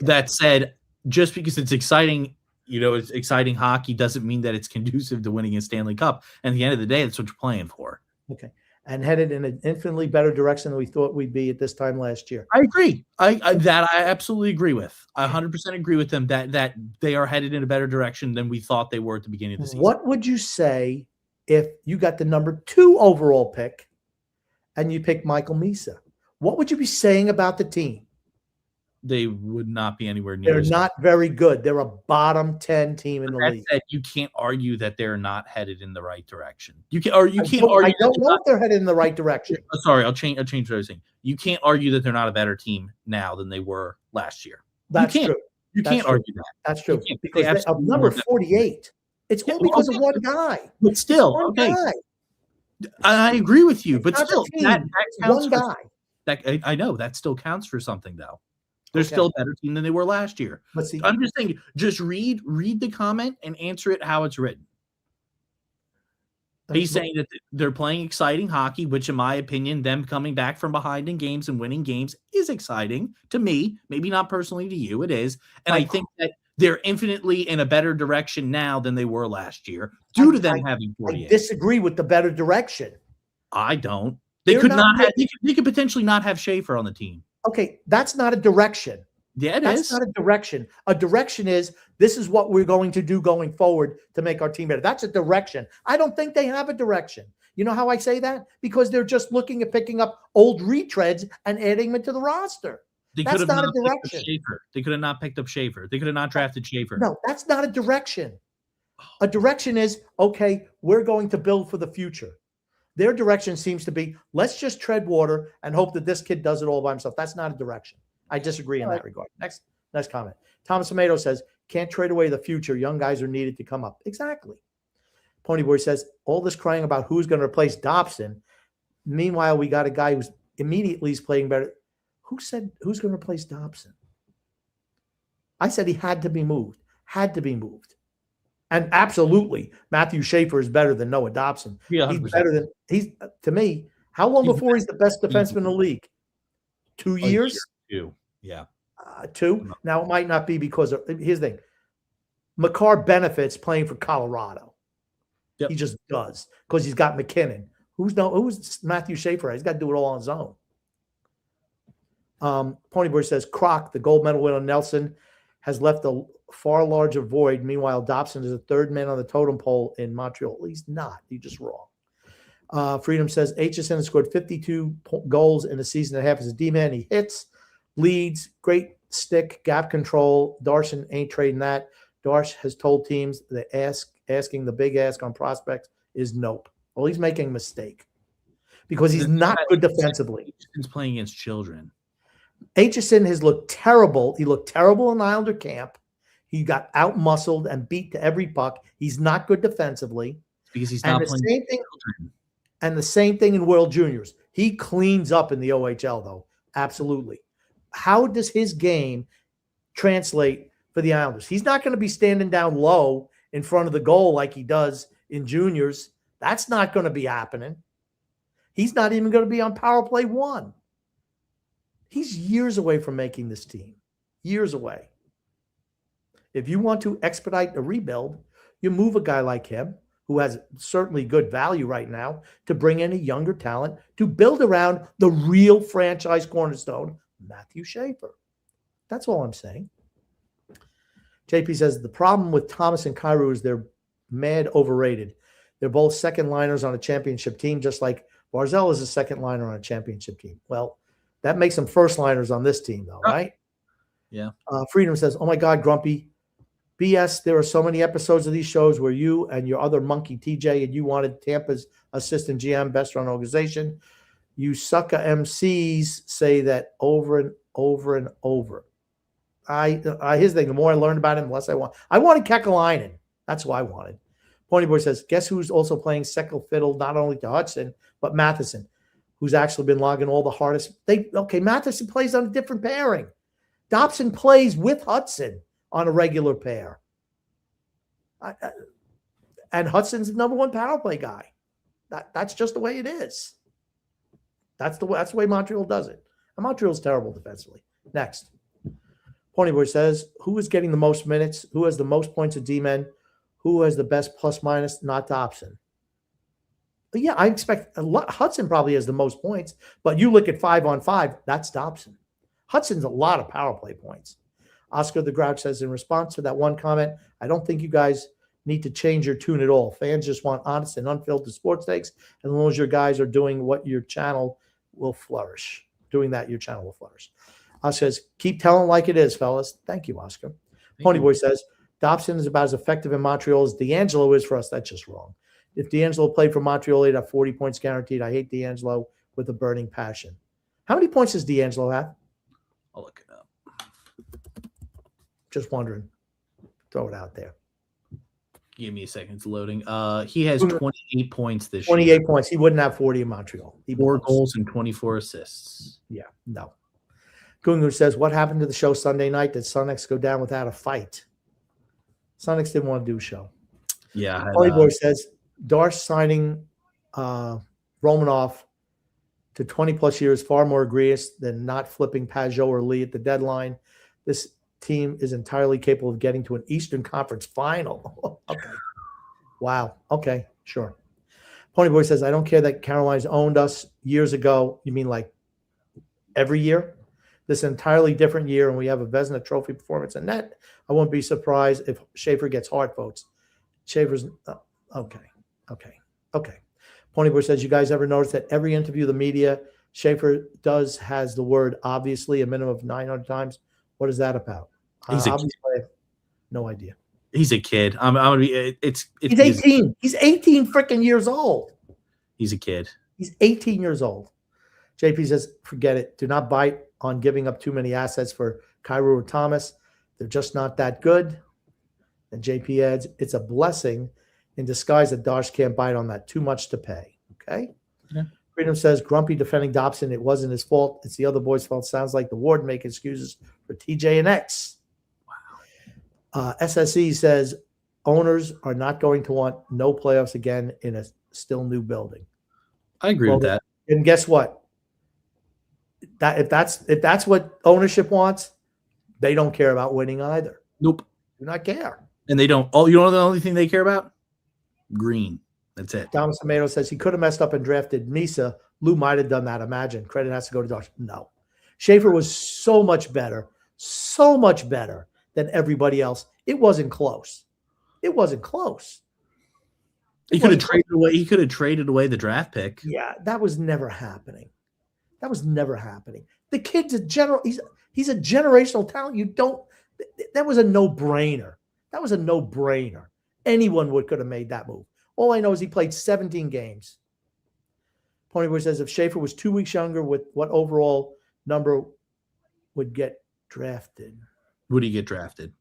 That said, just because it's exciting, it's exciting hockey doesn't mean that it's conducive to winning a Stanley Cup. And at the end of the day, that's what you're playing for. Okay. And headed in an infinitely better direction than we thought we'd be at this time last year. I agree. I absolutely agree with. I 100% agree with them that they are headed in a better direction than we thought they were at the beginning of the season. What would you say if you got the number 2 overall pick and you pick Michael Misa? What would you be saying about the team? They would not be anywhere near. They're not very good. They're a bottom 10 team in the league. Said, you can't argue that they're not headed in the right direction. You can't argue. I don't know if they're headed in the right direction. Sorry, I'll change what I was saying. You can't argue that they're not a better team now than they were last year. That's true. You can't argue that. That's true. Because of number 48, it's all because of one guy. But still, okay. I agree with you, but still, that one guy. I know that still counts for something, though. They're still a better team than they were last year. I'm just saying, just read the comment and answer it how it's written. He's saying that they're playing exciting hockey, which in my opinion, them coming back from behind in games and winning games is exciting to me. Maybe not personally to you, it is. And I think that they're infinitely in a better direction now than they were last year due to them having 48. I disagree with the better direction. I don't. They could potentially not have Schaefer on the team. Okay, that's not a direction. Yeah, that's not a direction. A direction is this is what we're going to do going forward to make our team better. That's a direction. I don't think they have a direction. You know how I say that? Because they're just looking at picking up old retreads and adding them to the roster. That's not a direction. They could have not picked up Schaefer. They could have not drafted Schaefer. No, that's not a direction. A direction is, okay, we're going to build for the future. Their direction seems to be, let's just tread water and hope that this kid does it all by himself. That's not a direction. I disagree in that regard. Next comment. Thomas Amato says, can't trade away the future. Young guys are needed to come up. Exactly. Ponyboy says, all this crying about who's going to replace Dobson. Meanwhile, we got a guy who's immediately is playing better. Who said who's going to replace Dobson? I said he had to be moved. Had to be moved. And absolutely, Matthew Schaefer is better than Noah Dobson. Yeah, he's better than to me. How long before he's the best defenseman in the league? 2 years? 2. Yeah. 2. Now it might not be because of here's the thing. McCarr benefits playing for Colorado. Yep. He just does because he's got McKinnon. Who's Matthew Schaefer? He's got to do it all on his own. Ponyboy says Kroc, the gold medal winner Nelson, has left a far larger void. Meanwhile, Dobson is the third man on the totem pole in Montreal. He's not. He's just wrong. Freedom says HSN has scored 52 goals in a season and a half as a D-man. He hits, leads, great stick, gap control. Darson ain't trading that. Darsh has told teams that asking the big ask on prospects is nope. Well, he's making a mistake because he's not good defensively. He's playing against children. Aitchison has looked terrible. He looked terrible in Islander camp. He got out-muscled and beat to every puck. He's not good defensively. Because he's not playing children. And the same thing in World Juniors. He cleans up in the OHL, though. Absolutely. How does his game translate for the Islanders? He's not going to be standing down low in front of the goal like he does in juniors. That's not going to be happening. He's not even going to be on power play 1. He's years away from making this team. Years away. If you want to expedite a rebuild, you move a guy like him, who has certainly good value right now, to bring in a younger talent to build around the real franchise cornerstone, Matthew Schaefer. That's all I'm saying. JP says, the problem with Thomas and Kyrou is they're mad overrated. They're both second liners on a championship team, just like Barzal is a second liner on a championship team. Well, that makes them first liners on this team, though, right? Yeah. Freedom says, oh my God, Grumpy. BS, there are so many episodes of these shows where you and your other monkey, TJ, and you wanted Tampa's assistant GM, best run organization. You sucker MCs say that over and over and over. Here's the thing, the more I learned about him, the less I want. I wanted Kekalainen. That's what I wanted. Ponyboy says, guess who's also playing second fiddle, not only to Hudson, but Matheson, who's actually been logging all the hardest. Matheson plays on a different pairing. Dobson plays with Hudson on a regular pair. And Hudson's the number 1 power play guy. That's just the way it is. That's the way Montreal does it. And Montreal's terrible defensively. Next. Ponyboy says, who is getting the most minutes? Who has the most points of D-men? Who has the best plus-minus? Not Dobson. But yeah, I expect Hudson probably has the most points, but you look at 5-on-5, that's Dobson. Hudson's a lot of power play points. Oscar the Grouch says, in response to that one comment, I don't think you guys need to change your tune at all. Fans just want honest and unfiltered sports takes. As long as your guys are doing what your channel will flourish. Doing that, your channel will flourish. Oscar says, keep telling like it is, fellas. Thank you, Oscar. Ponyboy says, Dobson is about as effective in Montreal as D'Angelo is for us. That's just wrong. If D'Angelo played for Montreal, he'd have 40 points guaranteed. I hate D'Angelo with a burning passion. How many points does D'Angelo have? I'll look it up. Just wondering. Throw it out there. Give me a second. It's loading. He has 28 points this 28 year. points. He wouldn't have 40 in Montreal. He 4 belongs. goals and 24 assists. Yeah, no. Gungu says, what happened to the show Sunday night? Did Sonics go down without a fight? Sonics didn't want to do a show. Yeah. Boy says, Darsh signing Romanoff to 20-plus years far more egregious than not flipping Pajot or Lee at the deadline. This team is entirely capable of getting to an Eastern Conference final. Okay. Wow. Okay, sure. Ponyboy says, I don't care that Carolina's owned us years ago. You mean like every year? This entirely different year, and we have a Vezina Trophy performance in net. I won't be surprised if Schaefer gets hard votes. Schaefer's okay. Ponyboy says, you guys ever notice that every interview the media Schaefer does has the word obviously a minimum of 900 times? What is that about? Obviously, I have no idea. He's a kid. I'm gonna be. He's 18. He's 18 freaking years old. He's a kid. He's 18 years old. JP says, forget it. Do not bite on giving up too many assets for Kyrou or Thomas. They're just not that good. And JP adds, it's a blessing in disguise that Darsh can't bite on that. Too much to pay. Okay. Yeah. Freedom says, grumpy defending Dobson. It wasn't his fault. It's the other boy's fault. Sounds like the Ward make excuses for TJ and X. Wow. SSE says, owners are not going to want no playoffs again in a still new building. I agree with that. And guess what? That if that's what ownership wants, they don't care about winning either. Nope. Do not care. And they don't. Oh, you know the only thing they care about? Green. That's it. Thomas Tomato says he could have messed up and drafted Misa. Lou might have done that. Imagine. Credit has to go to Darsh. No. Schaefer was so much better than everybody else. It wasn't close. He could have traded away. He could have traded away the draft pick. Yeah, that was never happening. The kid's a general. He's a generational talent. That was a no-brainer. Anyone could have made that move. All I know is he played 17 games. Ponyboy says if Schaefer was 2 weeks younger, with what overall number would get drafted? Would he get drafted?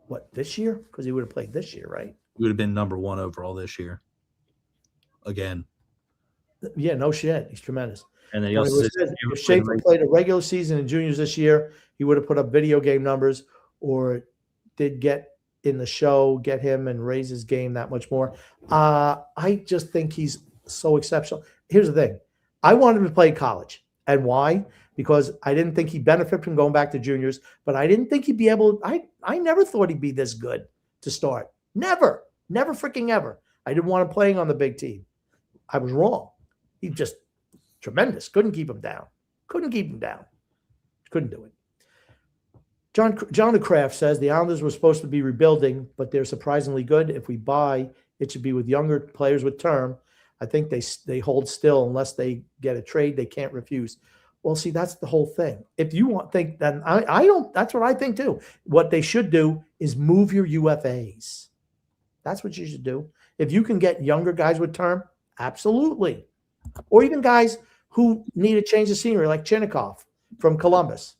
What, this year? Because he would have played this year, right? He would have been number 1 overall this year. Again. Yeah, no shit. He's tremendous. And then he also says, if Schaefer played a regular season in juniors this year, he would have put up video game numbers, or did get in the show, get him and raise his game that much more. I just think he's so exceptional. Here's the thing. I wanted him to play college. And why? Because I didn't think he'd benefit from going back to juniors, but I didn't think he'd be able – I never thought he'd be this good to start. Never freaking ever. I didn't want him playing on the big team. I was wrong. He just tremendous. Couldn't keep him down. Couldn't do it. John the Craft says the Islanders were supposed to be rebuilding, but they're surprisingly good. If we buy, it should be with younger players with term. I think they hold still unless they get a trade they can't refuse. Well, see, that's the whole thing. If you think that, I don't. That's what I think too. What they should do is move your UFAs. That's what you should do. If you can get younger guys with term, absolutely. Or even guys who need a change of scenery, like Chinnikov from Columbus.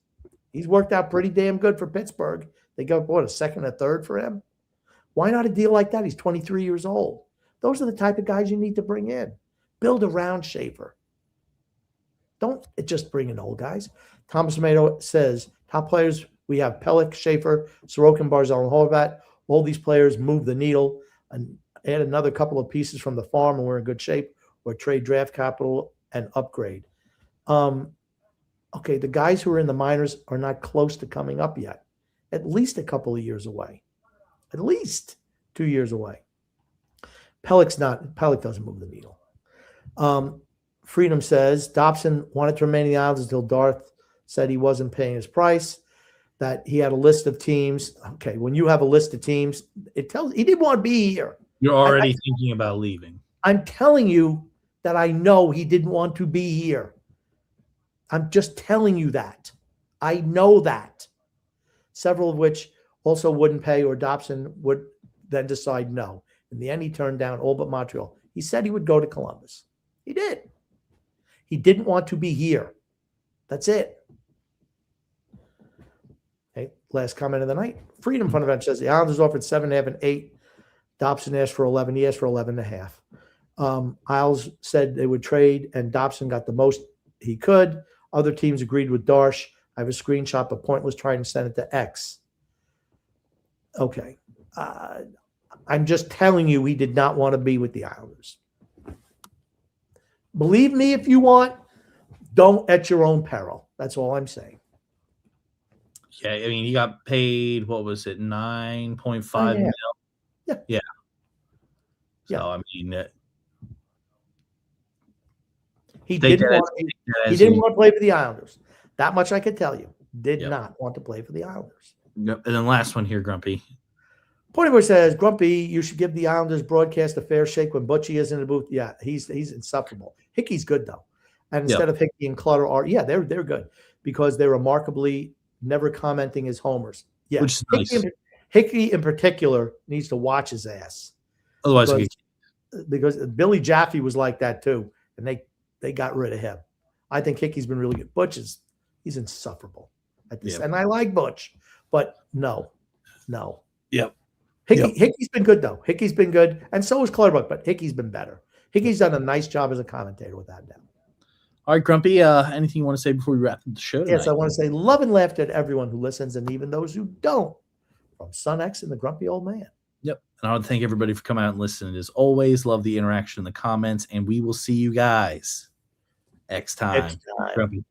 He's worked out pretty damn good for Pittsburgh. They got, a second, a third for him? Why not a deal like that? He's 23 years old. Those are the type of guys you need to bring in. Build around Schaefer. Don't just bring in old guys. Thomas Tomato says, top players, we have Pelech, Schaefer, Sorokin, Barzal, and Horvat. All these players move the needle and add another couple of pieces from the farm and we're in good shape, or trade draft capital and upgrade. Okay, the guys who are in the minors are not close to coming up yet. At least a couple of years away. At least 2 years away. Pelech doesn't move the needle. Freedom says Dobson wanted to remain in the Islanders until Darth said he wasn't paying his price. that he had a list of teams. Okay, when you have a list of teams, it tells he didn't want to be here. You're already thinking about leaving. I'm telling you that I know he didn't want to be here. I'm just telling you that. I know that. Several of which also wouldn't pay, or Dobson would then decide no. In the end, he turned down all but Montreal. He said he would go to Columbus. He did. He didn't want to be here. That's it. Okay, last comment of the night. Freedom Fund Event says the Islanders offered 7.5 and 8. Dobson asked for 11. He asked for 11.5. Isles said they would trade, and Dobson got the most he could. Other teams agreed with Darsh. I have a screenshot, but Pointless trying to send it to X. Okay. I'm just telling you he did not want to be with the Islanders. Believe me if you want. Don't at your own peril. That's all I'm saying. Yeah, I mean, he got paid, what was it, 9.5 mil? Yeah. So, I mean, he didn't want to play for the Islanders. That much I could tell you. Did not want to play for the Islanders. Yep. And then last one here, Grumpy. Pointyboy says, Grumpy, you should give the Islanders broadcast a fair shake when Butchie is in the booth. Yeah, he's insufferable. Hickey's good, though. And instead of Hickey and Clutter they're good because they're remarkably never commenting as homers. Yeah, which is nice. Hickey in particular needs to watch his ass. Otherwise, because Billy Jaffe was like that too, and they got rid of him. I think Hickey's been really good. Butch he's insufferable at this, and I like Butch, but no. Yep. Hickey's been good though. Hickey's been good, and so is Clutterbuck, but Hickey's been better. Hickey's done a nice job as a commentator without doubt. All right, Grumpy, anything you want to say before we wrap up the show tonight? Yes, I want to say love and laughter to everyone who listens and even those who don't. From Son X and the Grumpy Old Man. Yep. And I want to thank everybody for coming out and listening. As always, love the interaction in the comments, and we will see you guys next time. Next time. Grumpy.